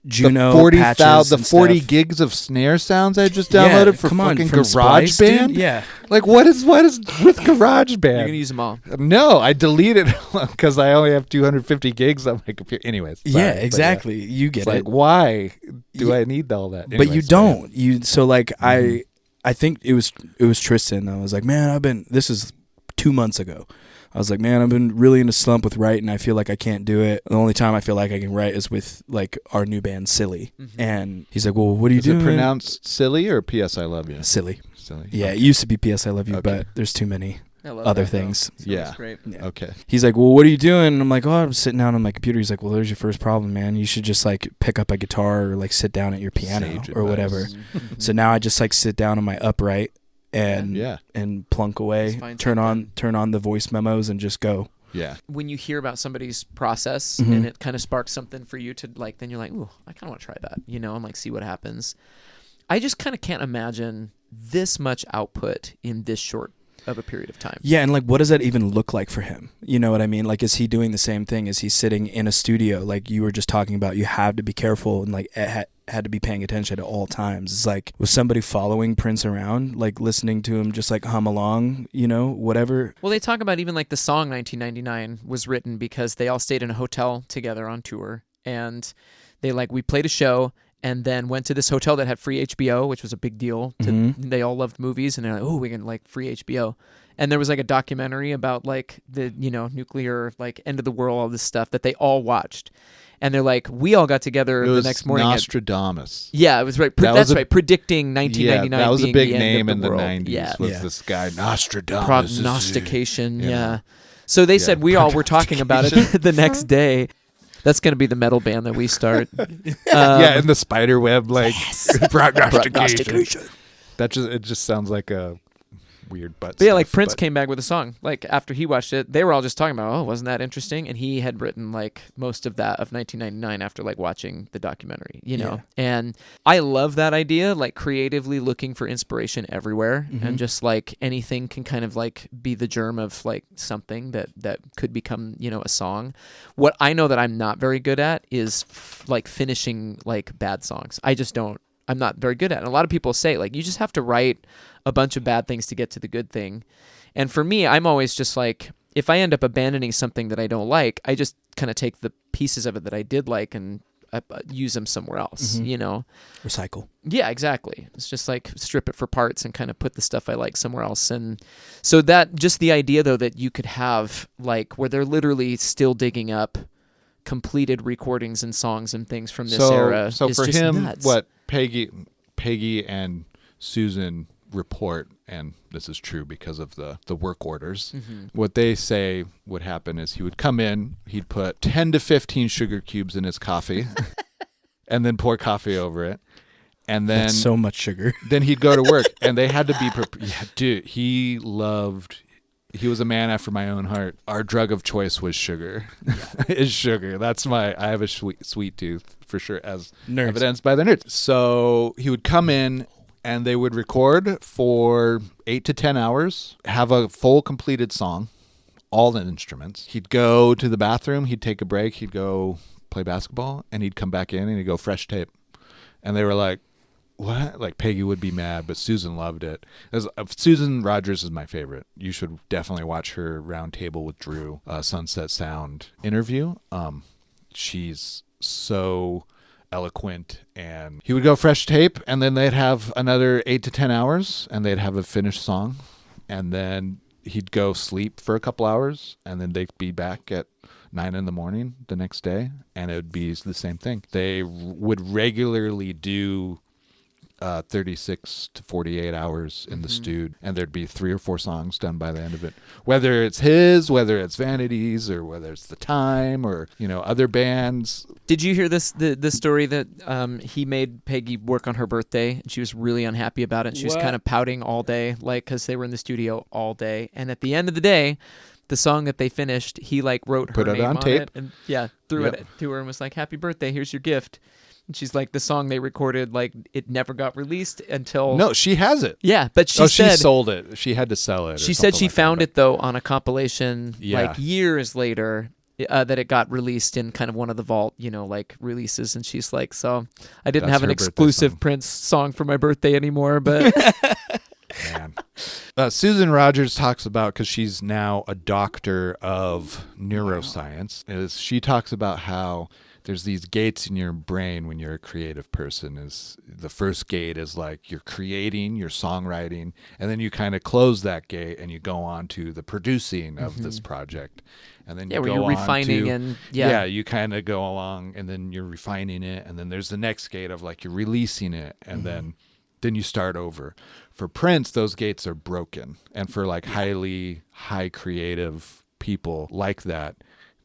Juno the 40 gigs of snare sounds I just downloaded for fucking GarageBand. Yeah, what is with GarageBand? You're gonna use them all. No, I deleted because I only have 250 gigs on my computer. Anyways, sorry, yeah, exactly. You get it. Why do I need all that? But you don't. I think it was Tristan. I was like, man, this is 2 months ago. I was like, man, I've been really in a slump with writing. I feel like I can't do it. The only time I feel like I can write is with our new band, Silly. And he's like, well, what are you doing? Is it pronounced Silly or P.S. I Love You? Silly. Silly. Yeah, it used to be P.S. I Love You, but there's too many other things. Yeah. Great. Yeah. Okay. He's like, well, what are you doing? And I'm like, oh, I'm sitting down on my computer. He's like, well, there's your first problem, man. You should just pick up a guitar or sit down at your piano or whatever. So now I just sit down on my upright and plunk away, turn on the voice memos and just go. Yeah. When you hear about somebody's process Mm-hmm. and it kind of sparks something for you to like, then you're like, ooh, I kind of want to try that, you know, and like see what happens. I just kind of can't imagine this much output in this short of a period of time. Yeah, and like, what does that even look like for him? You know what I mean? Like, is he doing the same thing? Is he sitting in a studio? Like you were just talking about, you have to be careful and like had to be paying attention at all times. It's like, was somebody following Prince around, like listening to him just like hum along, you know, whatever? Well, they talk about even like the song 1999 was written because they all stayed in a hotel together on tour, and we played a show and then went to this hotel that had free HBO, which was a big deal. They all loved movies, and they're like, oh, we can like free HBO. And there was like a documentary about like the, you know, nuclear, like end of the world, all this stuff that they all watched. And they're like, we all got together It the was next morning. Nostradamus. Yeah, it was right. That's right. Predicting 1999. Yeah, that was being a big the end name of in the the world. 90s. Yeah. Was this guy Nostradamus? Prognostication. you know. Yeah. So they said we all were talking about it the next day. That's going to be the metal band that we start. Yeah, and the spider web, like prognostication. It just sounds like a weird butt. But yeah, stuff, like Prince but- came back with a song. Like after he watched it, they were all just talking about, oh, wasn't that interesting? And he had written like most of that of 1999 after like watching the documentary, you know. Yeah. And I love that idea, like creatively looking for inspiration everywhere, and just like anything can kind of like be the germ of like something that could become, you know, a song. What I know that I'm not very good at is like finishing like bad songs. I'm not very good at it. And a lot of people say like you just have to write a bunch of bad things to get to the good thing. And for me, I'm always just like, if I end up abandoning something that I don't like, I just kind of take the pieces of it that I did like and use them somewhere else, you know? Recycle. Yeah, exactly. It's just like strip it for parts and kind of put the stuff I like somewhere else. And so that just the idea though, that you could have like where they're literally still digging up completed recordings and songs and things from this era. So is for just him, nuts. what Peggy and Susan report, and this is true because of the work orders, what they say would happen is he would come in, he'd put 10 to 15 sugar cubes in his coffee and then pour coffee over it. And then That's so much sugar. then he'd go to work, and they had to be prepared. Yeah, dude, he was a man after my own heart. Our drug of choice was sugar. Is sugar. I have a sweet tooth for sure, as Nerds. evidenced by the nerds. So he would come in and they would record for 8 to 10 hours, have a full completed song, all the instruments. He'd go to the bathroom, he'd take a break, he'd go play basketball, and he'd come back in and he'd go fresh tape. And they were like, what? Like Peggy would be mad, but Susan loved it. Susan Rogers is my favorite. You should definitely watch her Round Table with Drew, Sunset Sound interview. She's so eloquent, and he would go fresh tape, and then they'd have another 8 to 10 hours, and they'd have a finished song, and then he'd go sleep for a couple hours, and then they'd be back at 9 a.m. the next day, and it would be the same thing. They would regularly do 36 to 48 hours in the studio, and there'd be 3 or 4 songs done by the end of it, whether it's his, whether it's Vanities, or whether it's The Time, or, you know, other bands. Did you hear the story that he made Peggy work on her birthday, and she was really unhappy about it? She was kind of pouting all day, like, because they were in the studio all day, and at the end of the day, the song that they finished, he like wrote her name on tape. it, and threw it to her and was like, "Happy birthday, here's your gift." And she's like, the song they recorded, like, it never got released until... No, she has it. Yeah, but she she said... sold it. She had to sell it. She said she found it, though, on a compilation, like, years later, that it got released in kind of one of the vault, you know, like, releases. And she's like, so I didn't have an exclusive Prince song for my birthday anymore, but... Man. Susan Rogers talks about, because she's now a doctor of neuroscience, is she talks about how there's these gates in your brain when you're a creative person. Is the first gate is like you're creating, you're songwriting, and then you kind of close that gate and you go on to the producing of this project. And then you where go you're on refining to, and you kind of go along, and then you're refining it, and then there's the next gate of like you're releasing it, and then you start over. For Prince, those gates are broken, and for like high creative people like that,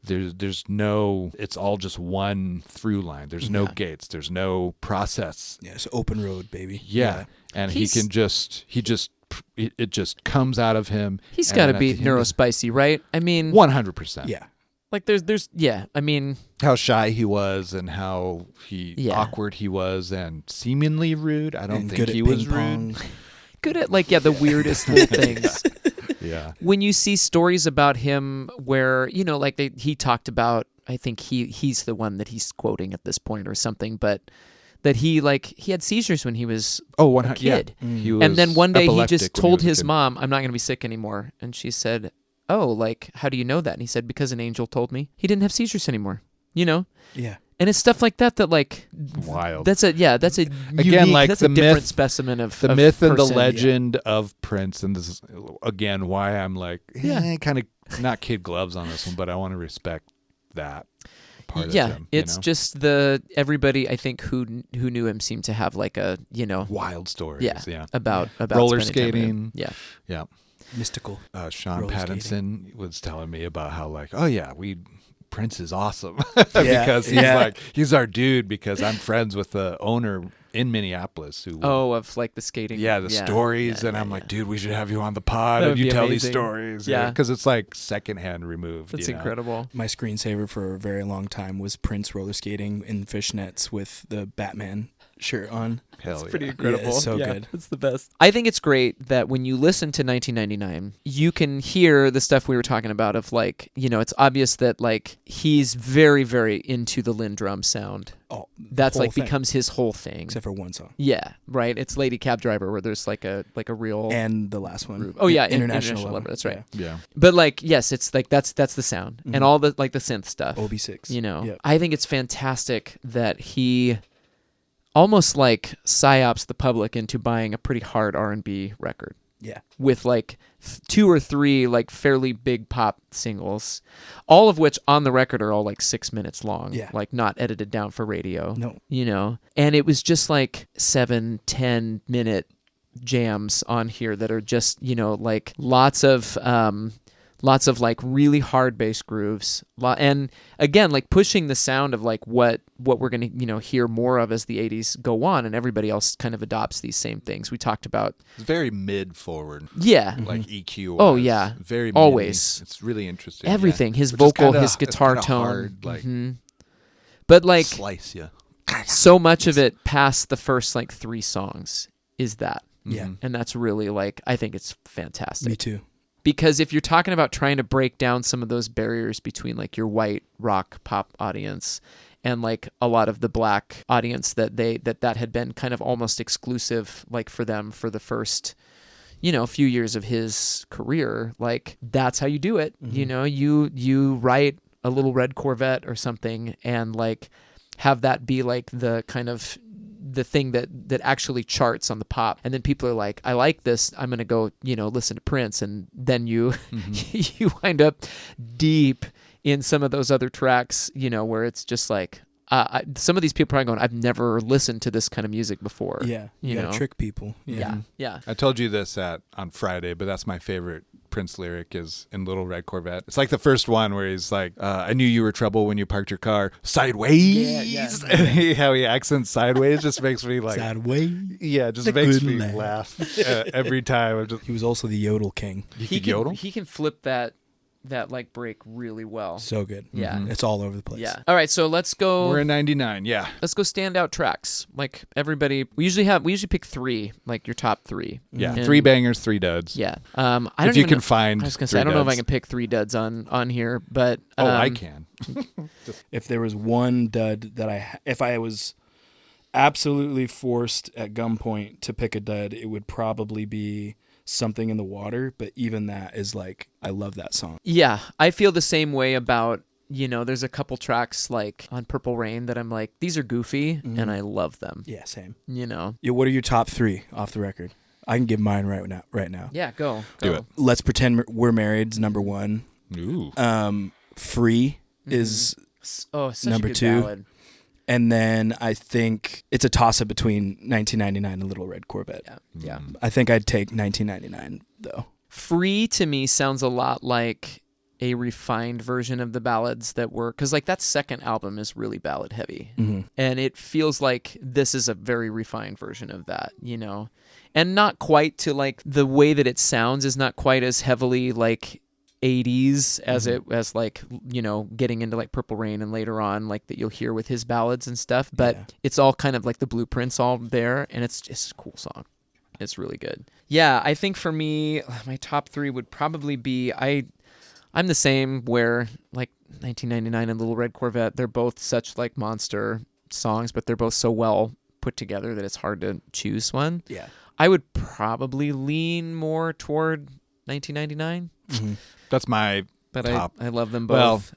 there's no, it's all just one through line. There's no gates. There's no process. Yeah, it's open road, baby. Yeah. And he just it just comes out of him. He's and got to then be at the end of- neurospicy, right? I mean, 100%. Yeah. like there's yeah. I mean, How shy he was and how Yeah. awkward he was and seemingly rude. I don't And think good at he was ping rude. pong. good at like the weirdest little things. Yeah. When you see stories about him where, like he talked about, I think he's the one that he's quoting at this point or something, but that he had seizures when he was Oh, a 100. Yeah. kid. He was And then one day he epileptic just when told was a his kid. mom, I'm not going to be sick anymore. And she said, oh, like, how do you know that? And he said, because an angel told me he didn't have seizures anymore, Yeah. And it's stuff like that like, Wild. that's a Again, unique, like that's the a different myth- specimen of the of myth and the person. legend of Prince, and this is again why I'm like, Yeah. kind of not kid gloves on this one, but I want to respect that part Yeah, of him. it's just everybody I think who knew him seemed to have like a wild stories. Yeah. Yeah. about Roller spending time with him. skating. Yeah, Mystical. Sean Roller Pattinson was telling me about how Prince is awesome Yeah, because he's yeah. he's our dude because I'm friends with the owner in Minneapolis who of like the skating. the stories yeah, and yeah, I'm yeah. like, dude, we should have you on the pod That and would you be tell amazing. these stories. Yeah. Because it's like secondhand removed. That's incredible. My screensaver for a very long time was Prince roller skating in fishnets with the Batman shirt on. Hell It's pretty yeah. incredible. Yeah, it's so good. It's the best. I think it's great that when you listen to 1999, you can hear the stuff we were talking about of it's obvious that he's very, very into the Lindrum sound. Oh, That's whole thing. becomes his whole thing. Except for one song. Yeah, right. It's Lady Cab Driver where there's like a real And the last one. Oh yeah, International Lover. Lover. That's right. Yeah. But yes, it's that's the sound Mhm. and all the the synth stuff. OB6. Yep. I think it's fantastic that he almost psyops the public into buying a pretty hard R&B record Yeah. with 2 or 3 fairly big pop singles, all of which on the record are all 6 minutes long, Yeah. not edited down for radio. No. And it was just 7-10 minute jams on here that are just lots of really hard bass grooves, and again pushing the sound of what we're gonna hear more of as the 80s go on, and everybody else kind of adopts these same things we talked about. It's very mid forward. Yeah, Like EQ. Oh, yeah. Very midi. Always. It's really interesting. everything, yeah. his Which is vocal, kinda- his it's guitar kinda tone. hard, Mhm. But slice you. so much of it past the first 3 songs is that, Yeah. Mhm. and that's really I think it's fantastic. Me too. Because if you're talking about trying to break down some of those barriers between your white rock pop audience and a lot of the black audience that had been kind of almost exclusive for them for the first few years of his career, that's how you do it. Mhm. You write a little red Corvette or something and have that be the kind of the thing that actually charts on the pop, and then people are like, I like this, I'm gonna go listen to Prince, and then you you wind up deep in some of those other tracks where it's just some of these people are going, I've never listened to this kind of music before. Yeah. you You know? gotta trick people. Yeah. I told you this on Friday, but that's my favorite Prince lyric is in Little Red Corvette. It's the first one where he's like, I knew you were trouble when you parked your car sideways. Yeah. And how he accents sideways just makes me Sideways. yeah, just The makes good me laugh. laugh every time. I'm just, He was also the yodel king. you He could yodel? he can flip that break really well. So good. Yeah. Mhm. It's all over the place. Yeah. All right, so let's go. We're in 99, yeah. Let's go standout tracks. Everybody, we usually pick 3, your top 3. Yeah, And- 3 bangers, 3 duds. Yeah. I don't If you even can know, find I was gonna say 3 I don't know if I duds. can pick 3 duds on here, but Oh, I can. If there was one dud that if I was absolutely forced at gunpoint to pick a dud, it would probably be Something in the Water. But even that is I love that song. Yeah, I feel the same way about there's a couple tracks on Purple Rain that I'm these are goofy and I love them. Yeah, same. Yeah, What are your top 3 off the record? I can give mine right now. Yeah, go. Do it. Let's Pretend We're Married's number 1. Ooh. Free is, Such number a good 2. ballad. and then I think it's a toss-up between 1999 and Little Red Corvette. Yeah. I think I'd take 1999 though. Free to me sounds a lot like a refined version of the ballads that were, because like that second album is really ballad heavy, and it feels like this is a very refined version of that, you know, and not quite to like the way that it sounds is not quite as heavily like 80s as it as like, you know, getting into like Purple Rain and later on like that you'll hear with his ballads and stuff, but it's all kind of like the blueprints all there, and it's just a cool song. It's really good. Yeah, I think for me, my top 3 would probably be I'm the same where like 1999 and Little Red Corvette, they're both such like monster songs, but they're both so well put together that it's hard to choose one. Yeah. I would probably lean more toward 1999. That's my but top. I love them both.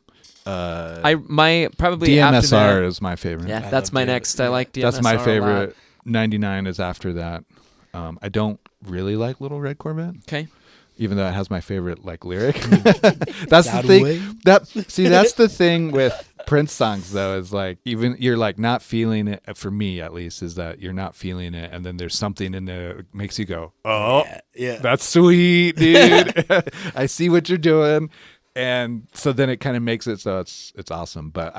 Well, my probably after DMSR that, is my favorite. yeah, that's my next. I like DMSR. That's my a lot. favorite. 99 is after that. I don't really like Little Red Corvette. Okay. Even though it has my favorite like lyric. That's the thing. That's the thing with Prince songs though, is like even you're like not feeling it, for me at least, is that you're not feeling it, and then there's something in there that makes you go, oh yeah. that's sweet, dude. I see what you're doing. And so then it kind of makes it so it's awesome. But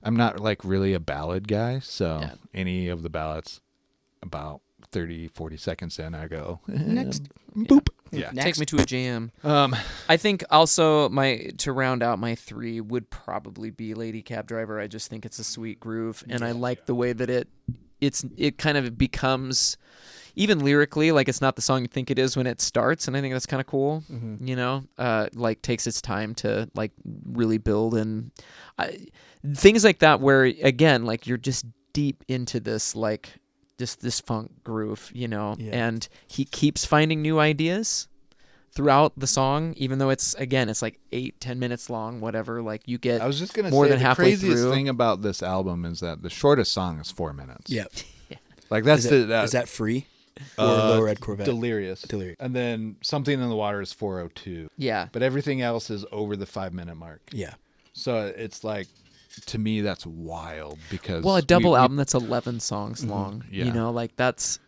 I'm not like really a ballad guy, so any of the ballads about 30, 40 seconds in, I go, Next. boop. Yeah. Take me to a jam. I think also to round out my 3 would probably be Lady Cab Driver. I just think it's a sweet groove, and I like the way that it kind of becomes, even lyrically, like it's not the song you think it is when it starts, and I think that's kind of cool. You know, like takes its time to like really build, and things like that where again like you're just deep into this like just this funk groove, you know, and he keeps finding new ideas throughout the song, even though it's like 8-10 minutes long, whatever, like you get I was just gonna more say than the halfway craziest through. thing about this album is that the shortest song is 4 minutes. Yeah. Like that's Is that free? Or Little Red Corvette? Delirious. And then Something in the Water is 4:02. Yeah. But everything else is over the 5-minute mark. Yeah. So it's like, to me, that's wild because Well, a double album that's 11 songs long, Yeah. you know, like that's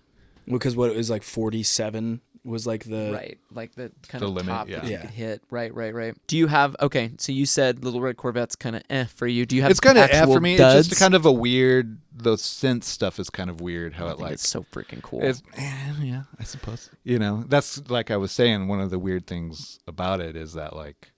Because what it was like 47 was like the right, like the kind The of limit, top that you yeah. could hit. Right. Do you have so you said Little Red Corvette's kind of for you. Do you have it's kind of actual for me. duds? It's just kind of a weird. The synth stuff is kind of weird. How I it think like it's so freaking cool. Yeah, I suppose. You know, that's like I was saying. One of the weird things about it is that like,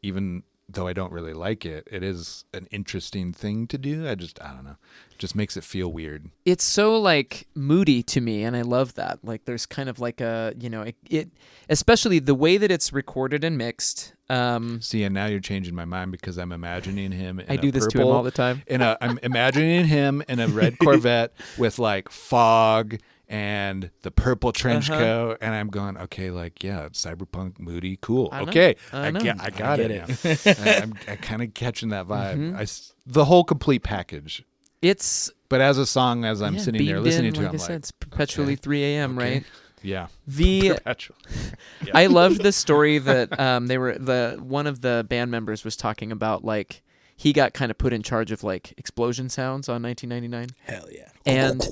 even though I don't really like it, it is an interesting thing to do. I don't know. It just makes it feel weird. It's so like moody to me, and I love that. Like there's kind of like a, you know, it especially the way that it's recorded and mixed. See, and now you're changing my mind because I'm imagining him. I do this to him all the time. I'm imagining him in a red Corvette with like fog and the purple trench coat, and I'm going, okay, like, yeah, it's cyberpunk, moody, cool. I got it now. I'm kind of catching that vibe. The whole complete package. But as a song, as I'm sitting there listening to it, like I said, it's perpetually 3 a.m., right? Yeah. I loved the story that one of the band members was talking about, like, he got kind of put in charge of like explosion sounds on 1999. Hell yeah. And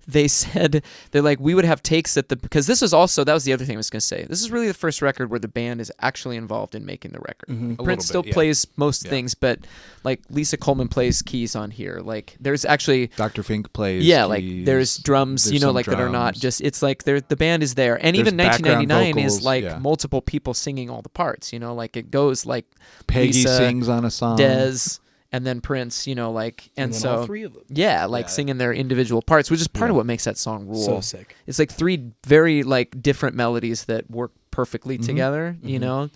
they said, they're like, we would have takes at because this was also, that was the other thing I was going to say. This is really the first record where the band is actually involved in making the record. Prince still plays most things, but like Lisa Coleman plays keys on here. Like there's actually Dr. Fink plays keys. like there's drums, there's you know, like drums. that are not just, it's like the band is there. And There's even 1999 background is like vocals, multiple people singing all the parts, you know, like it goes like Peggy Lisa, sings on a song. Dez, and then Prince, you know, like, and then so all 3 of them. singing their individual parts, which is part of what makes that song rule. So sick. It's like 3 very like different melodies that work perfectly together, you know,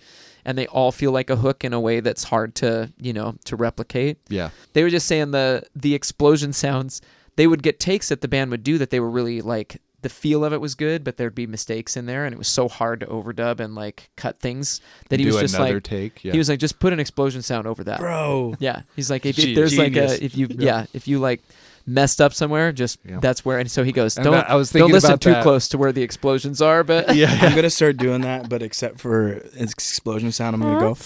and they all feel like a hook in a way that's hard to, you know, to replicate. Yeah. They were just saying the explosion sounds, they would get takes that the band would do that they were really like, the feel of it was good, but there'd be mistakes in there, and it was so hard to overdub and like cut things that he was just like, take. Yeah. he was like, just put an explosion sound over that, Bro. Yeah, he's like, if there's like if you like messed up somewhere, just that's where. And so he goes, don't listen too close to where the explosions are. But I'm gonna start doing that, but except for explosion sound, I'm gonna go.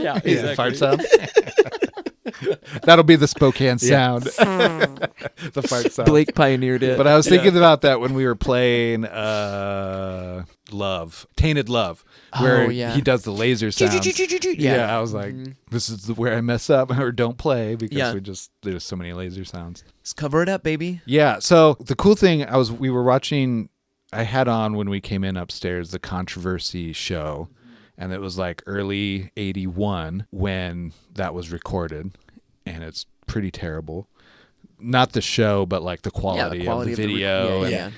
Yeah, exactly. Fart sound. That'll be the Spokane sound. The fart sound. Blake pioneered it. But I was thinking about that when we were playing Tainted Love, where he does the laser sound. Yeah, I was like, this is where I mess up or don't play because there's so many laser sounds. Let's cover it up, baby. Yeah. So the cool thing we were watching. I had on when we came in upstairs the Controversy show, and it was like early '81 when that was recorded, and it's pretty terrible. Not the show, but like the quality of the video.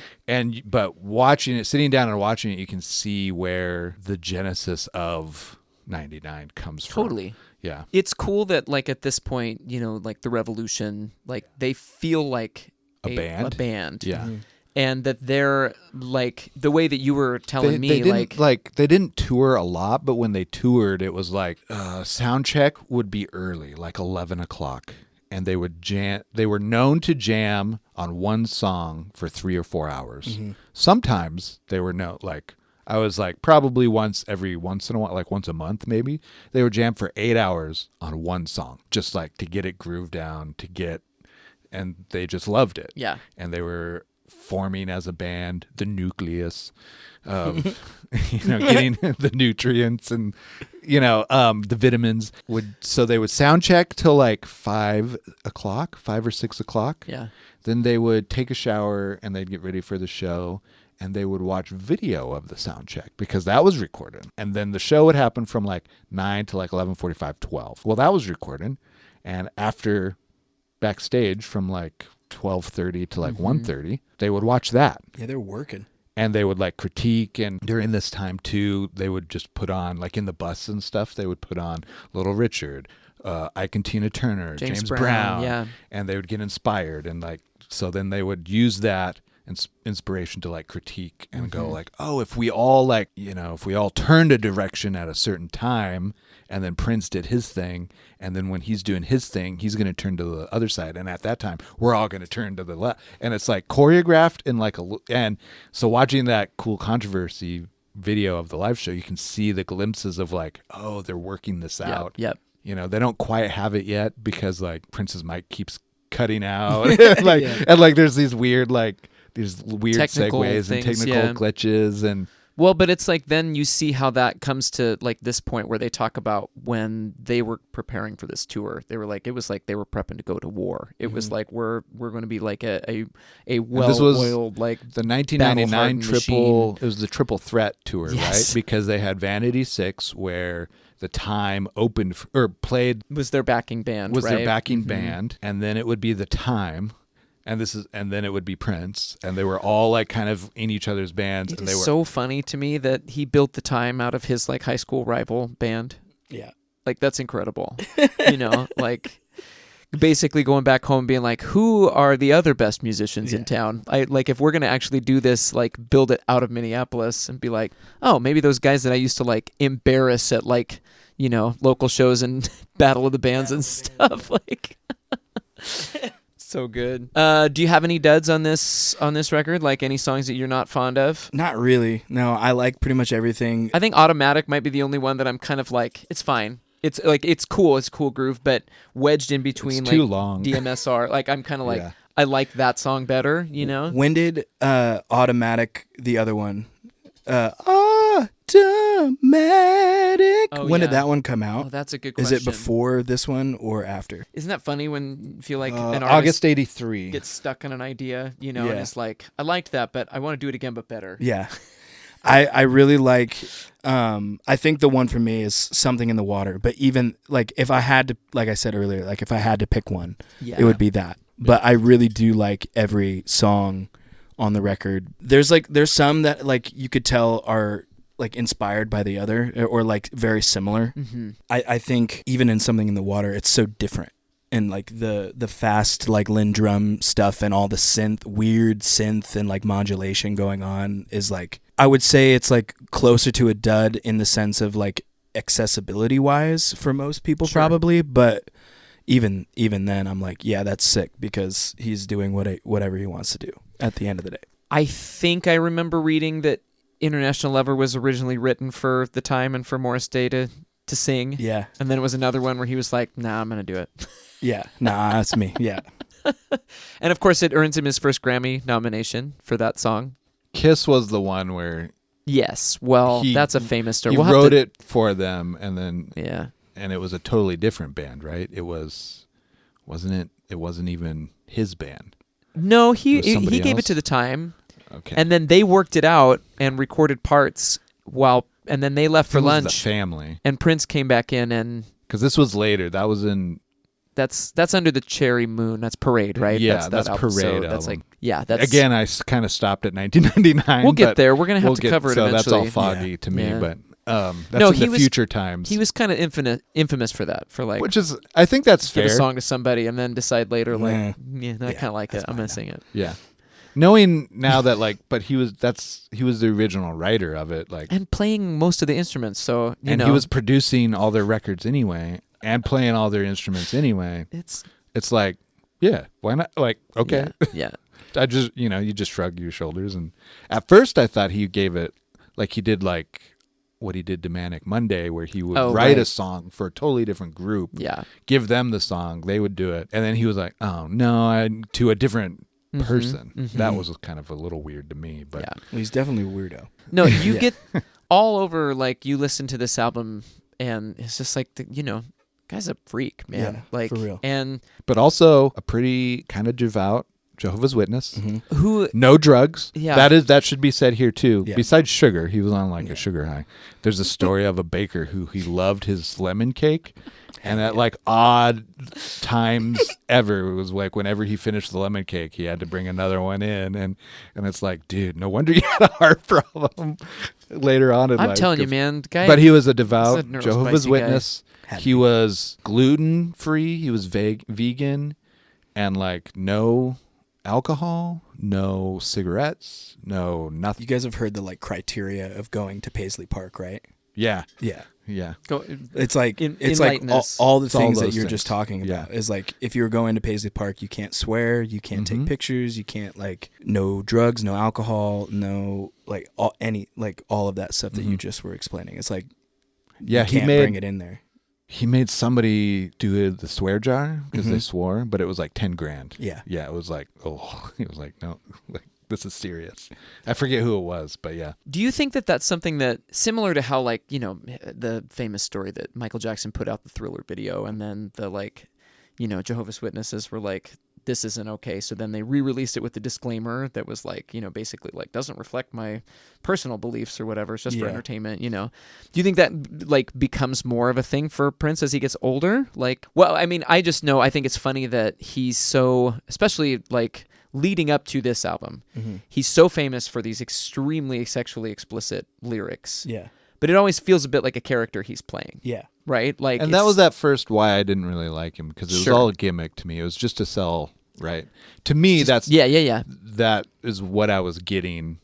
But watching it, sitting down and watching it, you can see where the genesis of 99 comes from. Totally. Yeah. It's cool that like at this point, like the Revolution, like they feel like a band. Yeah. Mm-hmm. And that they're like the way that you were telling me, they didn't tour a lot, but when they toured, it was like sound check would be early, like 11 o'clock, and they would jam. They were known to jam on one song for 3 or 4 hours. Mm-hmm. Sometimes they were I was like probably once in a while, like once a month maybe. They would jam for 8 hours on one song, just like to get it grooved down, and they just loved it. Yeah, and they were forming as a band, the nucleus of getting the nutrients and the vitamins so they would sound check till like 5 or 6 o'clock. Yeah. Then they would take a shower and they'd get ready for the show, and they would watch video of the sound check because that was recorded. And then the show would happen from like 9 to like 11:45, 12. Well, that was recorded, and after backstage from like 12:30 to like 1:30, they would watch that. Yeah, they're working. And they would like critique, and during this time too, they would just put on, like in the bus and stuff, they would put on Little Richard, Ike and Tina Turner, James Brown, and they would get inspired, and like so then they would use that inspiration to like critique and go like, oh, if we all turned a direction at a certain time, and then Prince did his thing, and then when he's doing his thing, he's going to turn to the other side, and at that time we're all going to turn to the left, and it's like choreographed and so watching that cool Controversy video of the live show, you can see the glimpses of like, oh, they're working this out. Yep. They don't quite have it yet because like Prince's mic keeps cutting out and like there's these weird technical segues things, and technical glitches and well, but it's like then you see how that comes to like this point where they talk about when they were preparing for this tour. They were like, it was like they were prepping to go to war. It was like we're going to be like a well-oiled like the 1999 triple. It was the Triple Threat tour, right? Because they had Vanity 6 where the Time opened or played was their backing band, their backing band, and then it would be the Time. And then it would be Prince, and they were all like kind of in each other's bands. It is so funny to me that he built the Time out of his like high school rival band. Yeah, like that's incredible. Like basically going back home and being like, who are the other best musicians in town? If we're gonna actually do this, like build it out of Minneapolis and be like, oh, maybe those guys that I used to like embarrass at like local shows and Battle of the Bands and stuff like. So good. Do you have any duds on this record? Like any songs that you're not fond of? Not really. No, I like pretty much everything. I think Automatic might be the only one that I'm kind of like, it's fine. It's like it's cool. It's a cool groove, but wedged in between it's too long. DMSR. Like I'm kind of like I like that song better. When did Automatic, the other one, Automatic? When did that one come out? Oh, that's a good question. Is it before this one or after? Isn't that funny when you feel like an artist August '83 gets stuck on an idea, and it's like, I liked that, but I want to do it again, but better. Yeah. I really like, I think the one for me is Something in the Water, but even like if I had to, like I said earlier, like if I had to pick one, it would be that. But I really do like every song on the record. There's some that like you could tell are like inspired by the other or like very similar. Mm-hmm. I think even in Something in the Water, it's so different. And like the fast like Lindrum stuff and all the weird synth and like modulation going on is like, I would say it's like closer to a dud in the sense of like accessibility wise for most people probably, but even then I'm like, yeah, that's sick because he's doing whatever he wants to do at the end of the day. I think I remember reading that International Lover was originally written for the Time and for Morris Day to sing. Yeah. And then it was another one where he was like, nah, I'm going to do it. Yeah. Nah, that's me. Yeah. And of course, it earns him his first Grammy nomination for that song. Kiss was the one where Yes. Well, He- that's a famous story. he We'll have wrote to- it for them, and then Yeah. and it was a totally different band, right? It wasn't it? It wasn't even his band. No, It he was somebody gave it else? to the Time, Okay. and then they worked it out and recorded parts and then they left for It was lunch. The Family, And Prince came back in, and because this was later. That was in that's Under the Cherry Moon. That's Parade, right? Yeah, that that's album. So Parade that's album. like, yeah, that's again. I kind of stopped at 1999. We'll get but there. We're gonna have we'll to get- cover it so eventually. that's all foggy to me, Yeah. but that's No, in he the was- future times. He was kind of infamous for that, for like which is, I think that's give fair. a song to somebody and then decide later, like, Nah. yeah, I kind of like it. that's I'm fine gonna now. sing it. Yeah, knowing now that but he was the original writer of it, like, And playing most of the instruments, so you know he was producing all their records anyway and playing all their instruments anyway. it's It's like, yeah, why not? Like, okay. yeah. I just, you just shrug your shoulders. And at first I thought he gave it, like he did like what he did to Manic Monday, where he would Oh, write a right. song for a totally different group, Yeah. give them the song, they would do it. And then he was like, oh, no, to a different person. That was kind of a little weird to me. But Yeah. Well, he's definitely a weirdo. No, you Yeah. get all over, like, you listen to this album and it's just like, guy's a freak, man. Yeah, like, for real. And but also a pretty kind of devout Jehovah's Witness. who, No drugs. Yeah. That should be said here too. Yeah. Besides sugar, he was on like a sugar high. There's a story of a baker who he loved his lemon cake, and at like odd times ever, it was like whenever he finished the lemon cake, he had to bring another one in, and it's like, dude, no wonder you had a heart problem later on in life. I'm telling you, 'cause- man, the guy. But he was a devout He's a neurospicy Jehovah's guy. Witness. Had to He be. was gluten free. He was vegan, and like no alcohol, no cigarettes, no You nothing. guys have heard the like criteria of going to Paisley Park, right? Yeah, Yeah. yeah. Go, It's like Enlighten all, us. all the It's all things that those you're things. just talking Yeah. about. Is like if you're going to Paisley Park, you can't swear, you can't Mhm. take pictures, you can't like no drugs, no alcohol, no like all of that stuff that you just were explaining. It's like Yeah, you he can't made bring it in there. he made somebody do the swear jar because they swore, but it was like 10 grand. Yeah. Yeah, it was like, oh, he was like, no, like this is serious. I forget who it was, but yeah. do you think that that's something that, similar to how, like, the famous story that Michael Jackson put out the Thriller video, and then the, like, Jehovah's Witnesses were like, this isn't okay. So then they re-released it with the disclaimer that was like, basically like, doesn't reflect my personal beliefs or whatever. It's just for Yeah. entertainment, Do you think that like becomes more of a thing for Prince as he gets older? Like, well, I mean, I just know, I think it's funny that he's so, especially like leading up to this album, he's so famous for these extremely sexually explicit lyrics. Yeah. But it always feels a bit like a character he's playing, Yeah. right? Like, And that was at first why I didn't really like him, because it was Sure. all a gimmick to me. It was just to sell, right? To me, that's yeah. that is what I was getting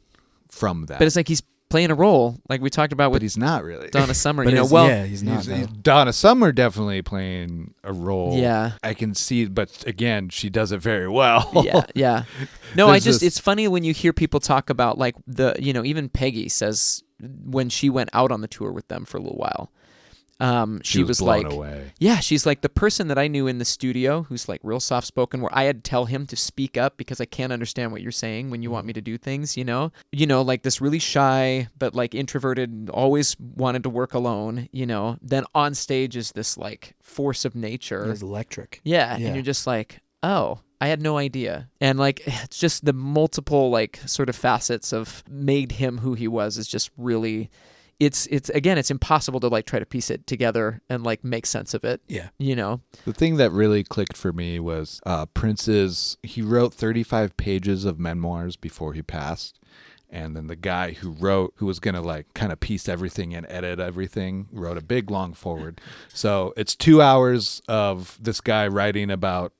from that. But it's like he's playing a role, like we talked about but with he's not really. Donna Summer. But Well, he's not. He's though. Donna Summer definitely playing a role. Yeah. I can see, but again, she does it very well. yeah. No, There's this- it's funny when you hear people talk about like even Peggy says when she went out on the tour with them for a little while, she was blown like, away. yeah, she's like the person that I knew in the studio who's like real soft spoken, where I had to tell him to speak up because I can't understand what you're saying when you want me to do things, like this really shy but like introverted, always wanted to work alone, then on stage is this like force of nature. It's electric. Yeah, Yeah. and you're just like, oh, I had no idea. And like, it's just the multiple like sort of facets of made him who he was is just really, it's again, it's impossible to like try to piece it together and like make sense of it. Yeah. The thing that really clicked for me was he wrote 35 pages of memoirs before he passed. And then the guy who was going to like kind of piece everything and edit everything, wrote a big long forward. So it's 2 hours of this guy writing about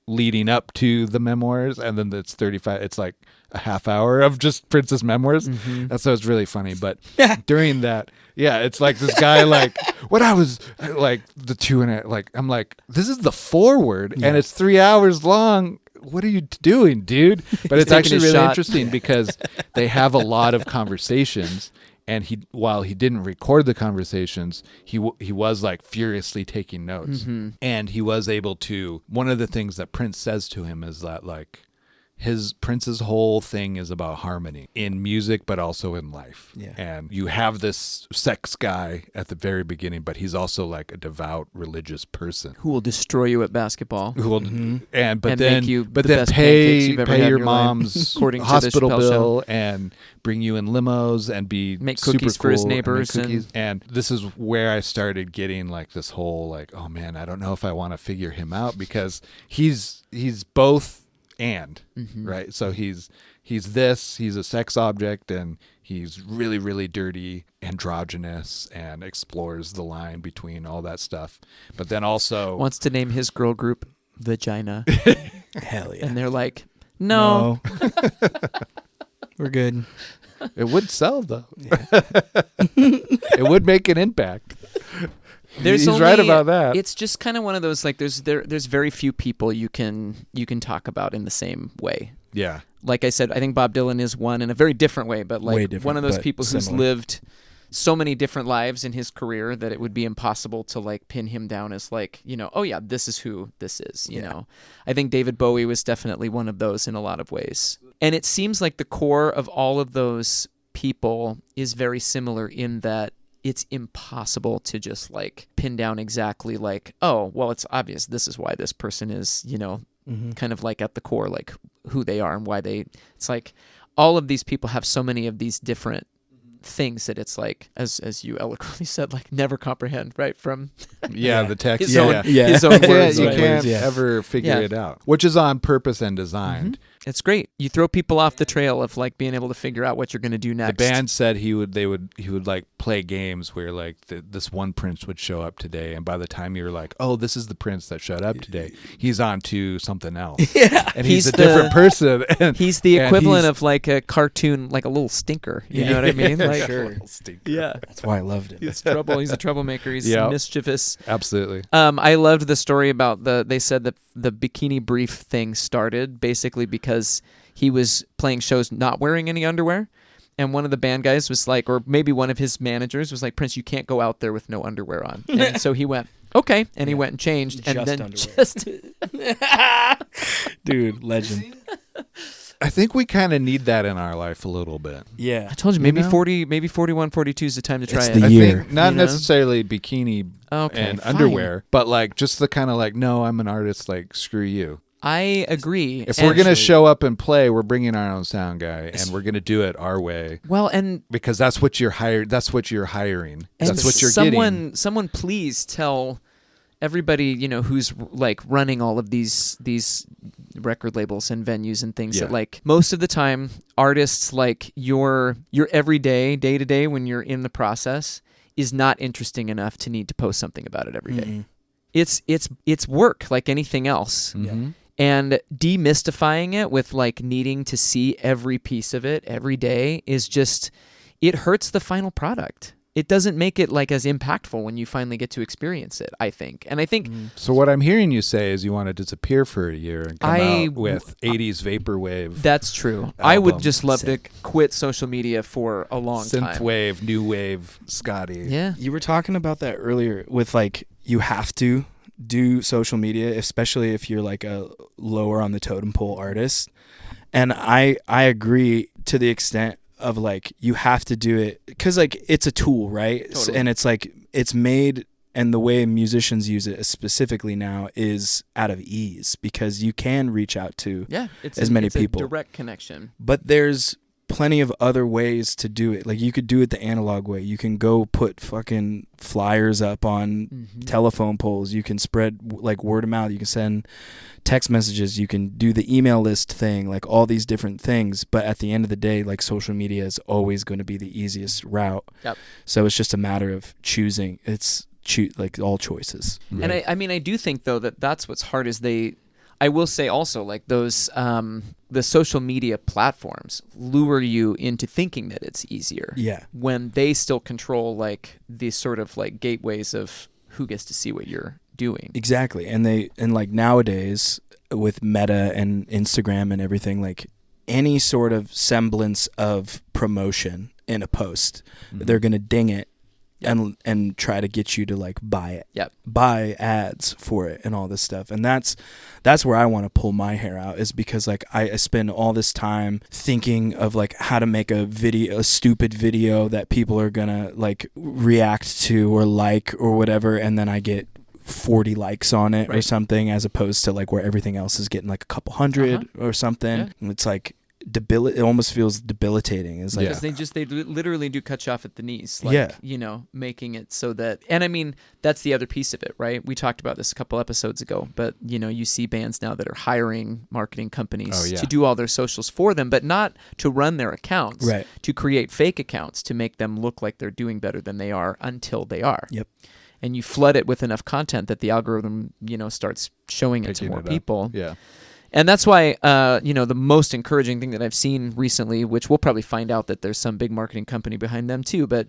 leading up to the memoirs, and then it's 35. It's like a half hour of just Prince's memoirs. That's so it's really funny. But during that, yeah, it's like this guy like what I was like the 2.5 like I'm like, this is the forward and it's 3 hours long. What are you doing, dude? But it's taking actually his really shot. interesting because they have a lot of conversations. And while he didn't record the conversations, he was like furiously taking notes. And he was able to, one of the things that Prince says to him is that like Prince's whole thing is about harmony in music, but also in life. Yeah. And you have this sex guy at the very beginning, but he's also like a devout religious person Who will destroy you at basketball. who will, and make you the then best pancakes you've ever had pay in your your life, mom's according to the hospital Chappelle bill and bring you in limos and be Make super cookies for his cool and make neighbors cookies. And this is where I started getting like this whole like, oh man, I don't know if I want to figure him out, because he's both and right. So he's a sex object, and he's really, really dirty, androgynous, and explores the line between all that stuff. But then also Wants to name his girl group Vagina. Hell yeah. And they're like, no. We're good. it would sell though. It would make an impact. He's right about that. It's just kind of one of those, like, there's very few people you can talk about in the same way. Yeah. Like I said, I think Bob Dylan is one in a very different way, but like one of those people who's similar. lived so many different lives in his career that it would be impossible to like pin him down as like, oh yeah, this is who this is, you know. I think David Bowie was definitely one of those in a lot of ways. And it seems like the core of all of those people is very similar in that it's impossible to just like pin down exactly like, oh, well, it's obvious this is why this person is, kind of like at the core, like who they are and why it's like all of these people have so many of these different things that it's like, as you eloquently said, like never comprehend, right? From the text. his own words. You right? can't ever figure it out, which is on purpose and designed. It's great. You throw people off the trail of like being able to figure out what you're going to do next. The band said he would like play games where like this one Prince would show up today, and by the time you're like, oh, this is the Prince that showed up today, he's on to something else. And he's a different person. He's the equivalent of like a cartoon, like a little stinker. You know what I mean? Like, Sure. Yeah. That's why I loved him. He's trouble. He's a troublemaker. He's mischievous. Absolutely. I loved the story about they said that the bikini brief thing started basically because he was playing shows not wearing any underwear. And one of the band guys was like, or maybe one of his managers was like, Prince, you can't go out there with no underwear on. And so he went, okay. And he went and changed. And then Dude, legend. I think we kind of need that in our life a little bit. Yeah. I told you, maybe 41, 42 is the time to try it. the I year. think not necessarily bikini fine. and underwear, but like just the kind of like, no, I'm an artist, like screw you. I agree. If we're gonna show up and play, we're bringing our own sound guy, and we're gonna do it our way. Well, and because that's what you're hired. That's what you're hiring. That's what you're getting. Someone, please tell everybody who's like running all of these record labels and venues and things that like most of the time artists like your everyday day to day when you're in the process is not interesting enough to need to post something about it every day. It's work like anything else. And demystifying it with like needing to see every piece of it every day is just, it hurts the final product. It doesn't make it like as impactful when you finally get to experience it, I think. And I think... So what I'm hearing you say is you want to disappear for a year and come out with 80s vaporwave. That's true. Album. I would just love to quit social media for a long time. Synthwave, new wave, Scotty. Yeah. You were talking about that earlier with like, you have to do social media, especially if you're like a lower on the totem pole artist. And I agree to the extent of like, you have to do it because like it's a tool, right? Totally. And it's like, it's made, and the way musicians use it specifically now is out of ease because you can reach out to as many people. It's a direct connection. But there's plenty of other ways to do it. Like you could do it the analog way. You can go put fucking flyers up on telephone poles. You can spread like word of mouth. You can send text messages. You can do the email list thing, like all these different things. But at the end of the day, like social media is always going to be the easiest route. Yep. So it's just a matter of choosing. It's like all choices. Right. And I mean, I do think though that that's what's hard is I will say also like those the social media platforms lure you into thinking that it's easier. Yeah. When they still control like these sort of like gateways of who gets to see what you're doing. Exactly. And like nowadays with Meta and Instagram and everything, like any sort of semblance of promotion in a post. They're going to ding it and try to get you to like buy it. Yep. Buy ads for it and all this stuff. And that's where I want to pull my hair out, is because like I spend all this time thinking of like how to make a stupid video that people are going to like react to or like or whatever, and then I get 40 likes on it or something, as opposed to like where everything else is getting like a couple hundred or something. Yeah. And it's like it almost feels debilitating. It's like, because they literally do cut you off at the knees, like, you know, making it so that, and I mean, that's the other piece of it, right? We talked about this a couple episodes ago, but you know, you see bands now that are hiring marketing companies to do all their socials for them, but not to run their accounts, to create fake accounts to make them look like they're doing better than they are until they are. Yep. And you flood it with enough content that the algorithm, you know, starts showing it to more people. Yeah. And that's why, you know, the most encouraging thing that I've seen recently, which we'll probably find out that there's some big marketing company behind them too, but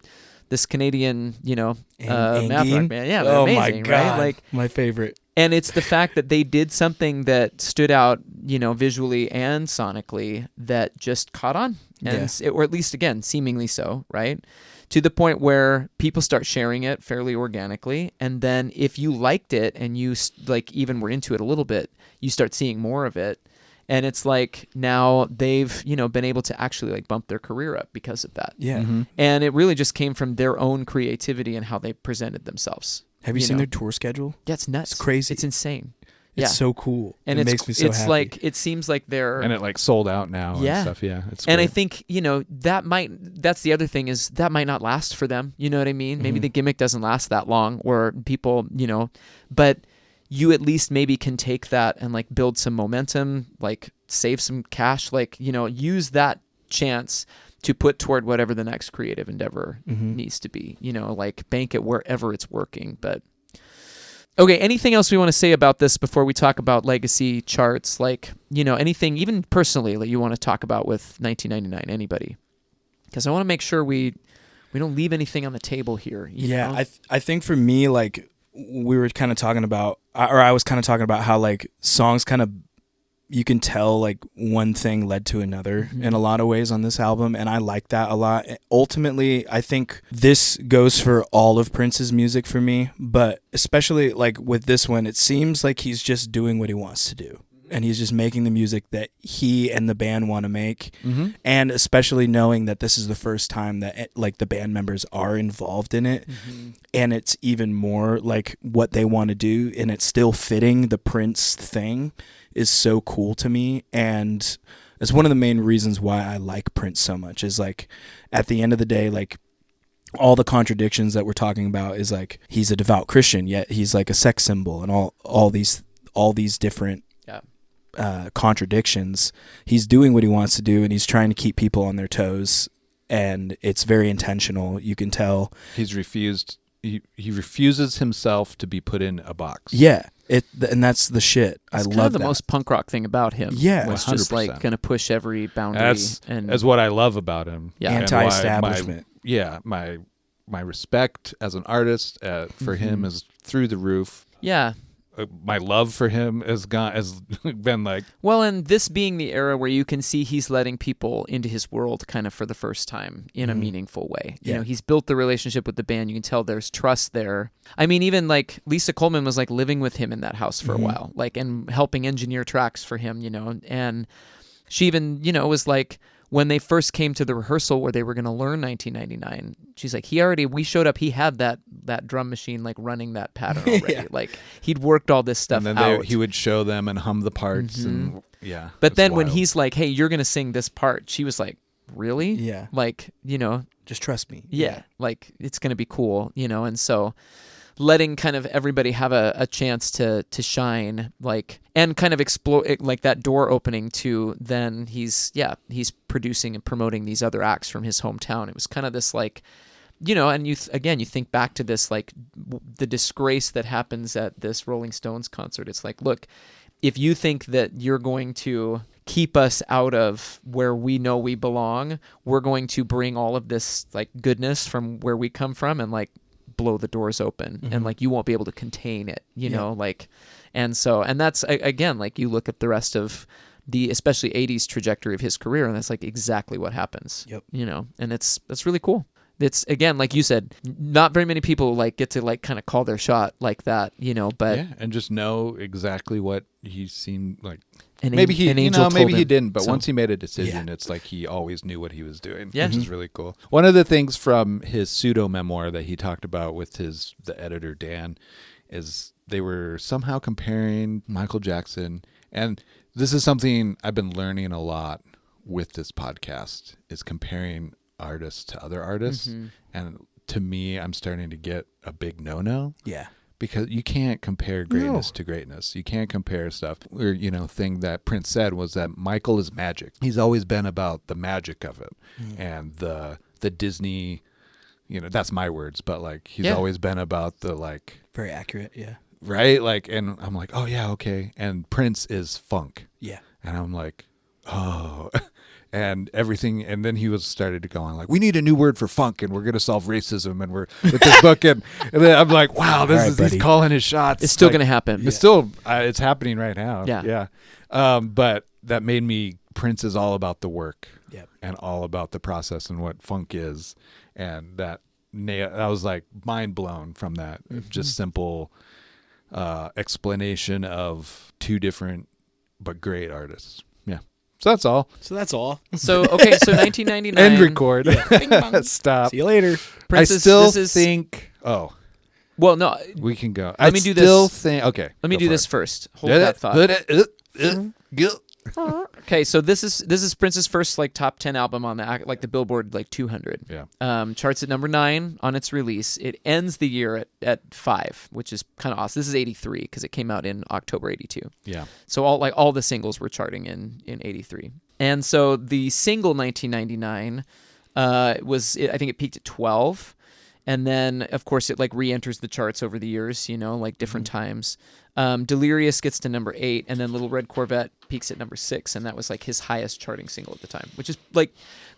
this Canadian, you know, math rock band, they're amazing, my God, right? Like my favorite. And it's the fact that they did something that stood out, you know, visually and sonically, that just caught on, and or at least again, seemingly so, right? To the point where people start sharing it fairly organically, and then if you liked it and you like even were into it a little bit, you start seeing more of it, and it's like now they've, you know, been able to actually like bump their career up because of that. Yeah. Mm-hmm. And it really just came from their own creativity and how they presented themselves. Have you seen their tour schedule? Yeah, it's nuts. It's crazy. It's insane. It's so cool. And it makes me so happy. It's like, it seems like they're... And it like sold out now and stuff. Yeah, it's great. And I think, you know, that's the other thing, is that might not last for them. You know what I mean? Mm-hmm. Maybe the gimmick doesn't last that long, or people, you know, but you at least maybe can take that and like build some momentum, like save some cash, like, you know, use that chance to put toward whatever the next creative endeavor needs to be, you know, like bank it wherever it's working. But okay, anything else we want to say about this before we talk about legacy charts? Like, you know, anything even personally that you want to talk about with 1999, anybody? Because I want to make sure we don't leave anything on the table here. You know? I think for me, like, we were kind of talking about, or I was kind of talking about how like songs kind of, you can tell like one thing led to another in a lot of ways on this album, and I like that a lot. Ultimately, I think this goes for all of Prince's music for me, but especially like with this one, it seems like he's just doing what he wants to do. And he's just making the music that he and the band want to make. And especially knowing that this is the first time that like the band members are involved in it. And it's even more like what they want to do, and it's still fitting the Prince thing, is so cool to me. And it's one of the main reasons why I like Prince so much, is like at the end of the day, like all the contradictions that we're talking about is like, he's a devout Christian, yet he's like a sex symbol, and all these different contradictions. He's doing what he wants to do, and he's trying to keep people on their toes, and it's very intentional. You can tell he refuses himself to be put in a box. And that's the shit. It's I love kind of the that. most punk rock thing about him. Was just like going to push every boundary. That's what I love about him. Anti-establishment. My respect as an artist for him is through the roof. Yeah. My love for him has been like... Well, and this being the era where you can see he's letting people into his world kind of for the first time in a meaningful way. You know, he's built the relationship with the band. You can tell there's trust there. I mean, even like Lisa Coleman was like living with him in that house for a while, like, and helping engineer tracks for him, you know, and she even, you know, was like, when they first came to the rehearsal where they were going to learn 1999, she's like, we showed up, he had that drum machine like running that pattern already. Like he'd worked all this stuff and then out. He would show them and hum the parts. And but then when he's like, hey, you're going to sing this part, she was like, really? Yeah. Like, you know. Just trust me. Yeah. Like it's going to be cool, you know. And so letting kind of everybody have a chance to shine, like, and kind of explore, like that door opening to then he's producing and promoting these other acts from his hometown. It was kind of this like, you know, and you think back to this, like the disgrace that happens at this Rolling Stones concert. It's like, look, if you think that you're going to keep us out of where we know we belong, we're going to bring all of this like goodness from where we come from and like blow the doors open, and like you won't be able to contain it, you know, like, and so, and that's again, like you look at the rest of the especially 80s trajectory of his career, and that's like exactly what happens. Yep. And that's really cool. It's, again, like you said, not very many people like get to like kind of call their shot like that, but and just know exactly what he seemed like. an Maybe he, angel told maybe he him. didn't, but So- once he made a decision, it's like he always knew what he was doing, Yeah. which is really cool. One of the things from his pseudo memoir that he talked about with the editor Dan is they were somehow comparing Michael Jackson, and this is something I've been learning a lot with this podcast, is comparing artists to other artists. And to me, I'm starting to get a big no-no. Yeah. Because you can't compare greatness to greatness. You can't compare stuff. Or, thing that Prince said was that Michael is magic. He's always been about the magic of it. And the Disney, that's my words, but like he's always been about the like. Very accurate. Yeah. Right? Like, and I'm like, oh yeah, okay. And Prince is funk. Yeah. And I'm like, oh. And everything, and then he started to go on like, we need a new word for funk, and we're gonna solve racism, and we're with this book, and then I'm like, wow, he's calling his shots. It's still like, gonna happen. It's still, it's happening right now. Yeah. But that made me. Prince is all about the work, Yep. and all about the process and what funk is, and that I was like mind blown from that just simple explanation of two different but great artists. So that's all. So, okay, so 1999. End record. Bing bong. Stop. See you later. Princess, I still this is, think. Oh, well, no. we can go. Let me do this. Okay. Let me go do for this it. first. Hold that thought. Go. Okay, so this is Prince's first like top 10 album on the Billboard 200. Yeah. Charts at number 9 on its release. It ends the year at 5, which is kind of awesome. This is 83 because it came out in October 82. Yeah. So all the singles were charting in 83. And so the single 1999 I think it peaked at 12. And then, of course, it re-enters the charts over the years, different times. Delirious gets to number 8, and then Little Red Corvette peaks at number 6, and that was his highest charting single at the time, which is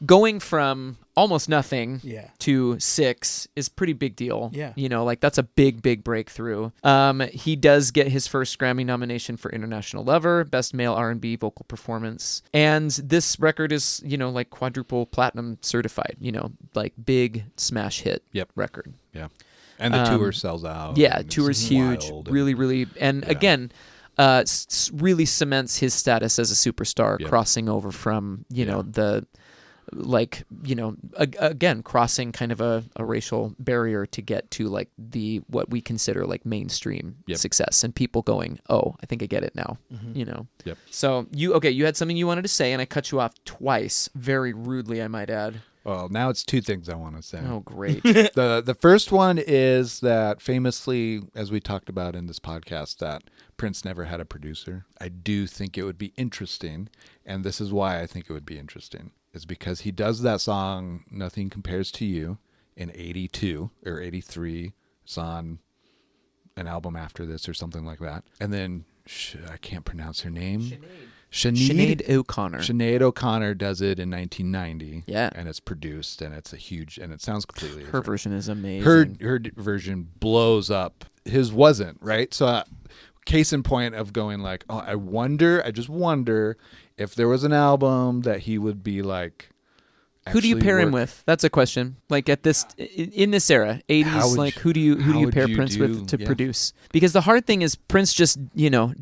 going from almost nothing to 6 is a pretty big deal. Yeah. That's a big breakthrough. He does get his first Grammy nomination for International Lover, Best Male R&B Vocal Performance, and this record is, quadruple platinum certified, big smash hit record. Yeah. And the tour sells out. Yeah, tour's huge. Really, and again, really cements his status as a superstar, crossing over from again, crossing kind of a racial barrier to get to the what we consider mainstream success, and people going, oh, I think I get it now. Yep. So you had something you wanted to say, and I cut you off twice, very rudely, I might add. Well, now it's two things I want to say. Oh, great. The first one is that famously, as we talked about in this podcast, that Prince never had a producer. I do think it would be interesting, and this is why I think it would be interesting, is because he does that song, Nothing Compares to You, in 82 or 83. It's on an album after this or something like that. And then, I can't pronounce her name. Sinead O'Connor. Sinead O'Connor does it in 1990. Yeah. And it's produced, and it's and it sounds completely Her different. version is amazing. Her version blows up. His wasn't, right? So case in point of going I just wonder if there was an album that he would be who do you pair him work- with? That's a question. At this in this era, 80s, who do you pair Prince with to produce? Because the hard thing is Prince just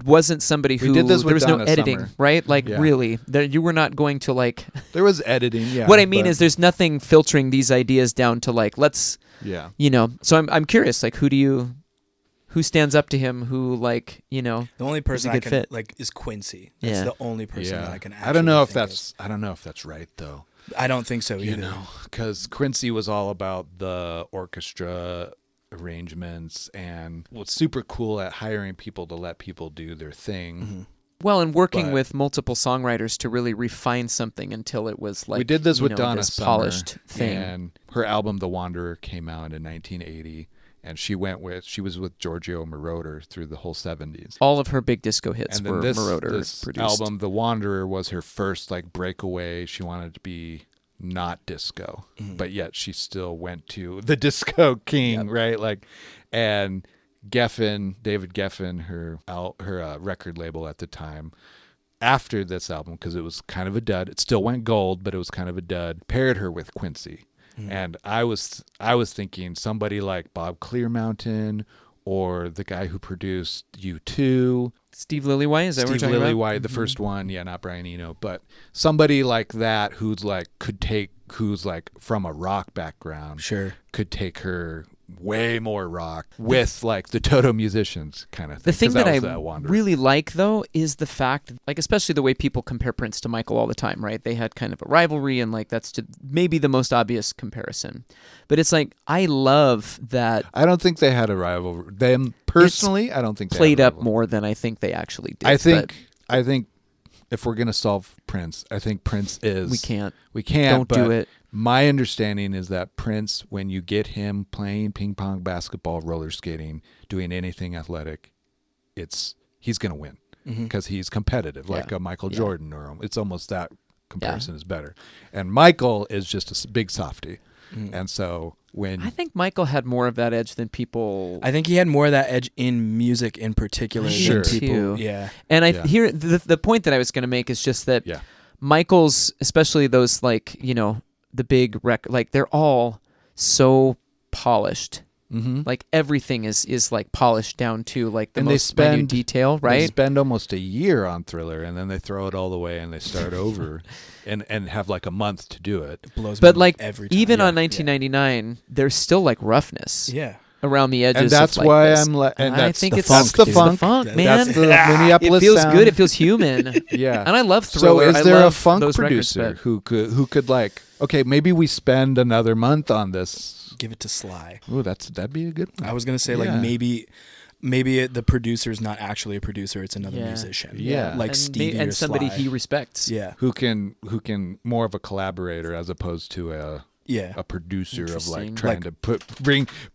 wasn't somebody who did this with there was no Donna editing, Summer. right? Yeah. Really, you were not going to There was editing, yeah. What I mean but- is there's nothing filtering these ideas down to let's yeah. So I'm curious, who stands up to him? Who The only person a I good can fit. is Quincy. That's Yeah. the only person that I can. I don't know if think that's. I don't know if that's right though. of. I don't think so either. Because Quincy was all about the orchestra arrangements and was super cool at hiring people to let people do their thing. Well, and working But- with multiple songwriters to really refine something until it was we did this with Donna this Summer, polished thing. and her album "The Wanderer" came out in 1980, and she was with Giorgio Moroder through the whole 70s. All of her big disco hits And were then this Moroder produced. album, "The Wanderer," was her first breakaway. She wanted to be not disco, but yet she still went to the disco king, right? And David Geffen, her record label at the time, after this album, because it was kind of a dud, it still went gold, but it was kind of a dud, paired her with Quincy. And I was thinking somebody like Bob Clearmountain or the guy who produced U2. Steve Lillywhite, is that what we're Steve talking about? Lillywhite, the first one, not Brian Eno, but somebody like that who's like from a rock background, Sure, could take her way more rock with like the Toto musicians kind of thing. The thing that I Wanderer. really like, though, is the fact, like, especially the way people compare Prince to Michael all the time, right? They had kind of a rivalry, and like that's maybe the most obvious comparison. But it's like, I love that. I don't think they had a rivalry. Them personally, I don't think they played had a up rivalry. more than I think they actually did. I think if we're gonna solve Prince, I think Prince is. We can't. Don't do it. My understanding is that Prince, when you get him playing ping pong, basketball, roller skating, doing anything athletic, he's gonna win because he's competitive, like a Michael Jordan, or it's almost that comparison is better. And Michael is just a big softie, and so when I think Michael had more of that edge than people. I think he had more of that edge in music in particular Sure. than people. Too. Yeah, And here the point that I was going to make is just that Michael's, especially those like the big record, like they're all so polished. Like everything is like polished down to like the most minute detail, right? They spend almost a year on Thriller, and then they throw it all away and they start over, and have like a month to do it. it blows But me like every time. even on 1999, there's still like roughness Yeah. around the edges. And that's of, like, why this. I'm and I that's think the it's funk. the funk, man. That's the Minneapolis It feels sound. good. It feels human. Yeah. And I love Thriller. So is I there a love funk those records, producer but- who could like, okay, maybe we spend another month on this? Give it to Sly. Ooh, that'd be a good one. I was gonna say like maybe the producer's not actually a producer; it's another musician. Yeah. like and Stevie and or somebody Sly. he respects. Yeah, who can more of a collaborator as opposed to a producer of like Interesting.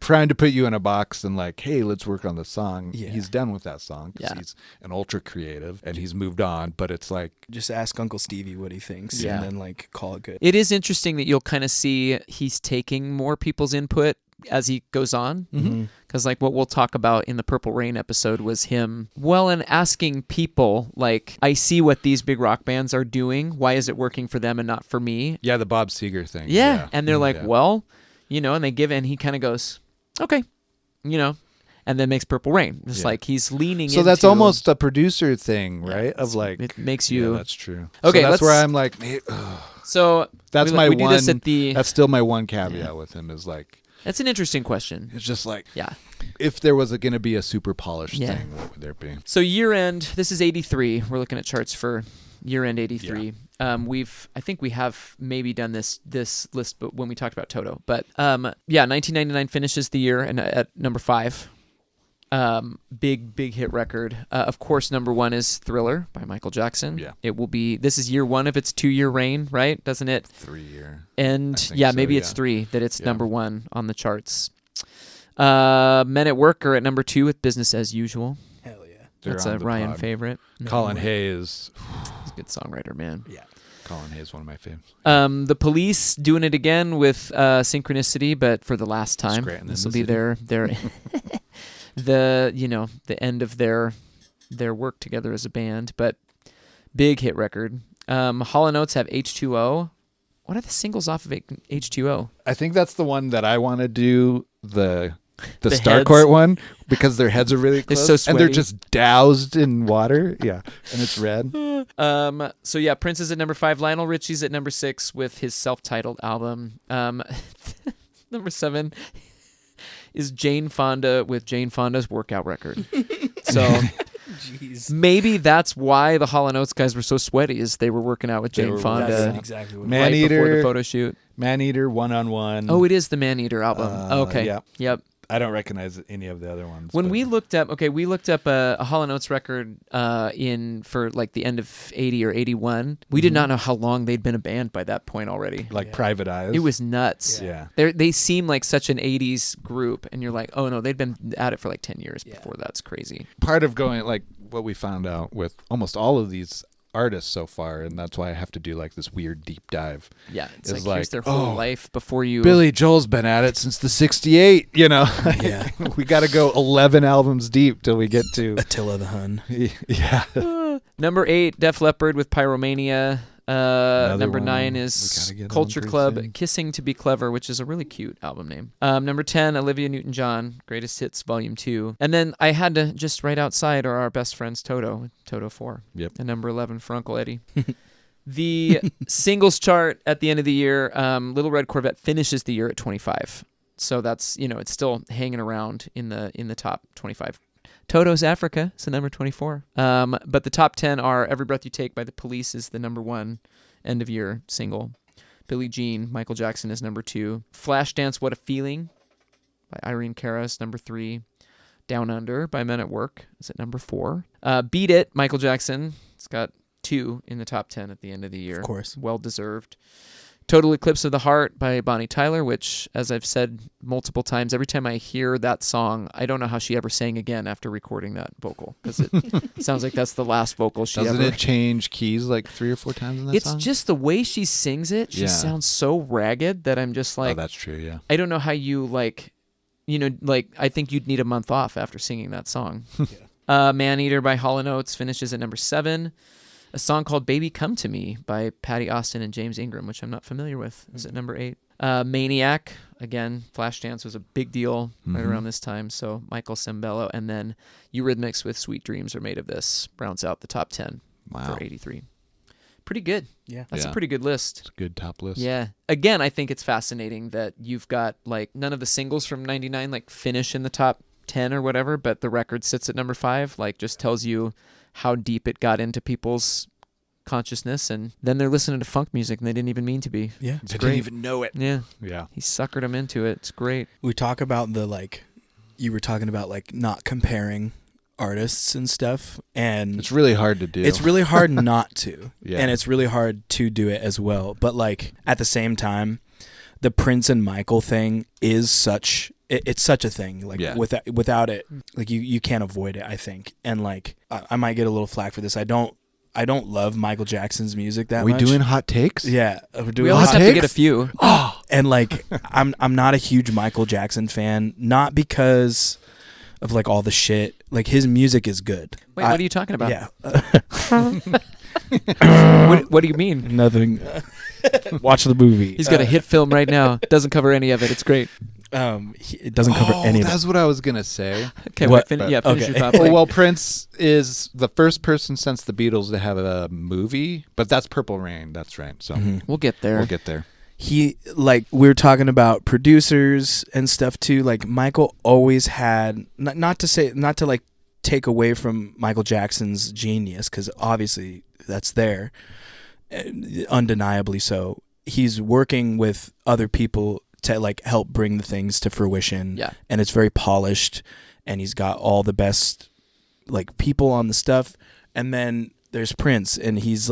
trying to put you in a box and like, hey, let's work on the song. Yeah. He's done with that song because he's an ultra creative and he's moved on. But it's like, just ask Uncle Stevie what he thinks, Yeah. and then like call it good. It is interesting that you'll kind of see he's taking more people's input as he goes on. Because like what we'll talk about in the Purple Rain episode was him, and asking people like, I see what these big rock bands are doing. Why is it working for them and not for me? yeah, the Bob Seger thing. Yeah. And they're like, Yeah. and they give it, and he kind of goes, okay, and then makes Purple Rain. It's like he's leaning So into. that's almost a producer thing, right? Of like, it makes you. yeah, that's true. Okay, so that's where let's- I'm like, So that's we, my we do one. this at the. That's still my one caveat with him is like, That's an interesting question. it's just like, Yeah. if there was going to be a super polished Yeah. thing, what would there be? So year end, this is 83. We're looking at charts for year end 83. I think we have maybe done this list, but when we talked about Toto. But 1999 finishes the year and at number 5. Big hit record. Of course, number 1 is Thriller by Michael Jackson. Yeah. It will be. This is year 1 of its 2-year reign, right? Doesn't it? 3 year. And I think so, maybe it's yeah. 3 that it's Yeah. number 1 on the charts. Men at Work are at number 2 with Business as Usual. Hell yeah. That's They're a on the Ryan pod. favorite. Colin Hayes. He's a good songwriter, man. Yeah. Colin Hayes, one of my favorites. The Police doing it again with Synchronicity, but for the last time. Scranton in This the will be city. their the end of their work together as a band, but big hit record. Hall & Oates have H2O. What are the singles off of H2O? I think that's the one that I want to do the The Starcourt heads. one because their heads are really They're close so and they're sweaty. just doused in water. Yeah, and it's red. So yeah, Prince is at number 5. Lionel Richie's at number 6 with his self-titled album. Number 7 is Jane Fonda with Jane Fonda's workout record. So Jeez. maybe that's why the Hall & Oates guys were so sweaty, is they were working out with They Jane were Fonda That's exactly what. Man right before Eater. the photo shoot. Maneater, One-on-One. Oh, it is the Maneater album. Okay. yeah. Yep. I don't recognize any of the other ones. When but- we looked up a Hall & Oates record for like the end of 80 or 81, we did not know how long they'd been a band by that point already. like Yeah. Private Eyes. It was nuts. Yeah. They seem like such an 80s group, and you're like, oh no, they'd been at it for like 10 years Yeah. before. That's crazy. Part of going like what we found out with almost all of these artists so far, and that's why I have to do like this weird deep dive. Yeah, it's It's like here's like, their whole oh, life before you. Billy Joel's been at it since the '68. Yeah. we got to go 11 albums deep till we get to Attila the Hun. yeah. Number 8, Def Leppard with Pyromania. Number one 9 we is gotta get on Culture pretty Club, soon. Kissing to Be Clever, which is a really cute album name. Number 10, Olivia Newton-John, Greatest Hits Volume 2. And then I had to just right outside are our best friends Toto 4. Yep. And number 11 for Uncle Eddie. The singles chart at the end of the year, Little Red Corvette finishes the year at 25. So that's, it's still hanging around in the top 25. Toto's Africa is the number 24. But the top 10 are Every Breath You Take by The Police is the number 1 end of year single. Billie Jean, Michael Jackson is number 2. Flashdance, What a Feeling by Irene Cara is number 3. Down Under by Men at Work is at number 4. Beat It, Michael Jackson. It's got 2 in the top 10 at the end of the year. Of course. Well deserved. Total Eclipse of the Heart by Bonnie Tyler, which, as I've said multiple times, every time I hear that song, I don't know how she ever sang again after recording that vocal, because it sounds like that's the last vocal she Doesn't ever... it change keys like 3 or 4 times in that It's song? just the way she sings it. She Yeah. sounds so ragged that I'm just Oh, like, that's true, yeah. I don't know how you I think you'd need a month off after singing that song. Maneater by Hall & Oates finishes at number 7. A song called Baby Come to Me by Patty Austin and James Ingram, which I'm not familiar with, is at number 8. Maniac, again, Flashdance was a big deal right around this time, so Michael Sembello. And then Eurythmics with Sweet Dreams Are Made of This rounds out the top 10 for 83. Pretty good. Yeah. That's a Yeah. pretty good list. It's a good top list. Yeah. Again, I think it's fascinating that you've got none of the singles from 99 finish in the top 10 or whatever, but the record sits at number 5, just tells you how deep it got into people's consciousness, and then they're listening to funk music and they didn't even mean to be. Yeah. It's They great. didn't even know it. Yeah. Yeah. He suckered them into it. It's great. We talk about you were talking about not comparing artists and stuff, and It's really hard to do. it's really hard not to. Yeah. And it's really hard to do it as well. But at the same time, the Prince and Michael thing is it's such a thing. Yeah. Without it, you can't avoid it, I think. And I might get a little flack for this. I don't love Michael Jackson's music that Are we much. doing hot takes? Yeah, we're doing We always hot have to takes. get a few. And I'm not a huge Michael Jackson fan, not because of all the shit. His music is good. Wait, what are you talking about? Yeah. What do you mean? Nothing. Watch the movie. He's got a hit film right now. Doesn't cover any of it. It's great. It doesn't cover any of it. That's what I was going to say. Okay, What? finish Okay. your thought. Oh, Blake. well, Prince is the first person since the Beatles to have a movie, but that's Purple Rain. That's right. So We'll get there. we'll get there. He we were talking about producers and stuff too. Michael always had not to take away from Michael Jackson's genius, because obviously that's there, undeniably so. He's working with other people to help bring the things to fruition. Yeah. And it's very polished, and he's got all the best people on the stuff. And then there's Prince, and he's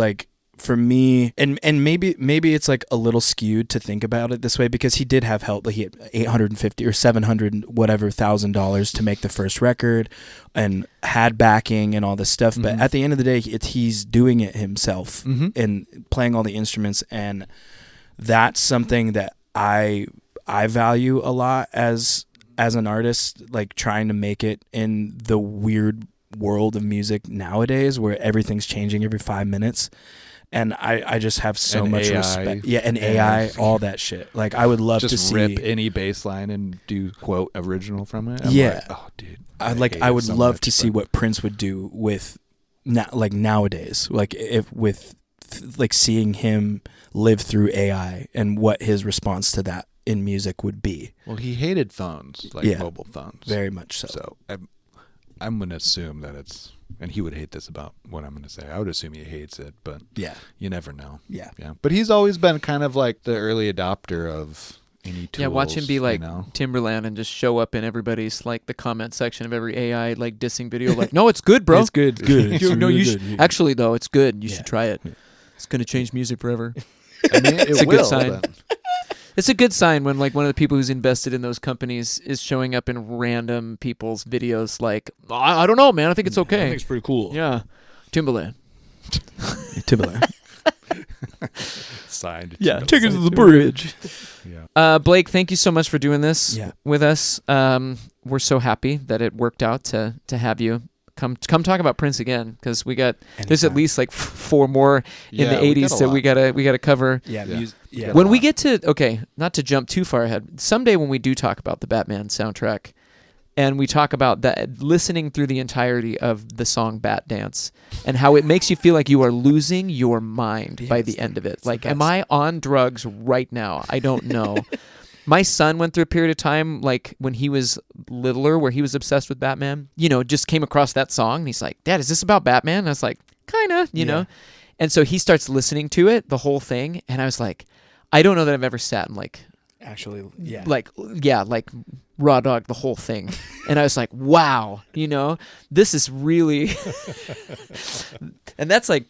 for me, and maybe it's a little skewed to think about it this way, because he did have help. He had $850 or $700 to make the first record, and had backing and all this stuff. But at the end of the day, he's doing it himself and playing all the instruments, and that's something that I value a lot as an artist, trying to make it in the weird world of music nowadays, where everything's changing every 5 minutes. And I just have so And much AI. respect. Yeah, and AI, all that shit. I would love to Just see. rip any bass line and do quote original from it. I'm Yeah. oh, dude. I hate I it would so love much, to see but- what Prince would do with nowadays. Seeing him live through AI, and what his response to that in music would be. Well, he hated phones, Yeah. mobile phones. Very much so. So I'm going to assume that it's, and he would hate this about what I'm going to say. I would assume he hates it, but Yeah. you never know. Yeah. Yeah. But he's always been kind of the early adopter of any tools. Yeah, watch him be like you know? Timberland and just show up in everybody's the comment section of every AI dissing video. No, it's good, bro. It's good. Good. It's No, really you good. should, actually though, it's good. You Yeah. should try it. It's gonna change music forever. I mean, It's a will, good sign. but- It's a good sign when one of the people who's invested in those companies is showing up in random people's videos. I don't know, man. I think it's I okay. think it's pretty cool. Yeah, Timberland. Timberland. Signed. Yeah. Timberland. Take it to the bridge. Yeah. Blake, thank you so much for doing this Yeah. with us. We're so happy that it worked out to have you. come talk about Prince again, because there's at least like 4 more in the we got 80s a that lot. we gotta cover. Yeah. When we get to not to jump too far ahead, someday when we do talk about the Batman soundtrack, and we talk about that, listening through the entirety of the song Bat Dance and how it makes you feel like you are losing your mind by the end of it. Like, am I on drugs right now? I don't know. My son went through a period of time, like when he was littler, where he was obsessed with Batman, just came across that song and he's like, Dad, is this about Batman? And I was like, kind of, know. And so he starts listening to it, the whole thing. And I was like, I don't know that I've ever sat and like raw dog the whole thing. And I was like, wow, this is really, and that's like,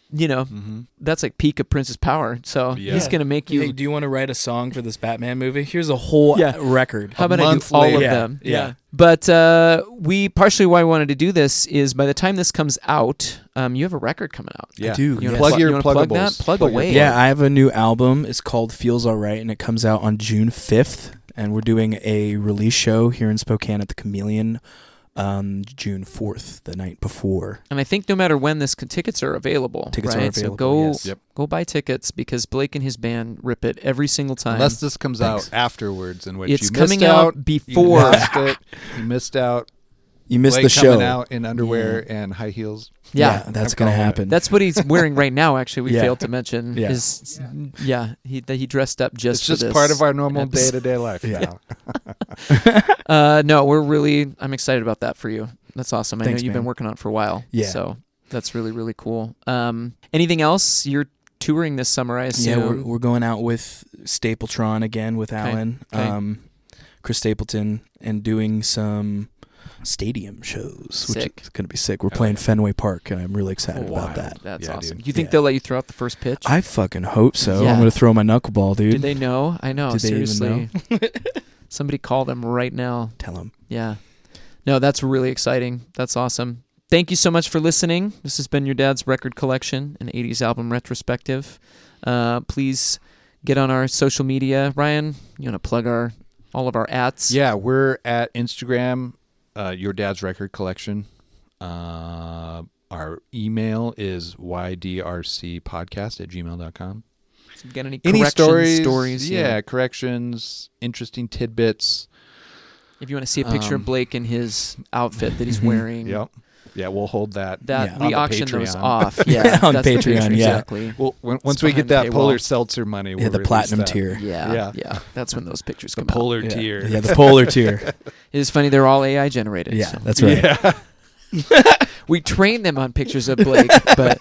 that's like peak of Prince's power. So he's going to make you. Hey, do you want to write a song for this Batman movie? Here's a whole record. How about I do all of them? Yeah. But partially why I wanted to do this is by the time this comes out, you have a record coming out. Yeah. I do. You Yes. Plug your wanna plug that? pluggables. Plug away. Yeah, I have a new album. It's called Feels Alright, and it comes out on June 5th. And we're doing a release show here in Spokane at the Chameleon June 4th, the night before. And I think no matter when tickets are available. Tickets right? are available, So go, yes. Yep. go buy tickets, because Blake and his band rip it every single time. Unless this comes Thanks. out afterwards, in which It's you coming missed out out before. You missed it. You missed out. You missed Blake the show. coming out in underwear and high heels. Yeah. that's I'm going to calling it. happen. That's what he's wearing right now, actually. We Yeah. failed to mention. Yeah. He dressed up just It's for just this part of our normal episode. day-to-day life. Yeah. No, I'm excited about that for you. That's awesome. I Thanks, know you've man. been working on it for a while. Yeah. So that's really, really cool. Anything else? You're touring this summer, I assume. Yeah, we're going out with Stapletron again with Alan, Okay. Chris Stapleton, and doing some stadium shows, which Sick. is going to be sick. We're playing Fenway Park, and I'm really excited about that. That's Yeah, awesome. dude. You think Yeah. they'll let you throw out the first pitch? I fucking hope so. Yeah. I'm going to throw my knuckleball, dude. Did they know? I know. Did they even Seriously. know? Somebody call them right now. Tell them. Yeah. No, that's really exciting. That's awesome. Thank you so much for listening. This has been your dad's record collection, an 80s album retrospective. Please get on our social media. Ryan, you want to plug all of our ats? Yeah, we're at Instagram, Your Dad's Record Collection. Our email is ydrcpodcast@gmail.com. So get any Any corrections, stories? Yeah, corrections, interesting tidbits. If you want to see a picture of Blake in his outfit that he's wearing. Yep. Yeah, we'll hold that. That Yeah. we on the auction those Patreon. off. Yeah, On that's the Patreon, picture, yeah. exactly. Well, once we get behind that paywall. Polar Seltzer money, we'll Yeah, the release platinum that. tier. Yeah, Yeah. That's when those pictures The come out. polar Yeah. tier. Yeah, the polar tier. It is funny; they're all AI generated. Yeah, so. that's right. Yeah. We train them on pictures of Blake, but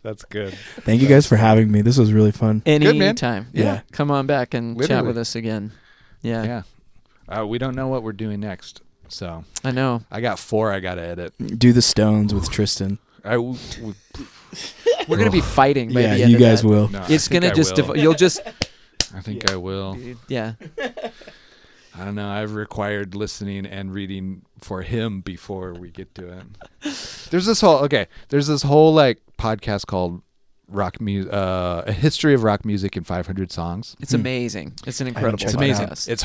That's good. Thank you guys for having me. This was really fun. man. anytime, Yeah. come on back and chat Literally. with us again. Yeah, Yeah. We don't know what we're doing next, so I know. I got 4 I got to edit. Do the Stones with Tristan. We're gonna be fighting by Yeah, the end you of guys that. will. No, I It's think gonna I just will. you'll just I think I will. yeah. I don't know. I've required listening and reading for him before we get to it. There's this whole like podcast called A History of Rock Music in 500 Songs. It's amazing. It's an incredible. check It's it amazing. podcast. It's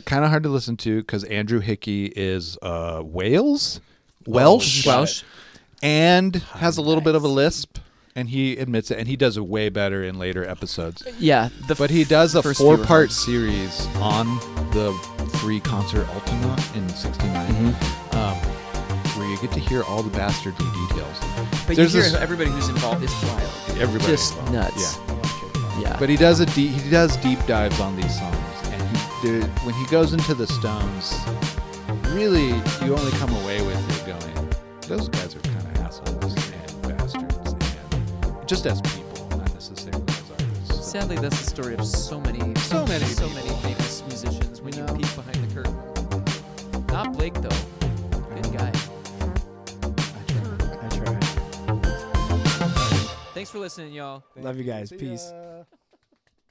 kind of hard to listen to because Andrew Hickey is Welsh, Welsh. and has a little bit of a lisp, and he admits it, and he does it way better in later episodes. Yeah, But he does a first few are 4-part series on the free concert Ultima in '69, where you get to hear all the bastardly details. But There's you hear this- everybody who's involved is wild. Everybody Just involved. nuts. Yeah. But he does deep dives on these songs, and when he goes into the Stones, really you only come away with it going, those guys are kind of assholes and bastards, and just as people, not necessarily as artists. Sadly, that's the story of so mmany famous musicians. When you peek behind the curtain, not Blake though. Good guy. I tried. Thanks for listening, y'all. Love you guys. Peace.